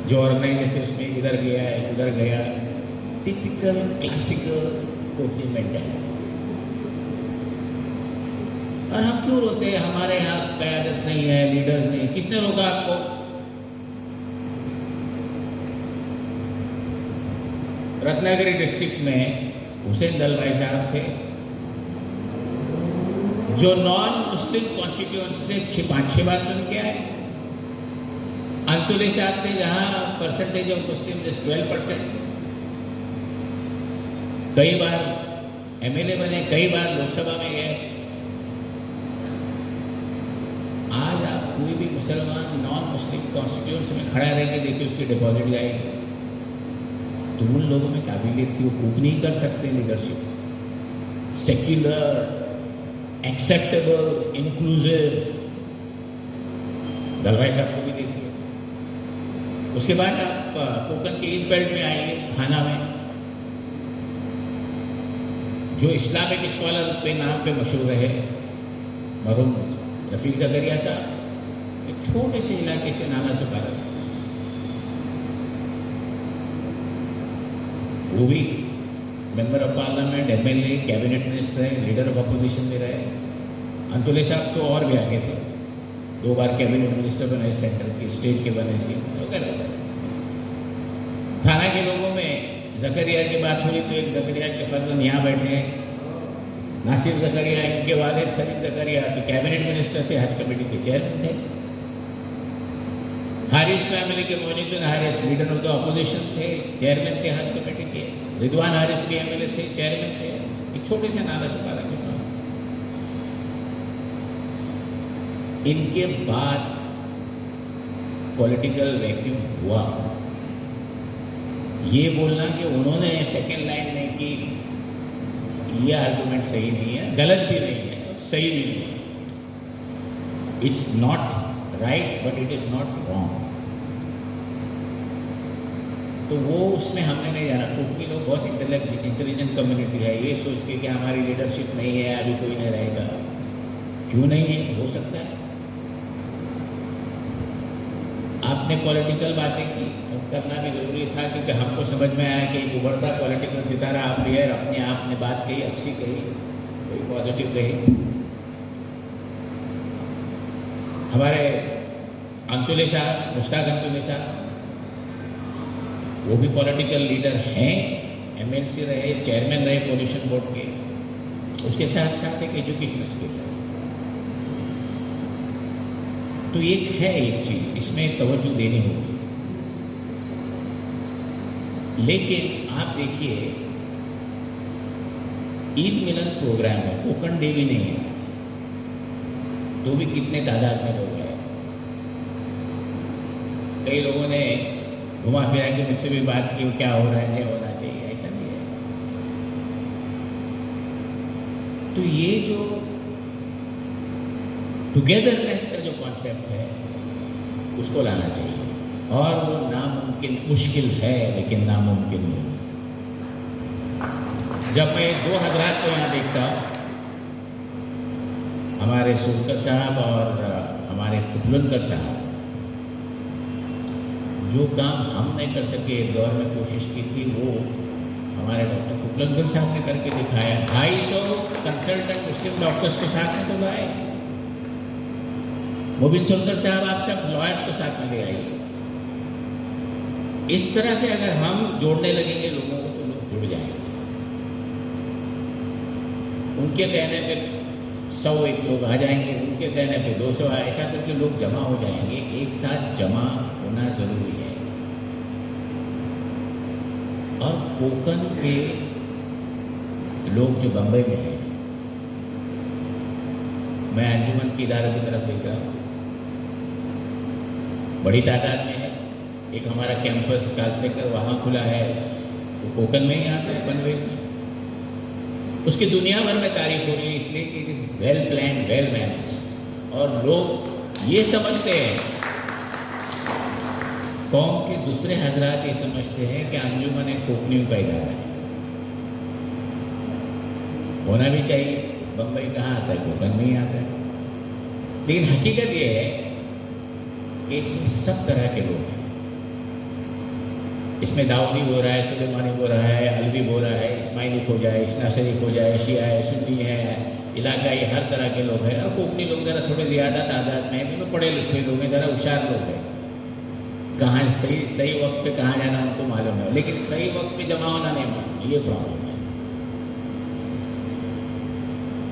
जो ऑर्गेनाइजर है उसमें इधर गया उधर गया, टिपिकल क्लासिकल कोकनी मेंटालिटी। और हम क्यों रोते हैं हमारे यहाँ क़यादत नहीं है, लीडर्स नहीं है? किसने रोका आपको? रत्नागिरी डिस्ट्रिक्ट में हुसैन दल भाई साहब थे, जो नॉन मुस्लिम कॉन्स्टिट्यूएंसी से 5-6 बार चुन के आए। अंतुले साहब थे, जहाँ परसेंटेज ऑफ मुस्लिम 12%, कई बार एमएलए बने, कई बार लोकसभा में गए। आज आप कोई भी मुसलमान नॉन मुस्लिम कॉन्स्टिट्यूएंसी में खड़ा रहेंगे, देखिए उसकी डिपॉजिट जाएगी। तो उन लोगों में काबिलियत थी, वो कुछ नहीं कर सकते leadership, secular, acceptable, inclusive. Dalwai साहब को भी देखिए। उसके बाद आप कोकन के ईस्ट बेल्ट में आइए, थाना में, जो इस्लामिक स्कॉलर के नाम पे मशहूर रहे मरहूम रफीक ज़करिया साहब, एक छोटे से इलाके से, नाला से पारा से, वो भी member of parliament, MLA, cabinet minister है, लीडर ऑफ अपोजिशन में रहे। अंतुले साहब तो और भी आगे थे, 2 बार कैबिनेट मिनिस्टर बने, सेंटर के, स्टेट के बने, सी वगैरह। थाना के लोगों में ज़करिया की बात हुई तो एक ज़करिया के फर्जंद यहाँ बैठे हैं, नासिर ज़करिया, इनके वालिद सलीम ज़करिया तो कैबिनेट मिनिस्टर थे, हज कमेटी के चेयरमैन थे। हारिस फैमिली के Moinuddin Haris leader of the opposition थे, चेयरमैन थे हज कमेटी के। रिजवान हारिस भी एमएलए थे, चेयरमैन थे, एक छोटे से नाला सुपारा के पास। इनके बाद पॉलिटिकल वैक्यूम हुआ। ये बोलना कि उन्होंने सेकेंड लाइन में की, ये आर्गुमेंट सही नहीं है, गलत भी नहीं है, सही भी नहीं है। It's not right but it is not wrong. तो वो उसमें हमने नहीं जाना। क्योंकि लोग बहुत इंटेलिजेंट कम्युनिटी है, ये सोच के कि हमारी लीडरशिप नहीं है, अभी कोई नहीं रहेगा। क्यों नहीं है? हो सकता है। आपने पॉलिटिकल बातें की, करना भी ज़रूरी था, क्योंकि हमको समझ में आया कि एक उभरता पॉलिटिकल सितारा आप भी है, अपने आप ने बात कही, अच्छी कही, कोई पॉजिटिव कही। हमारे अंतुले साहब, मुश्ताक अंतुले साहब, वो भी पॉलिटिकल लीडर हैं, एमएलसी रहे, चेयरमैन रहे पोल्यूशन बोर्ड के। उसके साथ साथ एक एजुकेशन स्कूल है। तो एक है, एक चीज़ इसमें तवज्जो देनी होगी। लेकिन आप देखिए, ईद मिलन प्रोग्राम है, कोकण डे भी नहीं है, तो भी कितने तादाद में लोग हैं। कई लोगों ने घुमा फिरा के मुझसे भी बात की, क्या हो रहा है, नहीं होना चाहिए, ऐसा नहीं है। तो ये जो टुगेदरनेस का जो कॉन्सेप्ट है, उसको लाना चाहिए। और वो नामुमकिन, मुश्किल है लेकिन नामुमकिन नहीं। जब मैं 2 हज़रात को यहाँ देखता हूँ, हमारे सुलकर साहब और हमारे फुटलनकर साहब, जो काम हम नहीं कर सके एक दौर में कोशिश की थी, वो हमारे डॉक्टर फुटलनकर साहब ने करके दिखाया। 250 कंसल्टेंट मुस्लिम डॉक्टर्स को साथ में तो लाए। मोबिन सोनकर साहब, आप सब लॉयर्स को साथ में ले आइए। इस तरह से अगर हम जोड़ने लगेंगे लोगों को तो लोग जुड़ जाएंगे। उनके कहने पे 101 लोग आ जाएंगे, उनके कहने पे 200, ऐसा करके लोग जमा हो जाएंगे। एक साथ जमा होना जरूरी है। और कोकण के लोग जो बम्बई में हैं, मैं अंजुमन की इदारों की तरफ देख रहा हूँ, बड़ी तादाद में है। एक हमारा कैंपस कालसेकर वहाँ खुला है, वो कोकण में ही आता है, पनवेल में। उसकी दुनिया भर में तारीफ हो रही है, इसलिए कि it is well plan, well manage. और लोग ये समझते हैं, कौम के दूसरे हजरात ये समझते हैं कि अंजुमन एक कोकनियों का इदारा है, होना भी चाहिए। बम्बई कहाँ आता है? कोकण में ही आता है। लेकिन हकीकत ये है कि इसमें सब तरह के लोग हैं। इसमें दाऊदी हो रहा है, सुलेमानी हो रहा है, अलवी हो रहा है, इस्माइली हो जाए, इसना शरीफ हो जाए, शिया है, सुन्नी है, इलाकाई, हर तरह के लोग हैं। और कोकनी लोग ज़रा थोड़े ज़्यादा तादाद में हैं, क्योंकि पढ़े लिखे लोग हैं, ज़रा होशियार लोग हैं। कहाँ सही वक्त पे कहाँ जाना उनको मालूम है, लेकिन सही वक्त पे जमा होना नहीं मालूम, ये प्रॉब्लम है।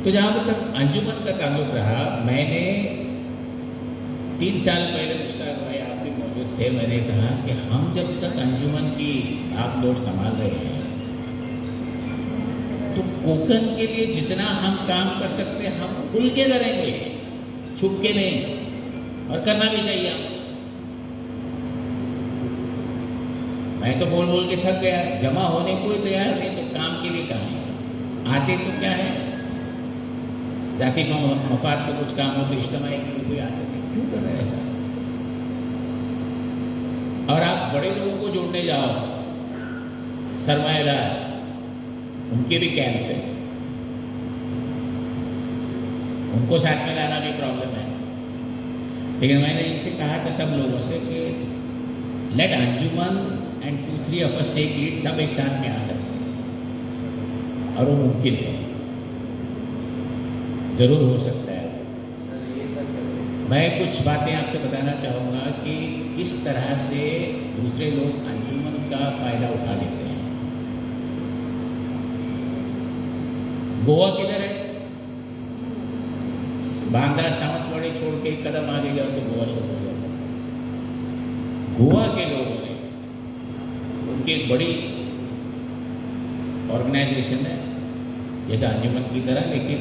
तो जहाँ तक अंजुमन का ताल्लुक रहा, मैंने 3 साल पहले मुश्ताक भाई, आप भी मौजूद थे, मैंने कहा कि हम जब तक अंजुमन की आप लोग संभाल रहे हैं, तो कोकण के लिए जितना हम काम कर सकते हैं हम खुल के करेंगे, छुप के नहीं, और करना भी चाहिए हम। मैं तो बोल बोल के थक गया, जमा होने को ही तैयार नहीं तो काम के लिए कहाँ है? आते तो क्या है, जाति मफाद का कुछ काम हो तो इज्तिमाई के लिए कोई आते नहीं, क्यों कर रहे हैं ऐसा? और आप बड़े लोगों को जोड़ने जाओ, सरमाएदार, उनके भी कैंप से, उनको साथ में लाना भी प्रॉब्लम है। लेकिन मैंने इनसे कहा था सब लोगों से कि let Anjuman and 2-3 of us take lead, सब एक साथ में आ सकते हैं और वो मुमकिन है, ज़रूर हो सकता है। मैं कुछ बातें आपसे बताना चाहूँगा कि किस तरह से दूसरे लोग अंजुमन का फ़ायदा उठा लेते हैं। गोवा किधर है? बांदा सावंतवाड़ी छोड़ के एक कदम आगे जाओ तो गोवा शुरू हो जाता है। गोवा के लोगों ने, उनकी एक बड़ी ऑर्गेनाइजेशन है जैसा अंजुमन की तरह, लेकिन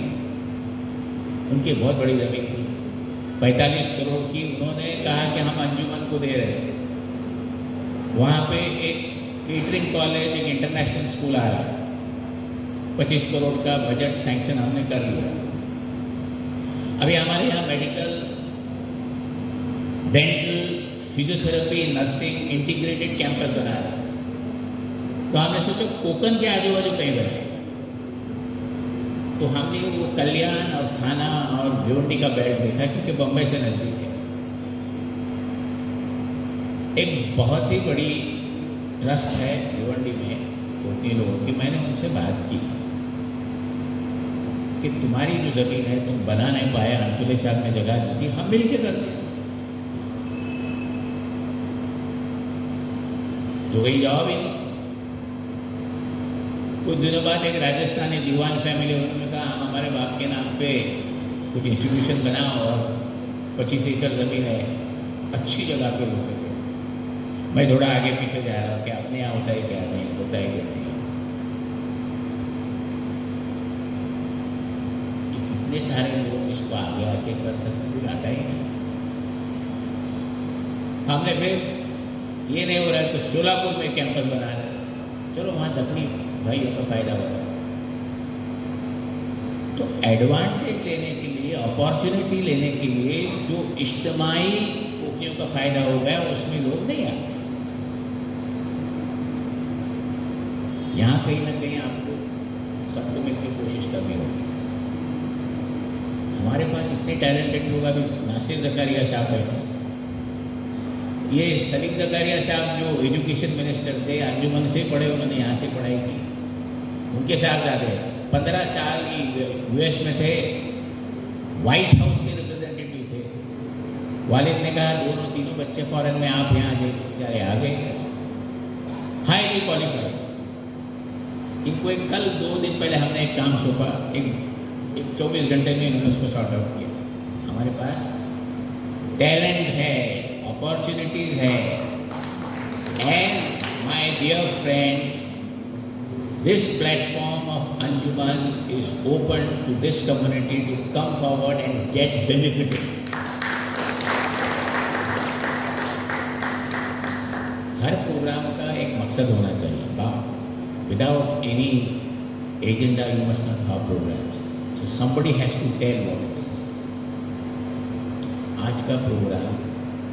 उनकी बहुत बड़ी ज़मीन थी, 45 करोड़ की। उन्होंने कहा कि हम अंजुमन को दे रहे हैं। वहाँ पे एक केटरिंग कॉलेज, एक इंटरनेशनल स्कूल आ रहा है, 25 करोड़ का बजट सैंक्शन हमने कर लिया। अभी हमारे यहाँ medical, dental, physiotherapy, nursing integrated campus बना रहा है। तो हमने सोचा कोकण के आजू बाजू कहीं बने, तो हमने वो कल्याण और थाना और भिवंडी का बेल्ट देखा, क्योंकि बम्बई से नज़दीक है। एक बहुत ही बड़ी ट्रस्ट है भिवंडी में कोकनी लोगों की। मैंने उनसे बात की कि तुम्हारी जो ज़मीन है तुम बना नहीं पाए, अंतुले साहब ने जगह दी थी, हम मिल के करते हैं। जो कहीं जवाब ही नहीं। कुछ दिनों बाद एक राजस्थानी दीवान फैमिली, उन्होंने कहा हम हमारे बाप के नाम पे कुछ इंस्टीट्यूशन बनाओ और 25 एकड़ ज़मीन है, अच्छी जगह पे लोग थे। मैं थोड़ा आगे पीछे जा रहा हूँ कि अपने यहाँ होता है क्या नहीं, होता है क्या नहीं। तो कितने सारे लोग इसको आगे आके कर सकते, कुछ आता ही नहीं। हमने फिर ये नहीं हो रहा है तो शोलापुर में कैंपस बना रहे, चलो वहाँ दफनी भाइयों का फ़ायदा हो रहा है। तो एडवांटेज लेने के लिए, अपॉर्चुनिटी लेने के लिए जो इज्तिमाई कोकनियों का फ़ायदा हो गया, उसमें लोग नहीं आते। यहाँ कहीं ना कहीं आपको सबको मिलकर कोशिश करनी होगी। हमारे पास इतने टैलेंटेड लोग, अभी नासिर ज़कारिया साहब बैठे, ये सलीम ज़कारिया साहब जो एजुकेशन मिनिस्टर थे, अंजुमन से पढ़े, उन्होंने यहाँ से पढ़ाई की, उनके साहबजादे 15 साल यूएस में थे, वाइट हाउस के रिप्रेजेंटेटिव थे। वालिद ने कहा दोनों तीनों बच्चे फॉरेन में, आप यहाँ आ जाइए, आ गए, हाईली क्वालिफाइड। इनको एक कल 2 दिन पहले हमने एक काम सौंपा, एक 24 घंटे में इन्होंने उसको सॉर्ट आउट किया। हमारे पास टैलेंट है, अपॉर्चुनिटीज़ है, and my dear friend, this platform of Anjuman is open to this community to come forward and get benefited. हर प्रोग्राम का एक मकसद होना चाहिए. Without any agenda, you must not have programs. So somebody has to tell what it is. आज का प्रोग्राम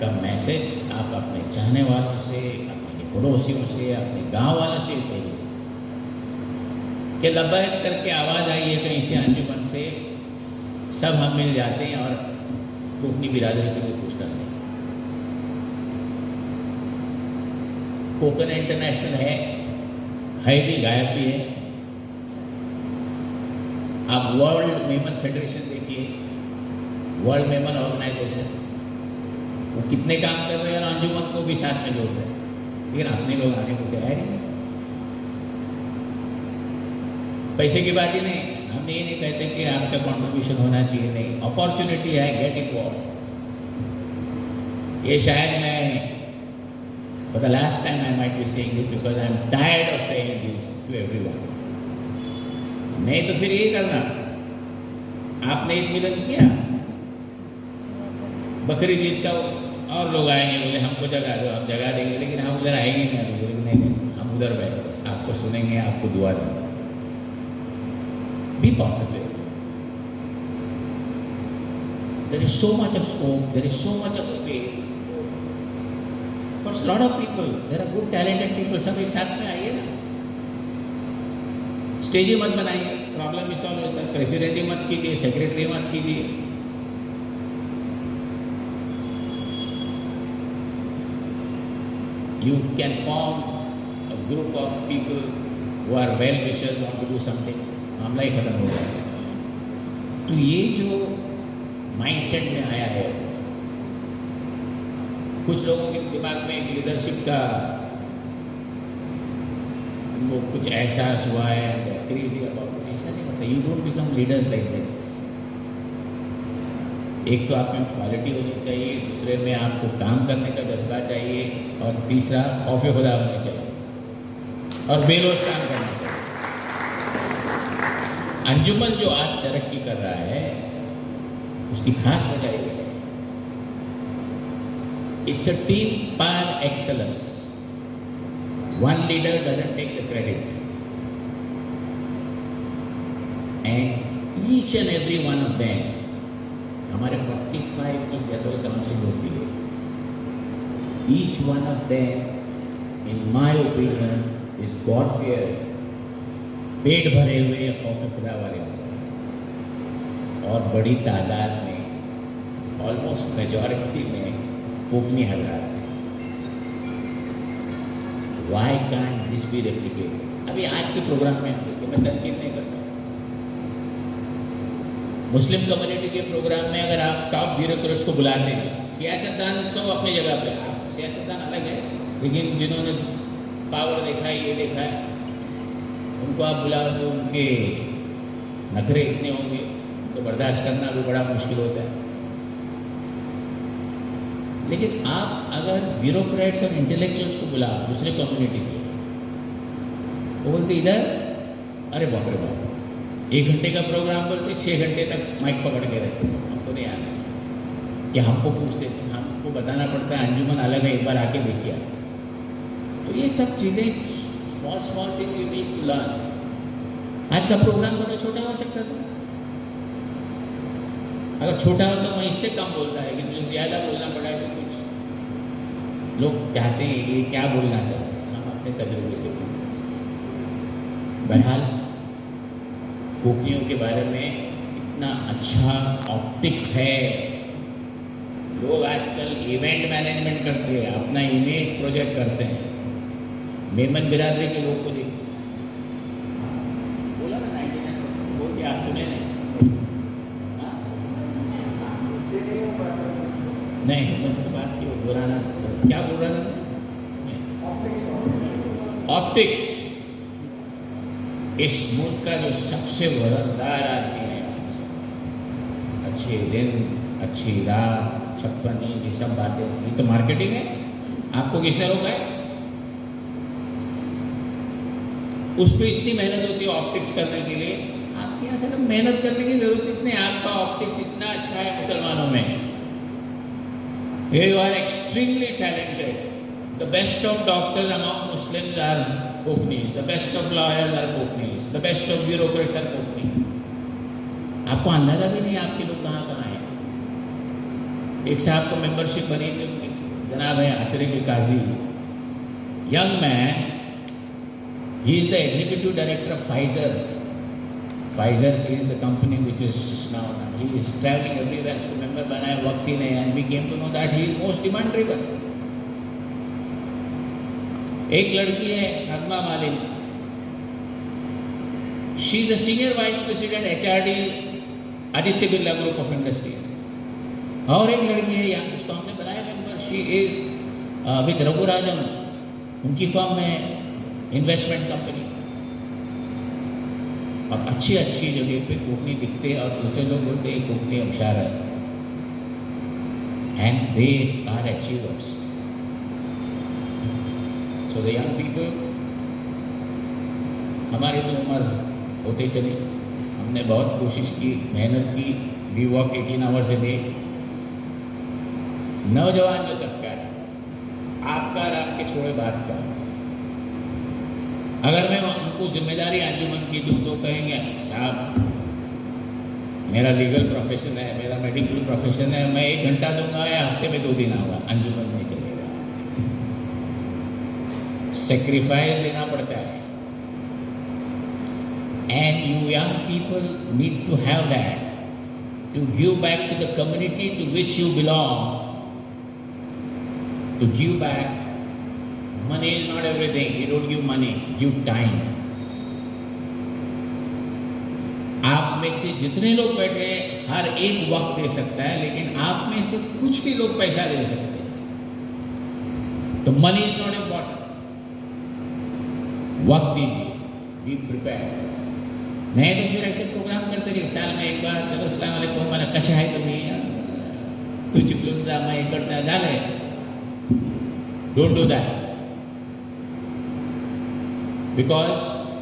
का मैसेज आप अपने चाहने वालों से, अपने पड़ोसियों से, अपने गांव वालों से कहिए कि लब्बैक करके आवाज़ आई है कहीं से, अंजुमन से, सब हम मिल जाते हैं और कोकनी बिरादरी के लिए कुछ करते हैं. कोकन इंटरनेशनल है भी, गायब भी है. आप वर्ल्ड मेमन फेडरेशन देखिए, वर्ल्ड मेमन ऑर्गेनाइजेशन, वो कितने काम कर रहे हैं और अंजुमन को भी साथ में जोड़ रहे हैं, लेकिन अपने लोग आने को तैयार ही नहीं. पैसे की बात ही नहीं, हम ये नहीं कहते कि आपका कंट्रीब्यूशन होना चाहिए, नहीं, अपॉर्चुनिटी है, गेट इन्वॉल्व. ये शायद मैं for the last time I might be saying this because I am tired of saying this to everyone. नहीं तो फिर ये करना, आपने ईद मिलन किया, बकरीद ईद का और लोग आएंगे, बोले हमको जगह दो, हम जगह देंगे, लेकिन हम उधर आएंगे नहीं, बोले नहीं, हम उधर बैठे आपको सुनेंगे, आपको दुआ देंगे. Be positive. There is so much of scope, there is so much of space. For a lot of people, there are good talented people, सब एक साथ में आइए ना. स्टेज ही मत बनाइए, प्रॉब्लम ही सॉल्व होता है. प्रेसिडेंट ही मत कीजिए, सेक्रेटरी मत कीजिए. You can form a group of people who are well wishers, want to do something. मामला ही खत्म हो जाएगा. तो ये जो माइंडसेट में आया है, कुछ लोगों के दिमाग में एक लीडरशिप का वो कुछ एहसास हुआ है, क्रेजी अबाउट, ऐसा नहीं होता. You don't become leaders like this. एक तो आप में क्वालिटी होनी चाहिए, दूसरे में आपको काम करने का जज्बा चाहिए, और तीसरा खौफ खुदा होनी चाहिए, और बेलोस काम करना चाहिए. अंजुमन जो आज तरक्की कर रहा है, उसकी खास वजह ये है, it's a team par excellence. One leader doesn't take the credit, and each and every one of them, हमारे 45 की जनरल काउंसिल होती है, each one of them, in my opinion, is God fearing, पेट भरे हुए खौफ खुदा वाले, और बड़ी तादाद में, ऑलमोस्ट मेजॉरिटी में कोकनी हजरात. Why can't this be replicated? अभी आज के प्रोग्राम में मैं तनकीद नहीं करता. मुस्लिम कम्युनिटी के प्रोग्राम में अगर आप टॉप ब्यूरोक्रेट्स को बुलाते हैं, सियासतदान तो अपनी जगह पे, सियासतदान अलग है, लेकिन जिन्होंने पावर देखा है, ये देखा है, उनको आप बुलाओ तो उनके नखरे इतने होंगे तो बर्दाश्त करना भी बड़ा मुश्किल होता है. लेकिन आप अगर ब्यूरोक्रेट्स और इंटेलेक्चुअल्स को बुलाओ दूसरे कम्युनिटी के, वो बोलते इधर, अरे बाप रे बाप, 1 घंटे का प्रोग्राम बोलते 6 घंटे तक माइक पकड़ के रहते, हमको नहीं आना. कि हमको पूछते थे, हमको बताना पड़ता है अंजुमन अलग है, एक बार आके देखिए. तो ये सब चीज़ें small thing you need to learn. आज का प्रोग्राम थोड़ा छोटा हो सकता था, अगर छोटा हो तो मैं इससे कम बोलता है, लेकिन मुझे ज़्यादा बोलना पड़ा है. तो कुछ लोग चाहते हैं ये क्या बोलना चाहते हैं, हम अपने तजुर्बे से. बहरहाल कोकियों के बारे में इतना अच्छा ऑप्टिक्स है। लोग आजकल इवेंट मैनेजमेंट करते हैं, अपना इमेज प्रोजेक्ट करते हैं। मेमन बिरादरी के लोग को देखो, बोला ना 99% बोल के आप सुने नहीं हिम्मत की बात की, बुराना क्या बोल रहा था? ऑप्टिक्स इस मुल्क का जो सबसे वजनदार आदमी है। अच्छे दिन, अच्छी रात, 56 नींद, ये सब बातें, ये तो मार्केटिंग है। आपको किसने रोका है? उस पर इतनी मेहनत होती है ऑप्टिक्स करने के लिए। आपके यहाँ से मेहनत करने की जरूरत नहीं, आपका ऑप्टिक्स इतना अच्छा है मुसलमानों में। You are extremely talented. The best of doctors among Muslims are Kokanese. The best of lawyers are Kokanese. The best of bureaucrats are Kokanese. आपको अंदाजा भी नहीं आपके लोग कहाँ कहाँ हैं। एक साहब को मेंबरशिप बनी थी, जनाब है आचरे के Kazi, young man, he is the executive director of Pfizer. Pfizer is the company which is now, he is traveling everywhere, उसको member बनाया, वक्त ही नहीं, and we came to know that he is most demand driven. एक लड़की है नगमा मालिन, she is the senior vice president HRD Aditya Birla group of industries. और एक लड़की है यहाँ, उसको हमने बनाया member, she is with Raghurajan, उनकी फर्म में इन्वेस्टमेंट कंपनी। और अच्छी अच्छी जगह पे कोकनी दिखते हैं और दूसरे लोग बोलते हैं कोकनी होशियार है, and they are achievers. So the young people, हमारी तो उम्र होते चली, हमने बहुत कोशिश की, मेहनत की, we work 18 hours a day. नौजवान जो तबका है, आपका और आपके छोड़े बात का, अगर मैं उनको जिम्मेदारी अंजुमन की दूँ तो कहेंगे साहब मेरा लीगल प्रोफेशन है, मेरा मेडिकल प्रोफेशन है, मैं 1 घंटा दूंगा या हफ्ते में 2 दिन आऊँगा, अंजुमन नहीं चलेगा। सेक्रीफाइस देना पड़ता है, and you young people need to have that, to give back to the community to which you belong, to give back. Money is not everything. You don't give money, give time. आप में से जितने लोग बैठे हैं, हर एक वक्त दे सकता है, लेकिन आप में से कुछ भी लोग पैसा दे सकते हैं। तो मनी इज नॉट इम्पॉर्टेंट, वक्त दीजिए, बी प्रिपेयर। नहीं तो फिर ऐसे प्रोग्राम करते रहिए, साल में एक बार, चलो अस्सलाम वालेकुम, मला कशा आहे तुम्ही, तू चिपलून जा, मैं करता झाले। डोंट डू दैट, बिकॉज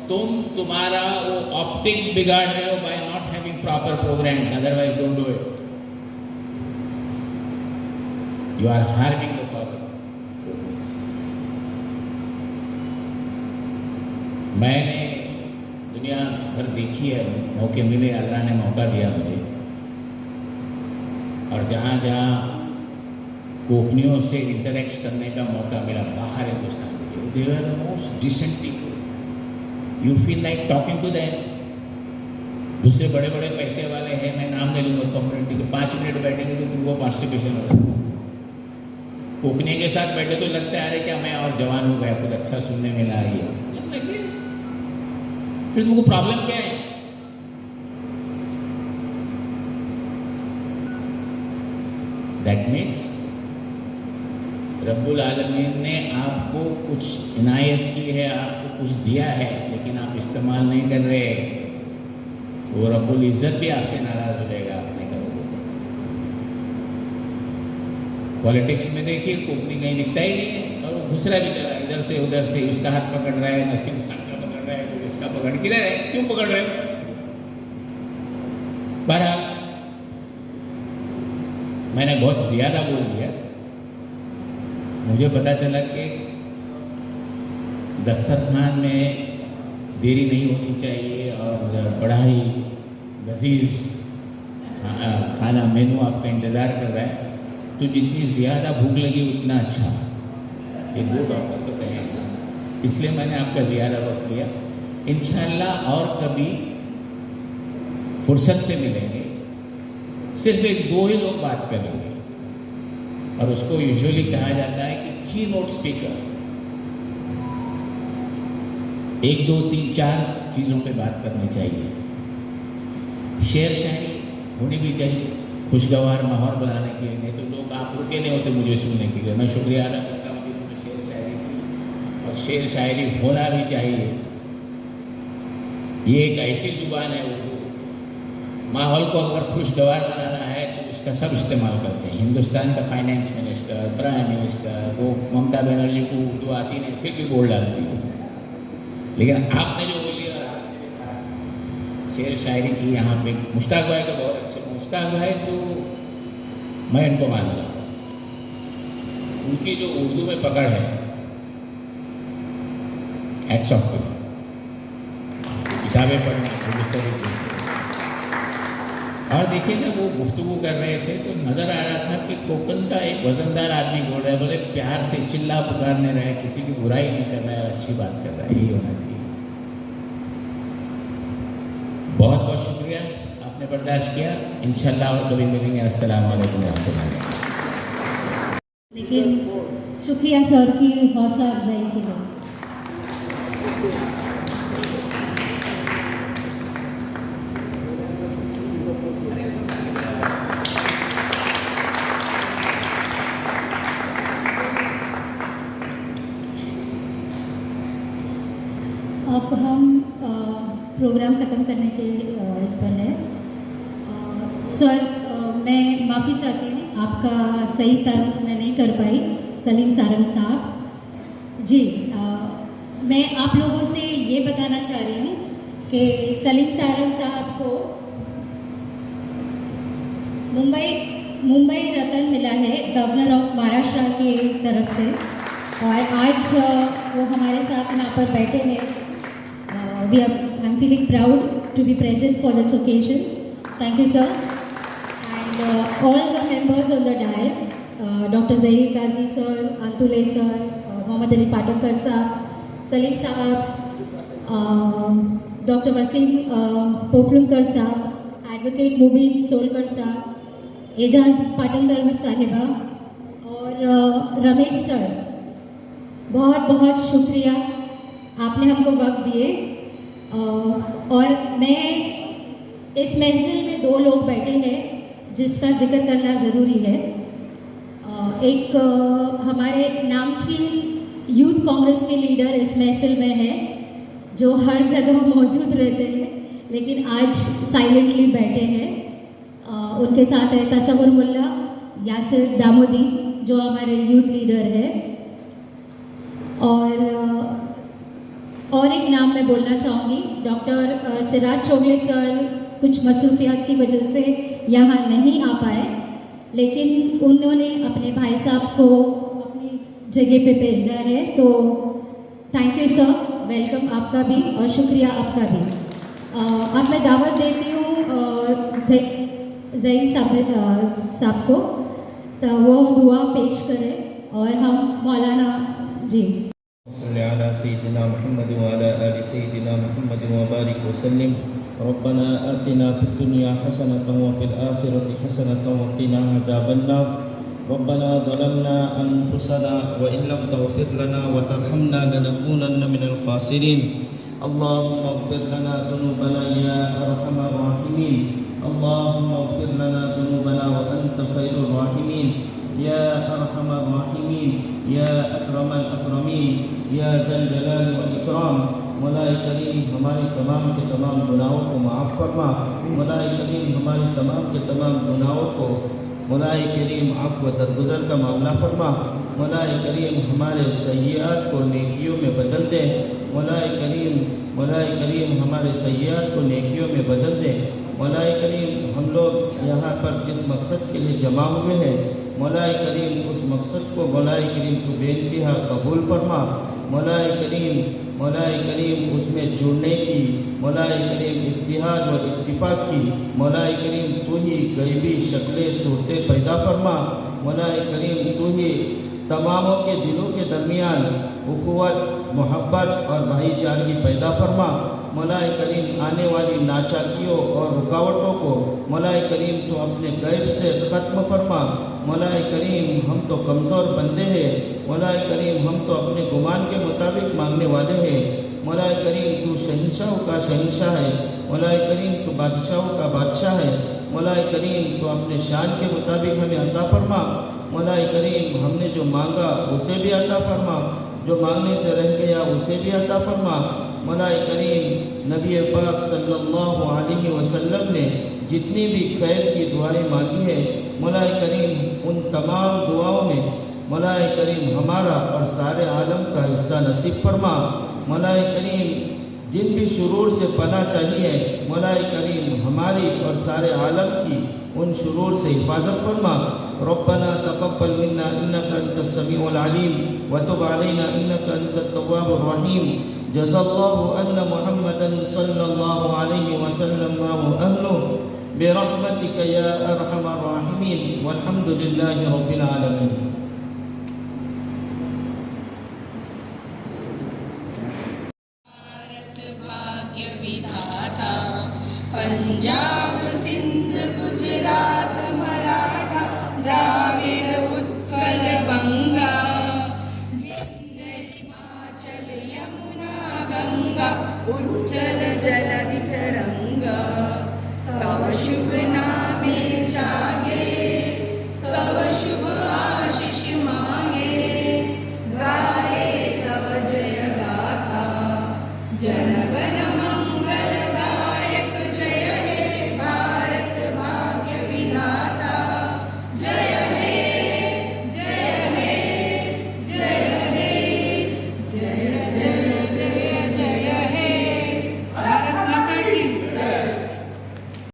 तुम्हारा वो ऑप्टिक बिगाड़ रहे हो by not having proper programmes, otherwise don't do it, you are harming the public. मैंने दुनिया भर देखी है, मौके मिले, अल्लाह ने मौका दिया मुझे, और जहाँ जहाँ कोकनियों से इंटरेक्ट करने का मौका मिला बाहर हिंदुस्तान के, they are the most decent people, you feel like talking to them. दूसरे बड़े बड़े पैसे वाले हैं, मैं नाम नहीं लूँगा कम्युनिटी के, 5 मिनट बैठेंगे तो तुमको कॉन्स्टिपेशन हो जाता है। कोकनी के साथ बैठे तो लगता है अरे क्या मैं और जवान हो गया, कुछ अच्छा सुनने मिला है, फिर तुमको प्रॉब्लम क्या है? दैट मीन्स रब्बुल आलमीन ने आपको कुछ इनायत की है, आपको कुछ दिया है, लेकिन आप इस्तेमाल नहीं कर रहे, वो रब्बुल इज़्ज़त भी आपसे नाराज़ हो जाएगा, आप नहीं करोगे। पॉलिटिक्स में देखिए, कोकनी कहीं दिखता ही नहीं है, और वो घुस रहा भी चला इधर से उधर से, उसका हाथ पकड़ रहा है, नसीम खान का पकड़ रहा है, तो इसका पकड़, किधर है, क्यों पकड़ रहे हो? बहरहाल मैंने बहुत ज़्यादा बोल दिया। मुझे पता चला कि दस्तरखान में देरी नहीं होनी चाहिए, और बड़ा ही लजीज खाना मेनू आपका इंतज़ार कर रहा है, तो जितनी ज़्यादा भूख लगी उतना अच्छा, ये 2 डॉक्टर तो कहेंगे, इसलिए मैंने आपका ज़्यादा वक्त लिया। इंशाअल्लाह और कभी फुर्सत से मिलेंगे, सिर्फ एक दो ही लोग बात करेंगे और उसको यूजुअली कहा जाता है कि की नोट स्पीकर। 1 2 3 4 चीज़ों पे बात करनी चाहिए। शेर शायरी होनी भी चाहिए, खुशगवार माहौल बनाने के लिए, नहीं तो लोग आप रुके नहीं होते मुझे सुनने के लिए। मैं शुक्रिया अदा करता हूँ जिन्होंने शेर शायरी की, और शेर शायरी होना भी चाहिए। ये एक ऐसी जुबान है उर्दू, माहौल को अगर खुशगवार बनाना है तो उसका सब इस्तेमाल करते हैं। हिंदुस्तान का फाइनेंस मिनिस्टर, प्राइम मिनिस्टर, वो ममता बनर्जी को उर्दू आती नहीं फिर भी बोल डालती है। लेकिन आपने जो बोली शेर शायरी की यहाँ पे, मुश्ताक भाई का बहुत अच्छे, मुश्ताक भाई तो मैं इनको मानता हूँ, उनकी जो उर्दू में पकड़ है, हैट्स ऑफ टू, किताबें पढ़ना इस तरीके से। और देखिए जब वो गुफ्तगू कर रहे थे तो नज़र आ रहा था कि कोकन का एक वजनदार आदमी बोल रहा है, बोले प्यार से चिल्ला पुकारने रहे, किसी की बुराई नहीं कर रहा है, अच्छी बात कर रहा है, यही होना चाहिए। बहुत बहुत शुक्रिया, आपने बर्दाश्त किया। इंशाल्लाह और कभी मिलेंगे। अस्सलाम वालेकुम रहमतुल्लाह। लेकिन शुक्रिया सर की हौसला अफजाई के लिए। अब हम प्रोग्राम ख़त्म करने के इस पर है। सर मैं माफ़ी चाहती हूँ, आपका सही तारुफ मैं नहीं कर पाई। सलीम सारंग साहब जी, मैं आप लोगों से ये बताना चाह रही हूँ कि सलीम सारंग साहब को मुंबई रत्न मिला है गवर्नर ऑफ महाराष्ट्र की तरफ से, और आज वो हमारे साथ यहाँ पर बैठे हैं। I'm feeling proud to be present for this occasion. Thank you, sir. And all the members on the dais, Dr. Zahir Qazi sir, Antule sir, Mohammad Ali Patakar sahab, Salim sahab, Dr. Wasim Poplunker sahab, Advocate Mubin Solkar sahab, Ejaz Patakar sahiba और रमेश सर, बहुत बहुत शुक्रिया, आपने हमको वक्त दिए। और मैं इस महफिल में 2 लोग बैठे हैं जिसका जिक्र करना ज़रूरी है। एक हमारे नामचीन यूथ कांग्रेस के लीडर इस महफिल में है, जो हर जगह मौजूद रहते हैं लेकिन आज साइलेंटली बैठे हैं। उनके साथ है तसव्वुर मुल्ला, यासिर दामोदी जो हमारे यूथ लीडर है, और एक नाम मैं बोलना चाहूँगी, डॉक्टर सिराज चोगले सर कुछ मसरूफियात की वजह से यहाँ नहीं आ पाए, लेकिन उन्होंने अपने भाई साहब को अपनी जगह पे भेजा है। तो थैंक यू सर, वेलकम आपका भी और शुक्रिया आपका भी। अब मैं दावत देती हूँ ज़ही साहब को, तो वो दुआ पेश करें और हम मौलाना जी अला सय्यिदिना मुहम्मद व अला आलि सय्यिदिना मुहम्मद व बारिक वसल्लिम। रब्बना आतिना फिद दुनिया हसनतन व फिल आखिरति हसनतन व क़िना अज़ाबन नार। रब्बना ज़लमना अनफुसना व इन लम तग़फिर लना व तरहमना लनकूनन्न मिनल ख़ासिरीन। अल्लाहुम्मा इग़फिर लना ज़ुनूबना या अरहमर राहिमीन। अल्लाहुम्मा इग़फिर लना ज़ुनूबना व अंत खैरुर राहिमीन या अरहमर राहिमीन या अकरमल अकरमीन या ज़ल जलाल वल इकराम। मौलाए करीम हमारे तमाम के तमाम गुनाहों को माफ़ फरमा। मौलाए करीम हमारे तमाम के तमाम गुनाहों को मौलाए करीम अफ़्व व दरगुज़र का मामला फरमा। मौलाए करीम हमारे सय्यात को नेकियों में बदल दे। मौलाए करीम हमारे सय्यात को नेकियों में बदल दे। मौलाए करीम हम लोग यहाँ पर जिस मकसद के लिए जमा हुए हैं, मौलाए करीम उस मकसद को मौलाए करीम को बेइंतहा कबूल फरमा। मौलाए करीम उसमें जुड़ने की, मौलाए करीम इत्तिहाद व इत्तिफाक की, मौलाए करीम तू ही गरीबी शक्लें सूरतें पैदा फरमा। मौलाए करीम तू ही तमामों के दिलों के दरमियान उख़ुवत, मोहब्बत और भाईचारगी पैदा फरमा। मौलाए करीम आने वाली नाचाकियों और रुकावटों को मौलाए करीम तो अपने गैब से ख़त्म फरमा। मौलाए करीम हम तो कमज़ोर बंदे हैं, मौलाए करीम हम तो अपने गुमान के मुताबिक मांगने वाले हैं। मौलाए करीम तू शहंशाहों का शहंशाह है, मौलाए करीम तू बादशाहों का बादशाह है। मौलाए करीम तो अपने शान के मुताबिक हमें अता फरमा। मौलाए करीम हमने जो मांगा उसे भी अता फरमा, जो मांगने से रह गया उसे भी अता फरमा। मौलाए करीम नबी पाक सल्लल्लाहु अलैहि वसल्लम ने जितनी भी खैर की दुआएं मांगी है, मौलाए करीम उन तमाम दुआओं में मौलाए करीम हमारा और सारे आलम का हिस्सा नसीब फरमा। मौलाए करीम जिन भी शुरूर से पना चाहिए, मौलाए करीम हमारी और सारे आलम की उन शुरूर से हिफाजत फरमा। रब्बना तक़ब्बल मिन्ना इन्नका अंतस समीउल अलीम व तुब अलैना इन्नका अंतत तव्वाबुर रहीम। जज़ाल्लाहु अन्ना मुहम्मदन सल्लल्लाहु अलैहि वसल्लम व अहलुहु बिरहमतिका या अरहमर राहिमीन वल्हम्दुलिल्लाहि रब्बिल आलमीन।